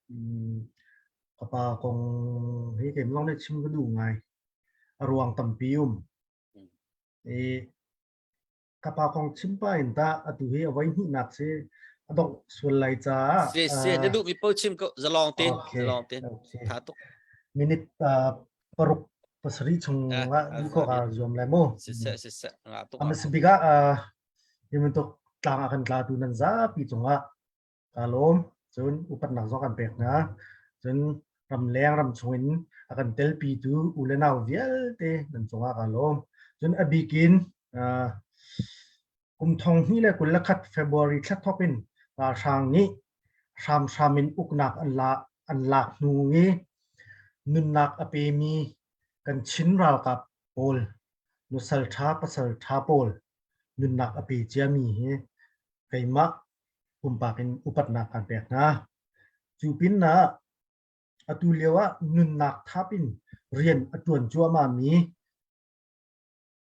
kapa kong hi kem long ne chim ka du ngai ruang tampium e kapa kong chimpa inta atu hi awai hi nak se adok sul lai cha Sia dia duk mi po chim ko zalong tin okay tha tuk minute paruk pasari chunga ni ko ka zom lai mo sisa nga tuk amasibiga yimentok tlang akan tla tu nan za pi chunga kalom chun upat nak zo kan pek na chun ram leng ram chungin akan tel pi tu ulenau vial te nan chunga kalom chun abikin kum thong hi le kul lakhat February thlat thopin ta sang ni shamin uknak an lak nu ngi nun nak ape mi kan chin ral kap pol nu sal tha pasal tha pol nun nak ape chiami he kaima kumpakin upat nak kan pek na chupin na atulewa nun nak thapin rian atuan chua ma mi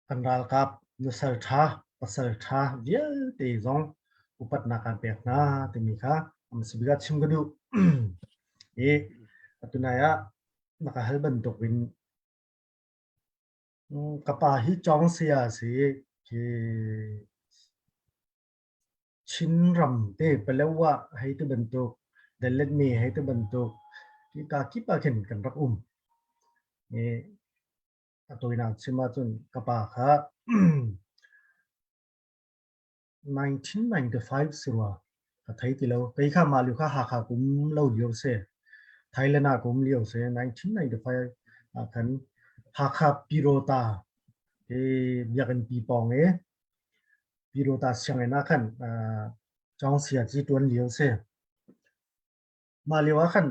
kan ral kap nu sal tha pasal tha vial te zong upat nak kan pek na te mi kha am sibiga chim gadu e atunaya nakahal bantok win kapa hi chong sia si ke chin ram te pelewa hai te bantok dalet me hai te bantok ki ka ki pa khen kan rak e atoina chima chun kapa kha 1995 sirwa ka thai ti lo kai kha ma lu kha ha kha kum lo liu se Thailand kum liu se 1995 kan ha kha pirota e yakan pi pong e pirota siang na kan chong sia ji tuan liu se ma liu kan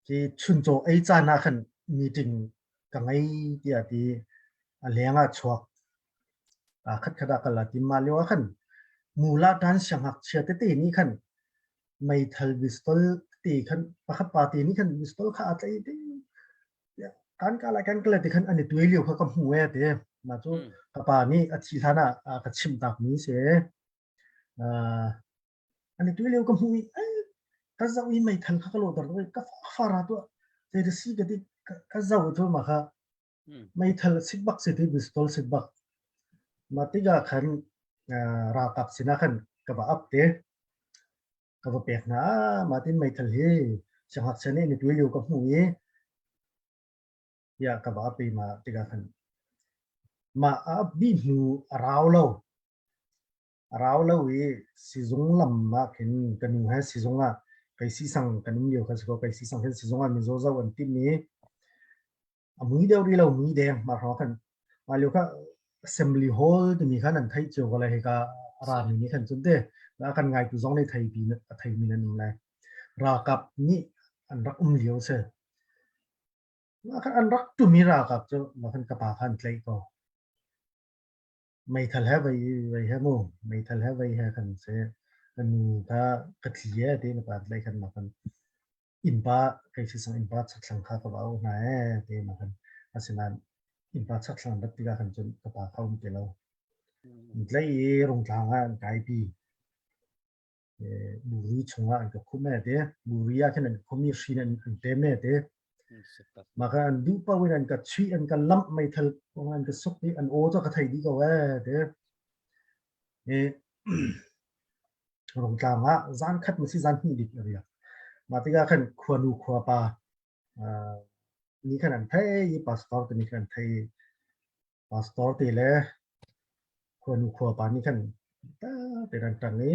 ki chun zo ai cha na kan meeting ka ngai tia ti lenga chhuak khat khada kala ti ma liu kan mula dan siang hak chia te ni kan mai thal bistol ti kan pakhat pa ti ni kan bistol kha atai ti kan kala kan kala ti kan ani tuai liu kha kam huwe te ma chu ka pa ni achi thana ka chim tak ni se ani tuai liu kam hui ka zawi mai thal kha lo dar ka fara to te si ka ti ka zaw to ma kha mai thal sibak se ti bistol sibak ma ti ga khan ra kap sina khan ka ba up te ka ba pek na ma tin mai thal he changak chane ni tuai liu ka hui ya ka ba pe ma ti ga khan ma a bi nu raw lo wi si zung lam ma khin kanu ha si zunga kai si sang kanum liu kha ko kai si sang khin si zunga mi zo zo an tim ni amui deu ri lo mi deng ma ro khan ma liu kha assembly hall ti mi khan an thai chu ko la he ka ra ni khan chun de la kan ngai tu zong nei thai bi na thai mi na nu lai ra kap ni an rak liu se ma khan an rak tu mi ra kap chu ma khan ka pa khan tlai ko mai thal ha vai ha mo mai thal ha vai ha kan se kan ta ka thlia te na pa tlai kan ma kan in pa kai si sang in pa chak sang kha ka ba na te ma kan asinan in pa chak sang dat ti ga kan chun ka pa khaum te lo tlai rong thang a kai pi buri chunga an ka khum te buri ya kan khumi shin an te me te maka an du pa win an ka chi an ka lam mai thal ong an ka sok ni an o to ka thai di ka wa te rong tlang a zan khat ma si zan hi dik ria ma ti ga khan khwanu khwa pa ni khan an thai yi pastor te ni khan thai pastor te le khwanu khwa pa ni khan ta te ran tang ni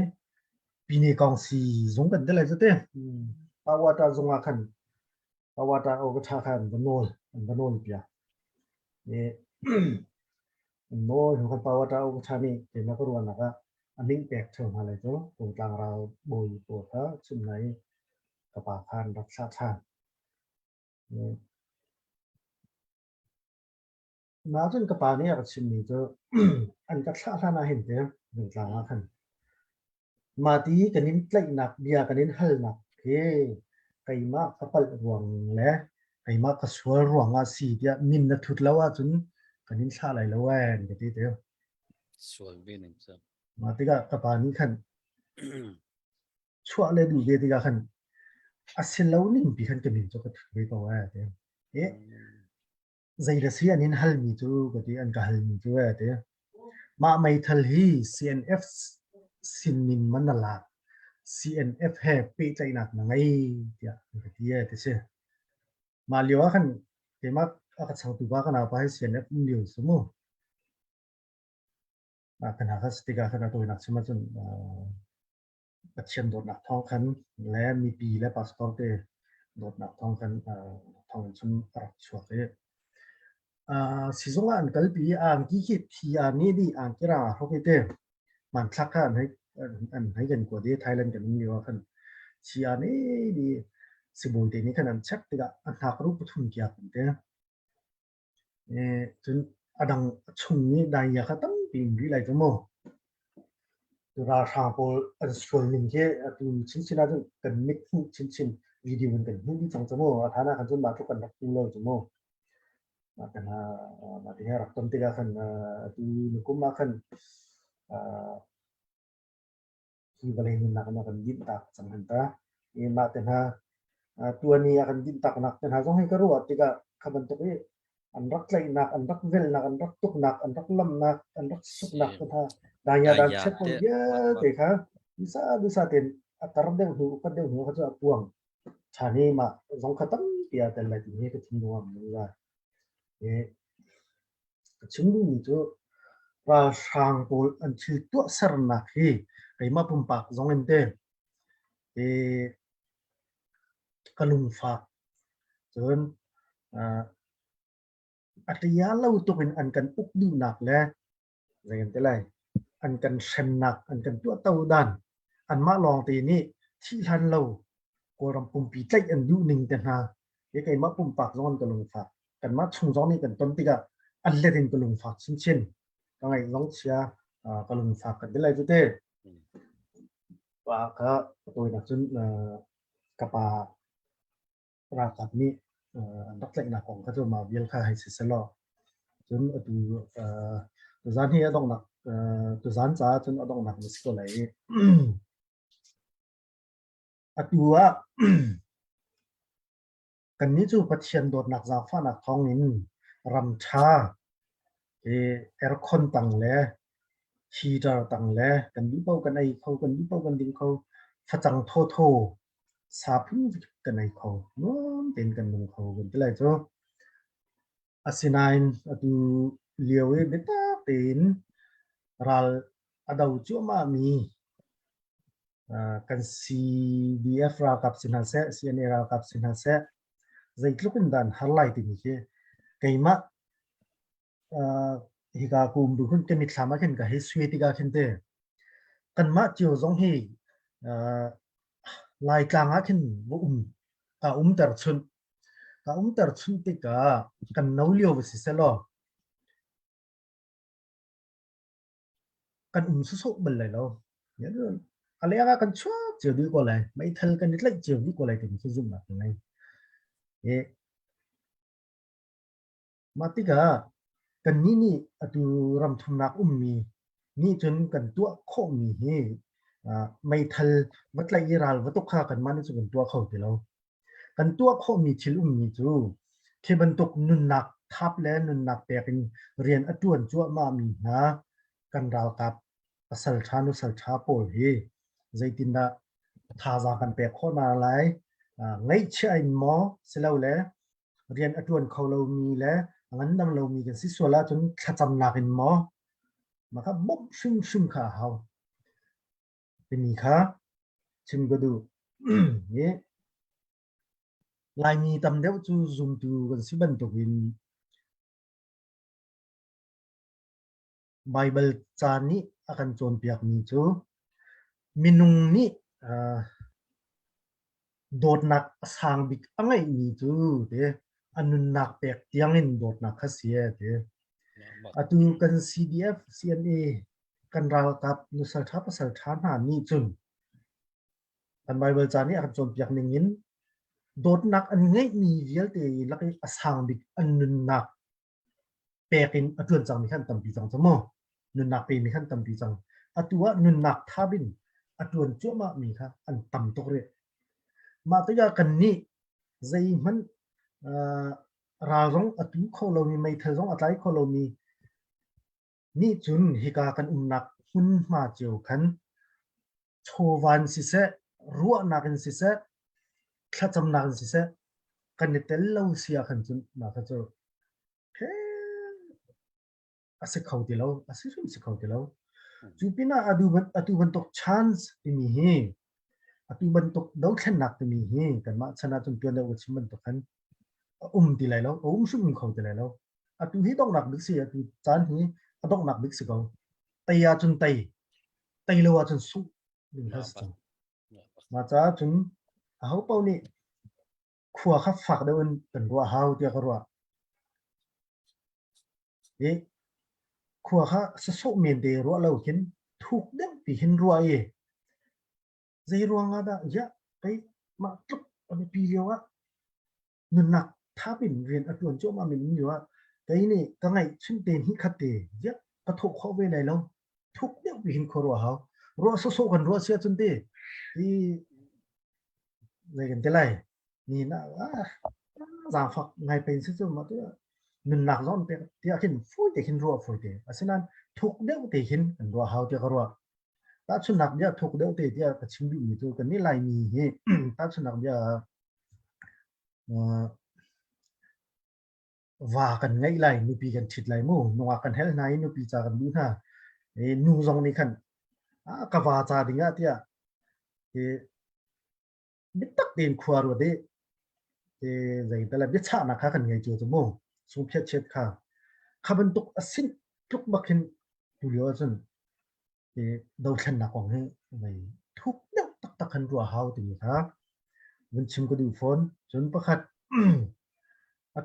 pi ni kong si zong kan de lai te pa wa ta zong a khan awata ogtha khan banol pia e no ho pawata ogtha ni te na ko wana ka aning pek thong ha le to tong tlang ra boi po ta chum nai ka pa khan rak sa than na chun ka pa ni ka chim ni to an ka tha tha na hin te tong tlang a khan มาตีกันนินไล่หนักเบียกันนินหัลหนักเฮ้ไก่มากกระปัลรวงและไก่มากกระสวยรวงอาสีเดียมินนัทุดแล้วว่าจนกันนินชาไหลแล้วแวนกันทีเดียว ส่วนเป็นหนึ่งครับ มาตีกับกระปานี้ขันชั่วเลยดูเดียตีกับขันอาเซลล์นิ่งปีขันกันนินจะกระถือไปก็ว่าเดียวเอ๊ะใจรัสเซียนินหัลมีจูก็ดีอันก็หัลมีจูว่าเดียวมาไม่ทัลฮี CNF สินนินมันนั่นละ CNF แห่ปีใจหนักนังไงเดียวก็ดีเดียวมาเลี้ยวขันเดี๋ยวมาอากัดสังตัวว่ากันเอาไป CNF เลี้ยวสมุกันหาคัสติกาขันตัวหนักสมัยจนปัจเจียนโดดหนักท้องขันและมีปีและพาสปอร์ตโดดหนักท้องขันท้องชนรักชัวร์เลยสิจงอันกัลปีอันกี่คิดที่อันนี้ดีอันกี่ราเขาคิดมันสักกันให้กันกว่าที่ไทยแลนด์กันมีว่ากันที่อันนี้ดีสิบุยเดนี่ขนาดชักติกาอันหักรูปทุนกี่อันเดียจนอดังชงนี้ได้ยาขัดตั้งปีนี้ไรจะโม่ตัวราชาโพอันส่วนหนึ่งที่ตัวชิ้นนั้นกันมิกชิ้นวิดีโอกันที่จังจะโม่ฐานะกันจนมาทุกกันรักตัวเราจะโม่karena nantinya rakam tiga kan di hukum akan boleh nak dintak samanta ini matena tua ni akan dintak nak dan hazong hai karu tiga kabentuk ini anrak lain nak anrak vel nak anrak tuk nak anrak lam nak anrak suk nak kita daya dan cek pun dia teka bisa ten atar deu hu kan deu hu kaja puang chani ma zong khatam dia dan lagi ni ke tinuam ni chứng cho và sang bộ anh chỉ tuột sẵn nạc khi cái mà bùng bạc giống em tên thì cái lùng phạt cho nên atiya lâu tụi mình anh cần úc đi nạc lẽ rồi em thế này anh cần xem nạc anh cần tuột tàu đàn anh mắc lòng thì ní chỉ han lâu cô làm bùng bị chạy anh du ninh tên ha cái mà bùng bạc giống anh cái lùng phạtกันมาช่วงนี้กันต้นที่ก็อันเล่นกลุ่มฝากชิ้นก็ไงน้องเชียกลุ่มฝากกันได้เลยจุดเด่ว่าก็ตัวนักจุนกับปารากับนี้นักเล่นนักของเขาจะมาเบี้ยค่าให้เสร็จแล้วจุนตัวจานที่ต้องหนักตัวจานจ้าจุนต้องหนักมิสโกเลยตัวกันนี้จูปัจเจียนโดดหนักจากฟ้าหนักท้องนินรำชาเอร์คอนตังเลชีดาตังเลกันวิปเอากันไอเขากันวิปเอากันดิ้งเขาฟัจังโทสาพึ่งกันไอเขาน้องเป็นกันลงเขากันที่ไรจ้ะอาศินายดูเลี้ยวเบต้าเป็นรัลอดาวจัวมามีกัน CDF รากับสินหาเซ CNA รากับสินหาเซใจกลุกันดันฮัลไลตินี่คือไก่มาฮิกาคุมบุคุนกันมิตรสามาเข็นกับเฮสวีติกาเข็นเตกันมาเจียวจงฮีลายกลางอาเข็นบุกาเตอร์ชุนติกากันนาวเลียววิสิเซลกันสุบันเลยแล้วเนี่ยอะไรกันชัวเจียวดีกว่าเลยไม่ทันกันนิดเล็กเจียวดีกว่าเลยถึงจะจุ่มแบบนี้มาติกากันนี่ดูรำทุนนักมีนี่จนกันตัวโคมีไม่ทันวัดไรรัลวัดตุข้ากันมานี่จนกันตัวเขาไปแล้วกันตัวโคมีชิลมีจูเคบันตุกนุนนักทับและนุนนักแต่เป็นเรียนอดวนจั่วมามีนะกันราวกับสัลชานุสัลชาโปลใจตินดาท่าจากันเปรข้อนาไลไงเชื่อหมอเสร็จแล้วเรียนอดวนเขาเรามีแล้วงั้นดังเรามีกันสิส่วนละจนขจำนักหมอมาครับบ๊อบชุ่มขาเขาเป็นนี่ค่ะชิมก็ดูนี่ลายมีตำเดียวจูซุ่มดูกันสิบันตุกินไบเบิลจานนี้akan โจนเปียกมีจูมินุงนี้โดดนักสางบิกอะไรมีจูเดอันนุนนักเปียกเตียงอินโดดนักข้าเสียเดอดูกัน CDF CNA กันราวกับนุสัลชาภาษาชาหานี่จุน kan Bible cha ni akan chom piak ningin dot nak an ngai mi vial te lakai asang bik an nun nak pekin atun chang mi khan tampi chang chamo nun nak pe mi khan tampi chang atua nun nak thabin atun choma mi kha an tam tok re ma ta ya kan ni zai man ra rong atu kholo mi mai thal rong atlai kholo mi ni chun hika kan nak hun ma cheu khan chowan si se ruwa nakin si se khatam nakin si se kan ni tel lo sia khan chun ma kha cho he ase khau ti lo ase rum si khau ti lo chu pina adu ban tok chance ti mi he atu ban tok do khan nak ti mi he kan ma chana chun tu lo chi man tok khan ti lai lo shum khau ti lai lo atu hi dong nak dik si atu chan hi adok nak dik si ko tai ya chun tai lo wa chun su ning has chang ma cha chun a ho pau ni khua kha phak de un kan ro hau tia ka ro e khua kha sa so men de ro lo kin thuk de pi hin ro e zai ro nga da ya kai ma tup an pi lewa nun nak tha bin rian atun cho ma min ni wa kai ni ka ngai chun ten hi khat te ya ka thok kho ve lai lo thuk de pi hin kho ro hau ro so kan ro sia chun te iเลยกันเท่าไรนี่นะจางฝักไงเป็นสิ่งมาตัวนึกหนักร้อนเป็นที่อาขินฟูเด็กหินรัวฟูเด็กเพราะฉะนั้นทุกเด็กเด็กหินกันรัวหาวเด็กรัวถ้าชุนหนักเนี่ยทุกเด็กเด็กเนี่ยก็ชิมบิมีตัวกันนี่ลายมีเฮถ้าชุนหนักเนี่ยว่ากันไงลายนูปีกันชิดลายมู่นัวกันเฮลไนนูปีจากันดูนะนูซองนี่ขันกว่าจาดิ่งอ่ะที่บิดตักเดินขวารัวเดใจแต่ละบิดชาหนักข้ากันไงจู่จมูกสูงเพียรเช็ดข้าข้าบรรทุกอสินทุกบักเห็นดูเยอะจนดาวเช่นนักของให้ในทุกเด็กตักขันรัวหาวถึงครับวันชิมก็ดูฝนจนประคัด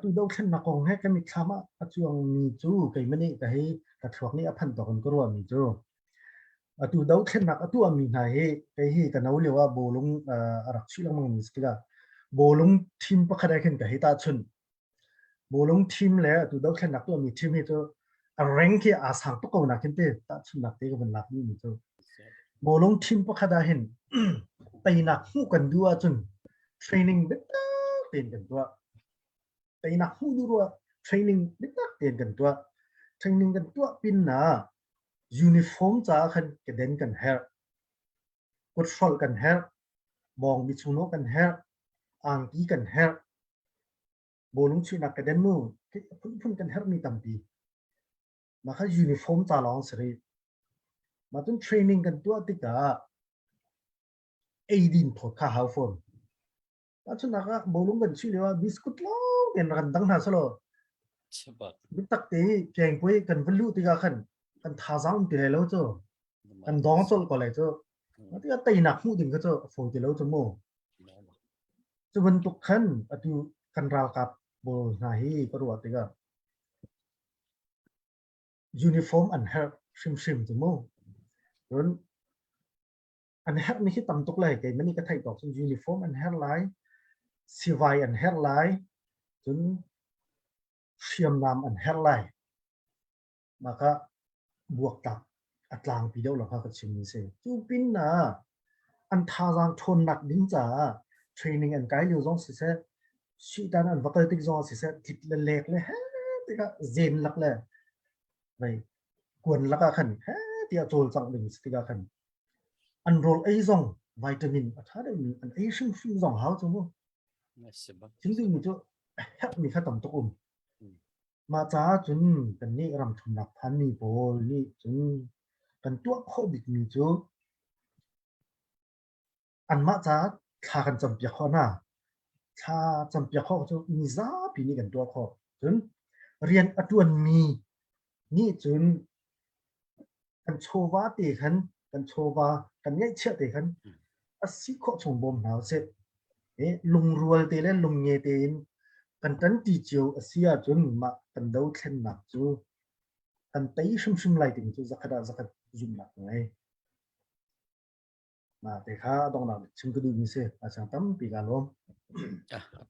ตุดาวเช่นนักของให้กันมีคำว่าจวงมีจู่ไก่ไม่ได้แต่ให้กระถวงนี้อภันต่อกันก็รัวมีจู่ตุดาวเช่นนักตัวมีไหนไก่ให้กันเอาเรียกว่าโบลงรักชื่อละมังมีสติกาโบลงทีมประคัดได้ขึ้นกับให้ตาชนโบลงทีมแล้วตุดาวเช่นนักตัวมีทีมให้ตัวแรงที่อาสังตุกเอาหนักขึ้นเตะตาชนนักเตะก็เป็นหนักนี่มีจู่โบลงทีมประคัดได้เห็นไปหนักหูกันด้วยจนเทรนนิ่งเด็ดเต้นกันตัวไปหนักหูด้วยเทรนนิ่งเด็ดเต้นกันตัวเทรนนิ่งกันตัวปินหนายูนิฟอร์มจ้าขันกระเด็นกันเฮร์กดฟอลกันเฮร์มองบิชูโนกันเฮร์อ่างกีกันเฮร์โบลงชีนักกระเด็นมือพุ่นกันเฮร์มีตั้มปีมาค่ะยูนิฟอร์มจ้าลองสิริมาจนเทรนนิ่งกันตัวติกาดินถอดข้าหาฝนแล้วฉันนักโบลงกันชื่อเรียกว่าบิสกุตล้อเป็นกันตั้งหาสโลบิตักเตะแกงป่วยกันวัลลุติกาขันกันท่าซ้ำตีเลยแล้วจ้ะกันดองโซลก็เลยจ้ะแล้วที่ก็ตีหนักหูดึงก็จ้ะฝนตีแล้วจ้ะโม่จะวันตุกขันอดูกันราวกับโบนาฮีก็รู้ว่าติกายูนิฟอร์มอันเฮร์ชิมจ้ะโม่จนอันเฮร์ไม่ใช่ต่ำตุกเลยแกมันนี่ก็ไทยตอกจนยูนิฟอร์มอันเฮร์ไลท์ซีไวอันเฮร์ไลท์จนเชียมนามอันเฮร์ไลท์มาก็บวกกับอัตรางปีเดียวหรอกครับชิมนี่เสียจูปินนะอันท่าทางทนหนักดิ้งจ้าเทรนนิ่งอันไกด์เร็วจ้องสิเสชีดานอันวัคติกจ้องสิเสติดเล็กเลยฮะที่ก็เซนลักเลยไปกวนลักขันฮะที่จะโจลจังหนึ่งสติกาขันอันโรลไอซองวิตามินถ้าได้มีอันไอชิมซองหาวจังมั้งจริงๆมีจ้ะแฮปมีแค่ต่ำตุกมาจ้าจนกันนี่รำทุนหนักพันนี่โบนี่จนกันตัวโคบิดมีจูอันมาจ้าข้ากันจำเปียกข้อหน้าข้าจำเปียกข้อจูมีจ้าปีนี้กันตัวข้อจนเรียนอดวนมีนี่จนกันโชว์ว่าตีขันกันโชว์ว่ากันง่ายเชื่อตีขันอาศิโคชงบอมหนาวเสร็จลุงรัวเตเล่นลุงเงเตนกันตันตีเจียวเสียจนมากันเดาเช่นหนักจูกันไต่ชุ่มๆไหลถึงจูสักขดาสักจุ่มหนักไง มาแต่ข้าต้องนำชิมก็ดูมิเซ่อาจารย์ตั้มปีกาลม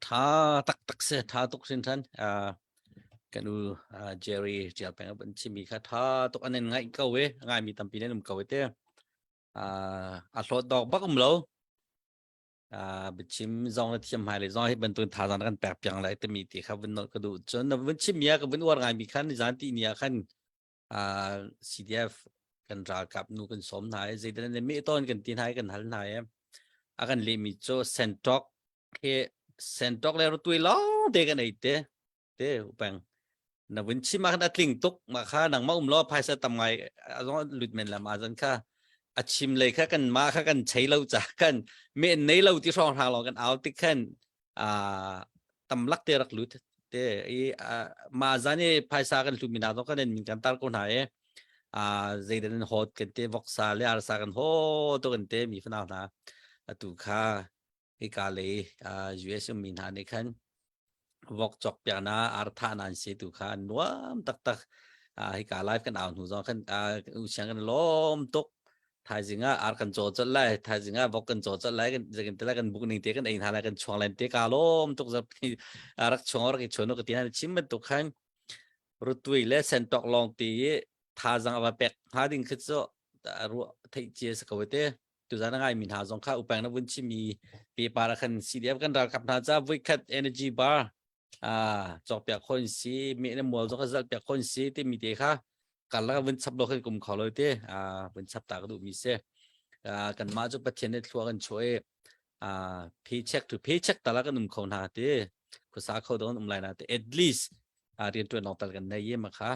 ท่าตักเสียท่าตุกสินทันกันดูเจอรี่เจียบแปลงบัญชีมีค่าท่าตุกอันนั้นง่ายเก่าเว้ยง่ายมีตั้มปีนั้นมันเก่าเว้ยเต้อัดรถดอกบักเราบัญชีมจองเทียมหายเลยจองให้บรรทุนท่าทางกันแปลกอย่างไรแต่มีตีครับวันนก็ดูจนบัญชีมีกับวันวันง่ายมีขั้นจานที่เนี่ยขั้นCDF กันรากับนูกันสมนายใจแต่ในไม่ต้นกันตีนายกันหันนายอากันเลยมีโจเซนต็อกเฮเซนต็อกแล้วตัวล้อเด็กกันไอเต้อุปังนับวันชิมากันอัดลิงตุกมาข้าหนังมาล้อภายใต้ตำไงต้องหลุดเมนละมาจนข้าอัดชิมเลยข้ากันมาข้ากันใช้เราจากกันเมนในเราที่ช่องทางเรากันเอาติกันตำลักเตรักหลุดเต้มาจานี่ภายใต้กันหลุดมินาต้องกันมีการตาคนหายใจเดินโหดกันเตะวอกซาเลอาร์ซากันโหตัวกันเตะมีฝนเอาหนาตุค่าให้กาเลยUS มีหาในขั้นวอกจอกอย่างน่าอาร์ธานันเสตุค่านัวตักให้กาไลฟ์กันเอาหนูจองขั้นอุเชียงกันล้มตกไทยสิงห์อาร์กันโจจัดไล่ไทยสิงห์วอกกันโจจัดไล่กันจะกันเตะกันบุกนิ่งเตะกันเองหาอะไรกันช่วงเล่นเตะกาล้มตกจะรักช่วงรักชนก็ตีนั้นชิมมันตกขั้นรุตุยเล่เซนตอกลองตีท่าจังเอาไปหาดิ่งขึ้นโซ่รัวไทยเจียสกาวเต้ตัวจานง่ายมีหาจงข้าอุปนับวันชิมีปีปาระคัน CDF กันรากับนาจาวิคัต energy bar จอกเปียกคนสีมีน้ำมัวจอกจัดเปียกคนสีที่มีเด็กค่ะกันแล้ววันสับโลกให้กลุ่มเขาเลยเต้วันสับตากระดูมีเซ่กันมาจุดประเทศในทัวร์กันช่วยpaycheck to paycheck แต่ละกันนุ่มเขาหนาเต้ภาษาเขาโดนอุ้มไรนะแต่ at least เรียนตัวนอกตลกันในเยี่ยมค่ะ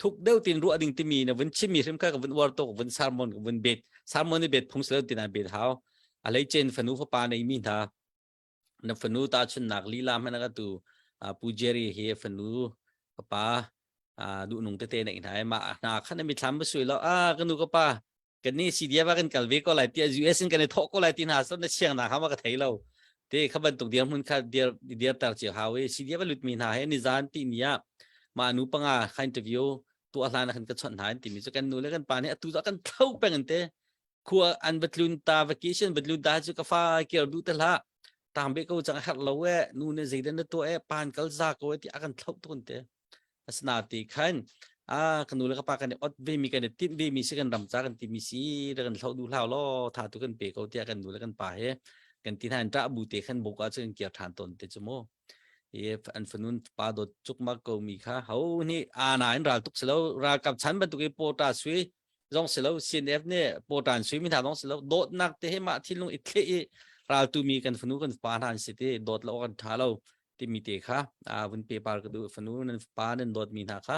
ทุกเดือนตินรู้อดิ่งที่มีนะวันชิมีเรื่องกับวันวอร์ตกับวันซาร์มอนกับวันเบ็ดซาร์มอนในเบ็ดผมเสนอตินาเบ็ดเขาอะไรเจนฝันูฟ้าปาในมีท่านับฝันูตาชนนักลีลามันก็ตัวปูเจรีเฮฝันูฟ้าปาดูนุ่งเตะในไหนมาหนักขันมีทำมาสวยแล้วกันดูก็ป้ากันนี่ซีเดียว่ากันกัลเวก็ไหลที่ US กันในทอกก็ไหลที่นาสนเชียงนาเขามาก็ไทยเราเด็กเขาบรรทุกเดียร์มันค่ะเดียร์ตาเจียวเขาเว้ซีเดียว่าหลุดมีนาให้นิจานที่เนี่ยมาอนุปังขันอินเตอร์วิวตัวอะไรนะกันก็ชนหายที่มีจะกันนู่นแล้วกันป่านนี้ตัวจะกันเท่าไปกันเต้ขัวอันบัดลุนตาวัคซีนบัดลุนตาจุกฟ้าเกี่ยวดูแต่ละตามเบก็จะหัดเรานู่นเนี่ยใจเดินตัวป่านกัลซากเอาที่อากันเท่าตัวเต้สนาติขันกันนู่นแล้วก็ป่ากันเนี่ยอดเวมีกันเนี่ยติดเวมีสิ่งกันรำจากกันที่มีสีแล้วกันเท่าดูเท่าล้อท่าตัวกันเปก็ที่อากันนู่นแล้วกันป่ากันที่ท่านจะบูเตขันบุกอาจจะเกี่ยวทานตนเตจโมอันฝนุนปาดจุกมากก็มีค่ะเขานี่นายราตุกเสลรากับฉันบรรทุกโปตาสวยจงเสลCNFเนี่ยโปตานสวยมีทางจงเสลโดดนักเตะมาที่ลงอิตเลราตุมีกันฝนุกันปาทานสิเตโดดแล้วกันท้าเราที่มีเตะค่ะวันเปปาร์ก็ดูฝนุนันปานันโดดมีนาค่ะ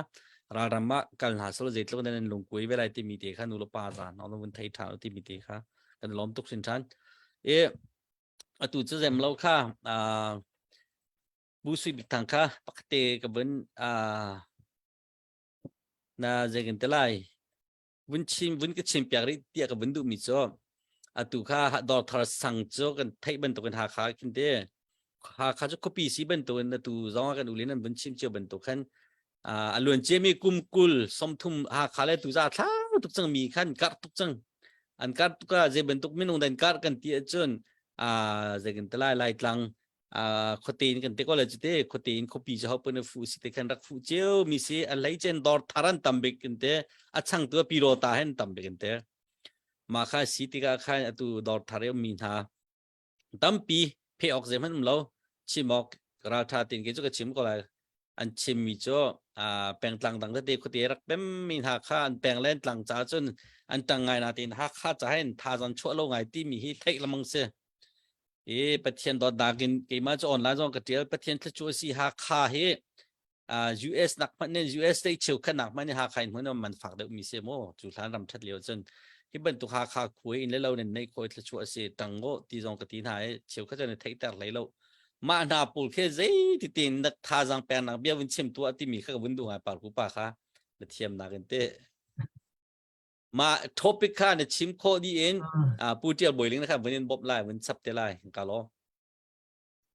รารามากันหาสโลเจตแล้วกันลงกุยเวลาที่มีเตะค่ะนุลปาจานเอาลงวันไทยทางที่มีเตะค่ะกันล้อมตุกสินชันตุจะเจมเราค่ะบุษบิทางค่ะปกติกับวันน่าจะกันเท่าไรวันก็ชิมเปียกริเตียกับวันดูมิโซตุค่ะดอทาร์สังโจกันไทยบันตุกันหาขาคินเดหาจะ copy สีบันตุกันตุจองกันอุลินันวันชิมเจียวบันตุกันล้วนเจมีกุมกุลสมทุมหาขาเลยตุจ้าท้าตุกจังมีขันกัดตุกจังอันกัดตุกจะบันตุกมินุงดันกัดกันเตียจนจะกันเท่าไรไล่กลางขตีนกันเตก็เลยจุดเตะขตีนขปีจะเขาเป็นฟูสิเตกันรักฟูเจียวมีเสียอะไรเจนดอร์ทารันตัมเบกันเตะช่างตัวปีโรตาเห็นตัมเบกันเตะมาค่ะสิติกาค่ะตัวดอร์ทาเรียมีนาตัมปีเพออกเซมันเราชิมอกราชาตินกิจก็ชิมก็เลยอันชิมมีจ่อแปลงต่างต่างเตะขตีรักเป็นมีนาค่ะอันแปลงเล่นต่างจ้าจนอันต่างไงนาตินฮักข้าจะให้ทาจันชั่วโลกไงที่มีฮิตเทคละมังเสประเทศดอดากินเกมาจะออนไลน์จงกระเทียมประเทศที่ช่วยสิหาค่าUS นักมันเนี่ย US ได้เชี่ยวขนาดมันเนี่ยหาใครเหมือนมันฝากเด็กมีเสียโมจุดฐานรำชัดเลี้ยวจนที่บรรทุกหาค่าคุยอินแล้วเราเนี่ยในคอยที่ช่วยสิตังโง่ที่จงกระตีนหายเชี่ยวเขาจะในเทคแต่ไหลเรามาหน้าปูแค่ใจที่ตีนนักท่าจังแปลงนักเบี้ยวินเชื่อมตัวที่มีข้าวินดูหายปากกูปากค่ะและเทียมนักกันเตะมาท็อปิกค่ะเนี่ยชิมโคดีเอ็นปูเจียบอยลิงนะครับวันนี้บ๊อบไล่วันซับเตไล่กาโล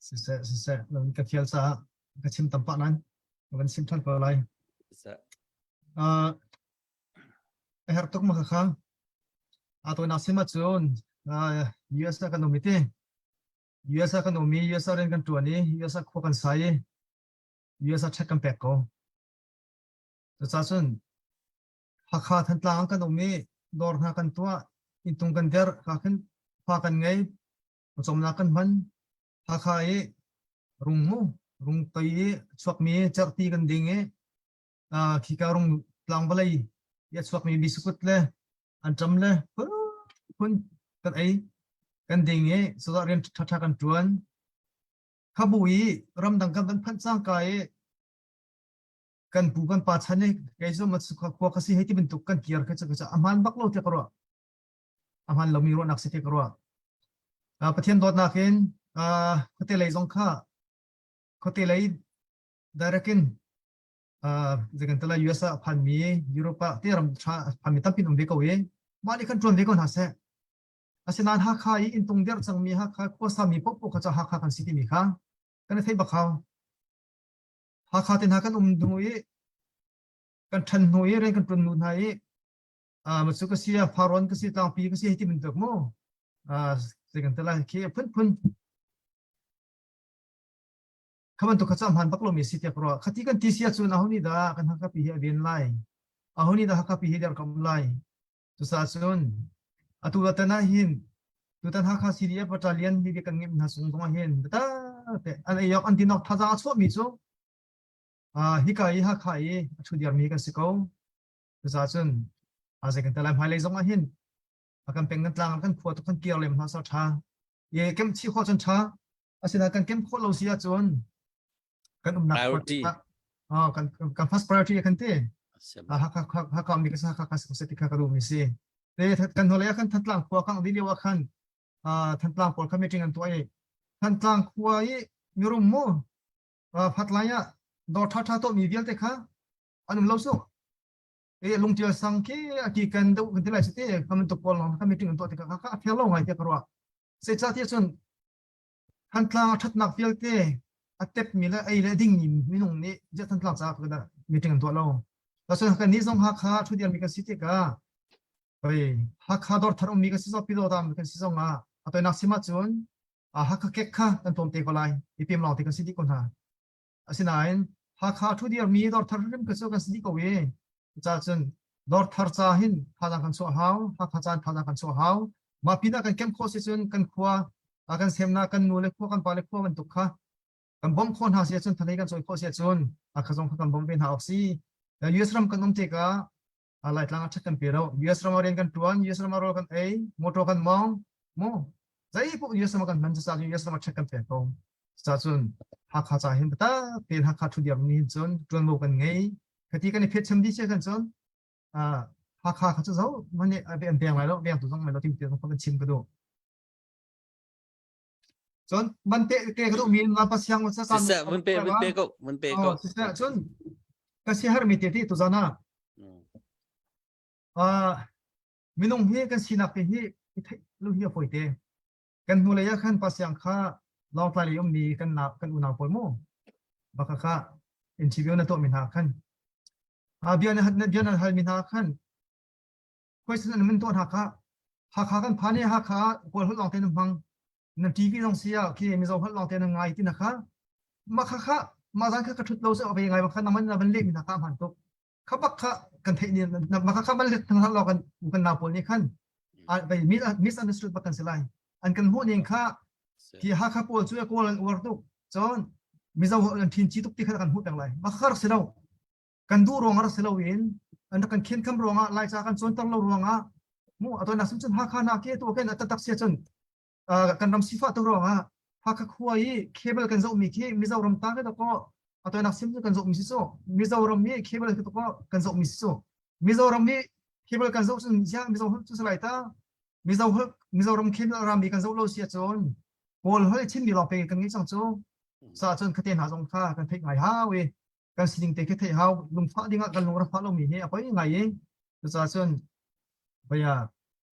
Sisa lawan kecil sa kecil tempat nan lawan simpan kalau lain hertuk makakang atau nasi macun US กันตรงนี้ที่ US กันตรงนี้ US เรียนกันตัวนี้ US คู่กันใส่ US เช็คกันแปลกก็จะส่วนหักขาทันตางกันตรงนี้ดอร์หักกันตัวอินตรงกันเดอร์หักกันพากันไงผสมนักกันมันหักขารุ่งมูรุ่งตีสวกมีจัดตีกันดิ่งขี้การุงหลังบลัยยัดสวกมีบิสกุตเลยอันจำเลยพุ่นกันกันดิ่งสุดาเรียนทักกันจวนขบุยรำดังกันพันสร้างกายกันปูกันป่าชันไอ้สมัติสุขควาคสิให้ที่เป็นตุกกันเกียร์ก็จะอามันบักโลเทกรัวอามันเรามีรถนักสิเทกรัวประเทศดอดนักเองเขาเตะเลยสงข้าเขาเตะเลยได้รักินจากนั้นUS พันมียุโรปที่รำชาพันมีตั้งปีนเบกเอาไว้มาดิคันจวนเบกเอาหน้าเสอาศัยนั้นหักขาอินตรงเดียร์จังมีหักขาขั้วสามีปุ๊บก็จะหักขากันสิที่มีข้างกันให้บักเขาหักขาที่หักกันดูกันทันหน่วยเรื่องกันปนนู่นให้มันสุกเสียพารอนก็เสียต่างปีก็เสียที่มันตกโม่จากนั้นละเขี้ยพุ่นขมันตุกขจามหันบักลมีสิทธิ์กรัวขัดที่กันที่เสียส่วนอาหุนี่ดากันหักปีเวียนไล่อาหุนี่ดาหักปีเดียร์กำไล่ตุสาส่วนตัวตันหินตัวตันหักสิเดียปัจจัยนี้เด็กกันเงียบน่าสงสารหินแต่อันไอ้ยกอันที่นอกท่าจะชั่วมิจูฮิกายหักชุดเดียร์มีกันสิเขาตุสาส่วนจากนั้นละหมายเลขสองหินอาการเป็นกันกลางกันขวดกันเกี่ยวเลยมันน่าสะท้านเย่เก็บชี้ข้อจนช้าอาศัยกันเก็บข้อเราเสียจนกันนักกัน first priority กันเต้หักมีกันสักสติกันดูมิสิแต่กันหัวเลยกันทันตลังขวากันดีเดียวกันทันตลังพอลกันมีจริงกันตัวทันตลังขวามีรุมโม่พัดลายดอทท่าตัวมีเดียลเตค่ะอันนั้นเราสู้ลุงเจียสังเกตกี่กันดูกันที่ไรสิเต้คำตัวพอลกันมีจริงกันตัวที่ค่ะเที่ยวลงไงเที่ยวกรัวเสียใจที่สุดทันตลังทัดนักเดียลเต้อัตเต็บมีละไอ้เรดิ้งนี่มีนุ่งนี่จะทันตลังจากกันได้มีจริงกันตัวเราแล้วส่วนกันนี้ส่งหักขาชุดเดียร์มีกันสิเต้ค่ะหักขาดอร์ทารุมีกันสิส่งพิโดตามมีกันสิส่งตัวนักสิมาจวนหักขาเก็กขากันตัวเตะก็ไล่อีพิมพ์เราเตะกันสิที่คนหาสินายหักขาชุดเดียร์มีดอร์ทารุมกันส่งกันสิที่ก็เวจ้าจนดอร์ทาร์จาหินพาจังกันส่งหาวหักขาจานพาจังกันส่งหาวมาพินากันเข้มข้นสิจนกันขวากันเสมนากันนูเล็กขวากันปลาเล็กขวามันตุกขากันบอมคนหาเสียจนทะเลกันส่งข้อเสียจนข้าส่งกันบอมเป็นหาออกซีแล้วยูเอสรัมกันนุ่มเตะอะไรต่างๆชักกันเปล่า US เรามาเรียนกันตัวน US เรามารู้กันโมโตกันมองใจพวก US มากันมันจะสร้าง US เรามาชักกันเปล่าสร้างหักขาจ่ายเห็นแต่เป็นหักขาทุเดียมนี่จนจวนโมกันไงคดีกันในเพจชมดีเช่นกันจนหักขาเขาจะเจ้ามันเนี่ยเป็นเบียงอะไรแล้วเบียงตัวต้องไม่เราทิ้งเตียงต้องเป็นชิมกระดูจนมันเตะกระดูมีลาปัสยังมันจะสั่นมันเปก็จนก็เสียหายมีเตะที่ตัวนั้นมินงเฮกันสินักเฮลูกเฮียฝอยเตกันหัวเลยขันปัสยังข้าลองทายยมนี้กันนับกันอุณาพลโมบักข้าอินชีวิตนั้นตัวมินหาขันเบียนหันมินหาขันคุยสนมันตัวหักขากันพานี่หักขาคนหัดลองเต้นฟังนั่นทีวีลองเสียคีมิโซหัดลองเต้นไงที่นะคะมาข้ามาสังข้ากระทุดเราจะเอาไปยังไงบ้างข้าน้ำมันเล็กมินหาข้าผ่านตุกข้าบักข้ากันเทนี่มาข้ามันเล็กทั้งเรากันนาโปลนี่ขันไปมิสอันเดอร์สตูดบักกันสิไลอันกันหัวนี่ข้าที่หักข้าโปลช่วยโกลันอวร์ตุกจอนมิโซทินจีตุกที่ข้ากันหัวแต่งไรมาข้ารักเสียเรากันดูรวงรักเสียเราเองอันนั้นกันเขียนคำรวงไล่จากกันจนตั้งเรารวงมูอัตัวนั้นสมจนหักข้านาเกตัวแค่นั้นตักเสียจนกันรำสิฟ้าตัวรวงหักข้าขวายเคเบิลกันจะมีเคมิโซรำตาก็ตัวอัตัวนักซิมกันจะมีสิโซมิโซรำมีเคเบิลก็ตัวกันจะมีสิโซมิโซรำมีเคเบิลกันจะจนยังมิโซหุ่นจุดสลายตามิโซรำเคเบิลรำมีกันจะเราเสียจนโอลเฮ้ยชิ้นมีเราเป็นกันงี้จังจูซาจนคดีหาจงค่ากันเทคไงฮาวกันสิ่งเตะเทฮาวลุงฟ้าดิ้งกันลุงรับฟ้าเรามีเหี้ยไปยังไงซาจนไป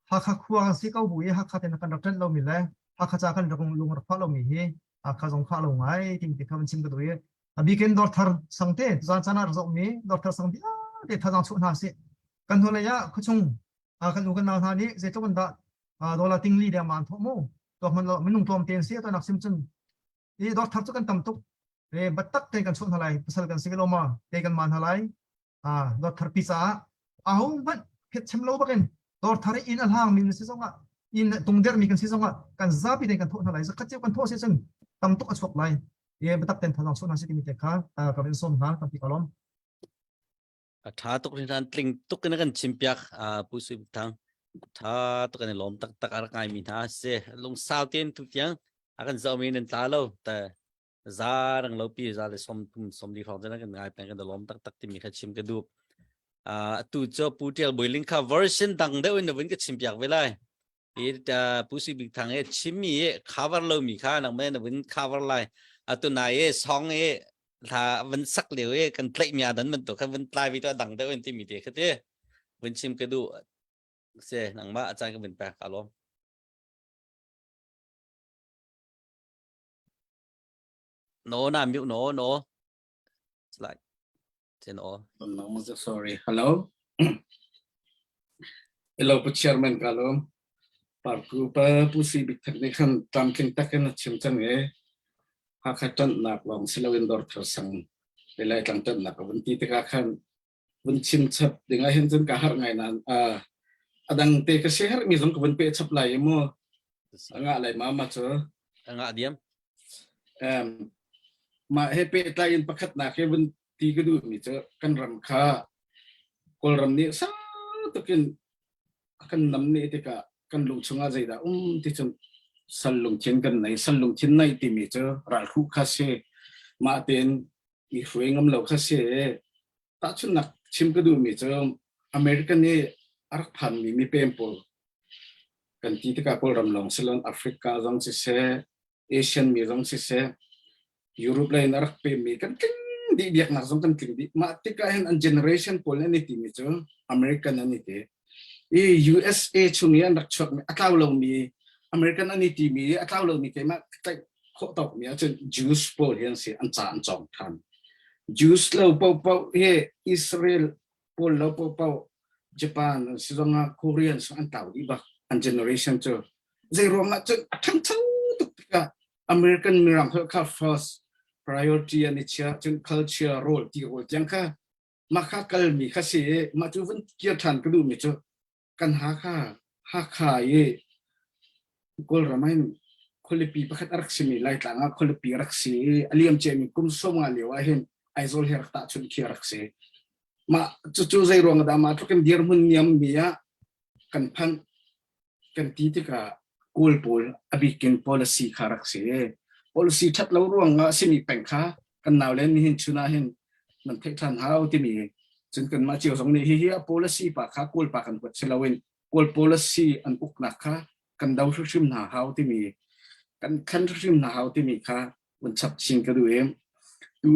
หักข้าขวางสิเขาบุยหักข้าเต็นกันรักเต้นเรามีเลยหักข้าจากกันลุงรับฟ้าเรามีเหี้ยหักข้าจงฟ้าเราไงทิ้งที่เขาเป็นชิมกันด้วยบีกันดอร์ทาร์สังเตจานนาร์จงมีดอร์ทาร์สังเตเดท่าจังสุนหาสิกันทุเรียขชงกันลุงกันนาธานีเจ้ากันดา dollar ting li dia man thomo to man lo minung tom ten sia to nak sim chun dor thar chu kan tam tuk batak te kan sun halai pasal kan sigeloma te kan man halai dor thar pi sa ahung ban phet chem lo baken dor thar in al hang min si songa in tung der mi kan si songa kan zapi te kan tho halai za khache kan tho si chun tam tuk achok lai batak ten thanang sun ha si ti mi te kha ka ben som ha ka pi kalom thá tục nên ăn tling tục cái này chim piak bù suy thang thá tục cái này lom tak tak ar ngai min ha se long sao tiên tục tiếng akan zau min en ta lo ta za rang lo pi za le som di khong na kan ngai pen kan lom tak tak ti mi kha chim ka du tu cho pu tel boiling ka version dang de in win ka chim piak ve lai e ta bù suy big thang e chim mi e cover lo mi kha nang me na win cover lai tu nai e song e là vẫn sắc liệu ấy cần play nhà đến mình tổ các vẫn play vì tôi đăng tới bên team mình thì cái thế vẫn chim cái đủ xe nặng mà trang cái mình bạc cả luôn nó làm miệng nó lại trên nó sorry hello hello chairman kalom parku pa pusi big technical tam king taken chim chang e hakatan nak long silawin dor tersang belai tangtan nak bunti te kan bun chim chap dengan hen chen ka har ngai nan adang te ka shehar mi zong bun pe chap lai mo anga lai ma cho anga diam ma he pe ta in pakhat na ke bun ti ka du mi cho kan ram kha kol ram ni sa to kin kan nam ni te ka kan lu chunga zai da ti chum sal lung chen kan nei sal lung chen nei ti mi cho ral khu kha se ma ten i hruengam lo kha se ta chun nak chim ka du mi cho american ni arak phan mi pempol kan ti ka pol ram long selon africa jong se asian mi jong se europe lai narak pe mi kan king di biak nak jong kan king di ma ti ka hen an generation pol ni ti mi cho american ani te usa chumi an rak chok mi akaw lo mi American ani TV atau lo mi ke ma tai kho tok mi a chen Jews pol hian se an cha an chong than Jews lo po he Israel pol lo po Japan sidonga Korean so an tau di ba an generation cho zero ma chen thang thang tu ka American mirang ka first priority ani cha chen culture role ti role jang ka ma kha kal mi kha se ma chu vun kia than ka du mi cho kan ha kha ye kol ramain kholipi pakhat araksimi lai tlanga kholipi araksi aliam chemi kum songa lewa hen aizol her ta chun khi arakse ma chu zai rong da ma thukem dir mun niam mia kan phan kan ti te ka kol pol abikin policy kharakse policy that lo ruang nga simi pengkha kan naw len hin chuna hen nan thek than hau ti mi chun kan ma chiu song ni hi policy pa kha kol pa kan kot selawin kol policy an uk na kha kan dau shim na hau ti mi kan khan shim na hau ti mi kha un chap ching ka du em tu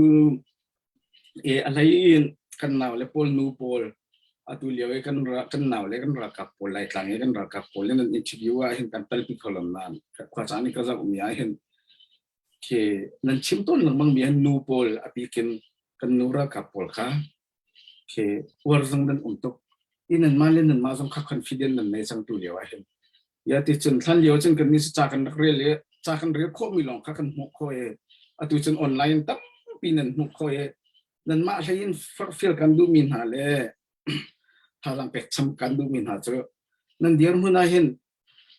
alai kan naw le pol nu pol atu liaw kan naw le kan ra kap pol lai tlang kan ra kap pol len interview a hin kan tal pi kolom nan kwa chani ka za umi a hin ke nan chim ton lang mang mi nu pol apikin kan nura kap pol kha ke war zang dan untuk inan malen nan ma zong kha confident nan nei sang tu liaw a hin ya ti chun than liaw chen kan ni cha kan re kho mi long kha kan mo kho e atu chun online tam pinan mo kho e nan ma hain feel kan du min ha le halang pek cham kan du min ha cho nan diar huna hin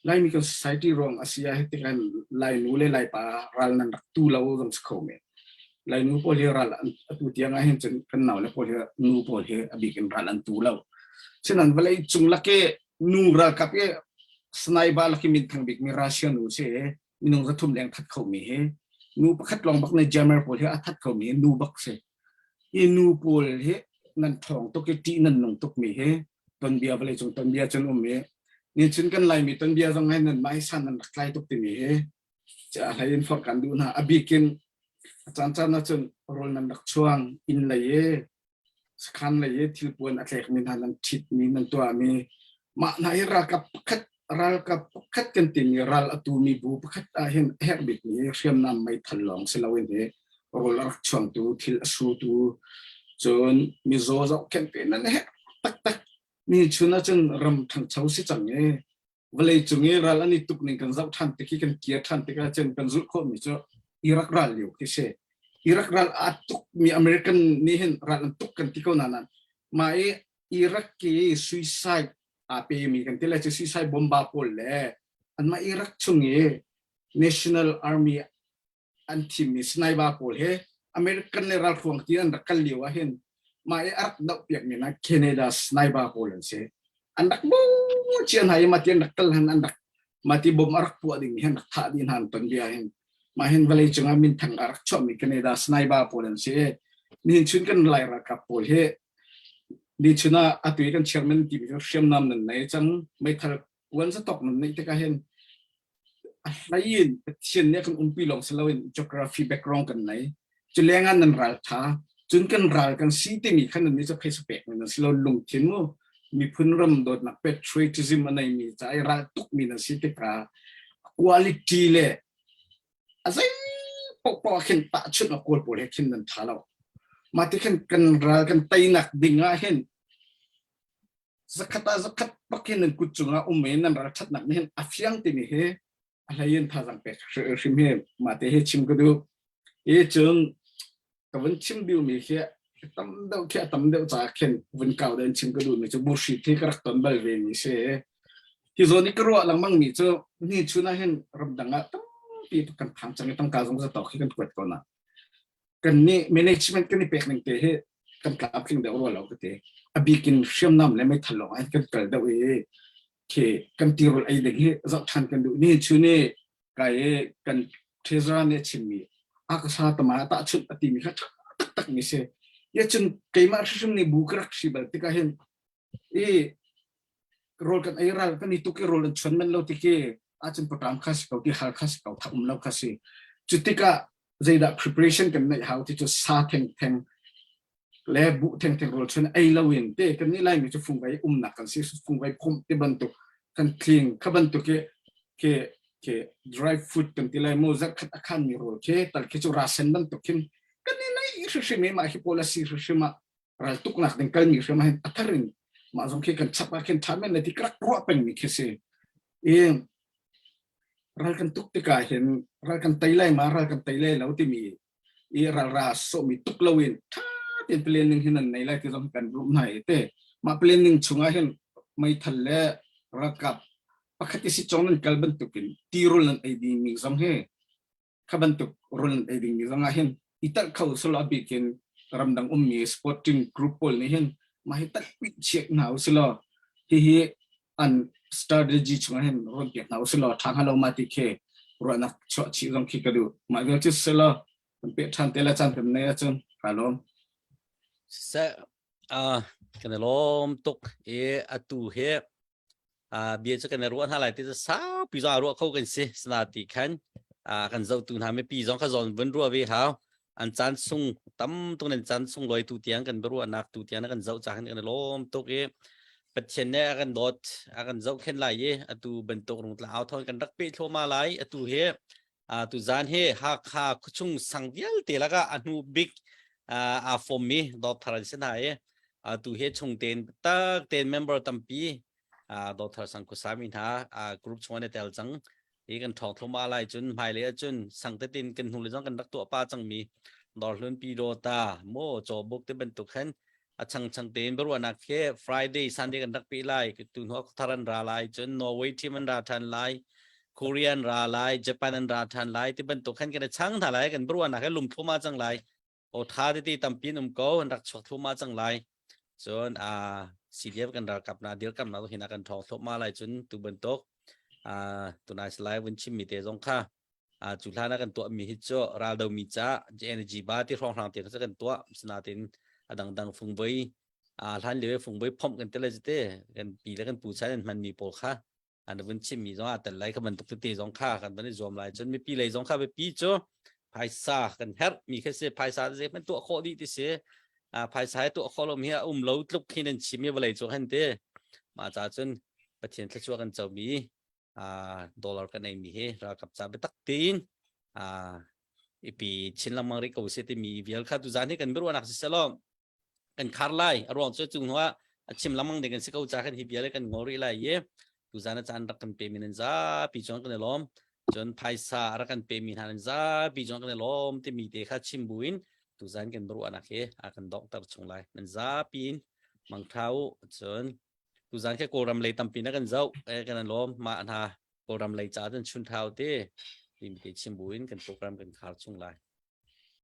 lai mi kan society wrong asia he kan lai nu le lai pa ral nan tu lo dong skho me lai nu pol he ral atu tiang a hin chen kan naw le pol he nu pol he abi kan ral an tu lo chenan balai chung lake nu ra kap e snai ba laki min thang big mi ration nu se minung za thum leng that kho mi he nu pakhat long bak na jammer pol he athat kho mi nu bak se nu pol he nan thong to ke ti nan nong tok mi he ton bia bale chung ton bia chen me ni chin kan lai mi ton bia jong hai nan mai san nan klai tok ti mi he cha hain for kan du na abikin chan na chen rol nan dak chuang in lai ye skhan lai ye thil pon atlek min hanan thit mi nan to mi ma na ira ka khat kan tin ral atu mi bu khat a hen her bit ni riam nam mai thalong selawin he rol ar chuang tu thil asu tu chon mi zo zo campaign nan he tak mi chuna chen ram thang chau si chang e เวลาจุงเอรัลอันนี้ตุกนี่กันเจ้าทันตะกี้กันเกียร์ทันตะกี้เจนกันจุดโคมิจ้าอิรักรัลอยู่ที่เช่อิรักรัลอัดตุกมีอเมริกันนี่เห็นรัลอันตุกกันที่เขานั้นมาอิรักกีซุยไซด์อาเปมีกันที่แรกจะซุยไซด์บอมบาโพลเล่อันมาอิรักจุงเอ National Army อันที่มีสไนบาโพลเฮอเมริกันในรัฐฟงที่นั่นรักกันเลี้ยวเห็นมาอักดอกเปียกนี่นะแคนาดาสไนบาโพลเช่อันดักบูเชียนหายมาที่อันดักกลหันอันดักมาที่บอมอารักปัวดิ่งเห็นดักท่าดินหันตันเดียเห็นมาเห็นเวลาจังอามินทั้งอารักชอบมีแคนาดาสไนบาโพลเช่นี่ชุนกันไล่รักกับโพลเฮนี่ชุน่าอัตุยกันเชื่อมันที่มีเชื่อมนำนั่นไหนจังไม่ทันวันสต็อกนั่นไหนแต่ก็เห็นอะไรยินเช่นนี้kanปีลองสลาวิน geography background กันไหนจุดแรงงานนั้นรัลท่าจนกันรัลกันซีที่มีขนาดนี้จะเพสเปกนั่นสลาลงเช่นว่ามีพื้นรำโดดนัก patriotism อะไรมีใจรัลตุกมีนั่นสิที่กา quality เลยอะไรปอกเห็นตาชุดนักกอล์ฟเลยเห็นนั่นท่าเรามาที่กันรัลกันไตนักดิ่งอ่ะเห็นสักขัดปักเห็นนั่นกุศลอ่ะเมนนั่นรัลชัดนักเห็นอัฟยังที่นี่เฮอะไรยันท่าจังเป็ดชิมเฮมาเตะชิมก็ดูจนกับวันชิมดูมีแค่ตั้มเดาแค่ตั้มเดาจากเข็นวันเก่าเดินชิมก็ดูมีจะบูชิที่กระตุ้นเบลเวมีเช่ที่โซนนี้ก็รู้หลังมั่งมีเจ้านี่ชุน่าเห็นรำดังอ่ะตั้มปีประกันทางจังต้องการสงสัยต่อขึ้นกันกวดก่อนนะกันนี่ management กันนี่เป็กหนึ่งเตะกันกลับขึ้นเดี๋ยวรู้แล้วก็เตะอบีกินเชื่อมน้ำและไม่ทะเลาะกันเกิดเดาเคกันตีรถไอ้เด็กเฮ้จะทันกันดูนี่ชุนี่กายกันเทสราเนี่ยชิมีอากาศตมาตาชุดอติมีค่ะตักมีเสยจนไกมาชิมนี่บุกรักสิบัลติกาเห็นโรลกันไอ้รัลกันนี่ตุกโรลชนมันเราติเกอาจจะประทามข้าศึกเขาที่หาข้าศึกเขาทำเราข้าศึกจุดที่ก็ใจดับ preparation กันในhowที่จะซาแทงและบุแทงโรลชนไอ้เราเองเต้กันนี่ไล่มีจะฟุ้งไว้หนักกันสิฟุ้งไว้พมที่บรรทุกกันคลีนขับบันทุกเค dry food กันที่ไล่โมซักขัดขันมีโรลเคแต่เคจูราเซนบันทุกคิมกันนี่ไล่อิสุชิเมมาฮิโพลาซิสุชิมารัลตุกนักเด็กกันมีสุมาเห็นอัตรินมาสมเคกันชับมาเข็นทำให้ในที่กระรัวเป็นมีเคสรัลกันตุกติกาเห็นรัลกันไตไล่มารัลกันไตไล่แล้วที่มีรัลราโซมีตุกลาวินเป็นเปลี่ยนหนึ่งเห็นในไลฟ์ที่ต้องการรูปไหนเต้มาเปลี่ยนหนึ่งช่วงเห็นไม่ทันแล้วรักกับปกติสิจงนั้นกัลบันตุกินตีโรลันไอดีมีสังเฮขบันตุกโรลันไอดีมีสังเห็นอิตักเขาสลับบิกินรำดังมีสปอร์ติ้งกรุ๊ปโพลนี่เห็นมาให้ตักปิดเช็คหนาวสลับที่อันสตาร์ดิจิช่วงเห็นรถเกียร์หนาวสลับทางฮัลโหลมาติเครถนักชดชีสังคิดกันดูมาเดี๋ยวจะสลับมันเป็นทันเตละจันเป็นเนี่ยจันฮัลโหลกันล้อมตกอตูเฮเบียจะกันรัวท่าไหลที่จะสาวปีจอรัวเข้ากันสิสนาติขันกันเจ้าตูนทำให้ปีจองขจรวันรัววิหาวอันจันทรงตั้มตรงนั้นจันทรงลอยตูเตียงกันรัวนักตูเตียงนักกันเจ้าจากกันล้อมตกปัจเจเนกันดอดกันเจ้าเข็นไหลอตูบรรทุกลงตะเอาทอนกันรักเปิดโทมาไหลอตูเฮตูจานเฮหาชุ่งสังเดียลเตละก็อนุบิกฟอร์มีดอทาร์เซนายตูเฮชงเตนตักเตนเมมเบอร์ตัมปีดอทาร์สังกุสามินหากรุ๊ปชวนเตลจังกันทองทมาลายจนหายเลยจนสังเตตินกันหุ่นเลยจังกันรักตัวป้าจังมีดอลลุนปีโดตาโมจอบุกเตเป็นตุกขันชังเตนบรัวนักเฮฟรายเดย์ซันเดย์กันรักปีไลตุนหัวทารันราไลจนนอร์เวย์ที่มันราทันไลเกาหลีราไลญี่ปุ่นราทันไลที่เป็นตุกขันกันช่างถ่ายไลกันบรัวนักให้ลุมทมาจังไลโอท้าที่ตัมปีนุ่มเก้ารักชกทุ่มมาจังไรส่วนสีเดียบกันรักกับนาเดียวกันเราเห็นกันทองทุ่มมาไรจนตุบนโต๊ะตัวนายสไลด์วันชิมมีเตะสงค่าจุดท้ายนักกันตัวมีฮิตโจราดมีจ้าเจนจีบาที่รองทางเตะสักกันตัวสนาตินดังฟุงใบท่านเลี้ยวฟุงใบพร้อมกันเตะเลยจะเตะกันปีแล้วกันปูใช้มันมีโปค่ะวันชิมมีสองแต่ไรก็มันตกเตะสงค่ากันตอนนี้รวมไรจนไม่ปีเลยสงค่าไปปีโจภายซากันเฮร์มีแค่เสียภายซาเสียเป็นตัวข้อดีที่เสียภายซาตัวข้อลมเฮียเราลุกขึ้นนั่นชิมีอะไรจวนเตะมาจากจนประเทศที่ช่วยกันจะมีดอลลาร์กันในมีเฮรากับจะไปตักตีนอีปีชินละมังริกาเสียที่มีวิลคาตุจานที่กันไม่รู้นักศึกษากันคาร์ไลรวมช่วยจุงว่าชิมละมังเด็กกันสิเขาจากกันฮิบิอะไรกันงอริไลเย่ ตุจานอาจารย์รักกันเปมินันซาปีจงกันล้อมจนภายสารักกันเปมินันซาปีจงกันล้อมที่มีเด็กขัดชิมบุญตุจานกันรู้อนาคตอากันด็อกเตอร์ชงไลนันซาปีนมังเท้าจนตุจานแค่โกรำเลยตั้มปีนักกันเจ้ากันล้อมมาอันฮาโกรำเลยจ้าจนชุนเท้าเต้ที่มีเด็กชิมบุญกันโปรแกรมกันขาดชงไล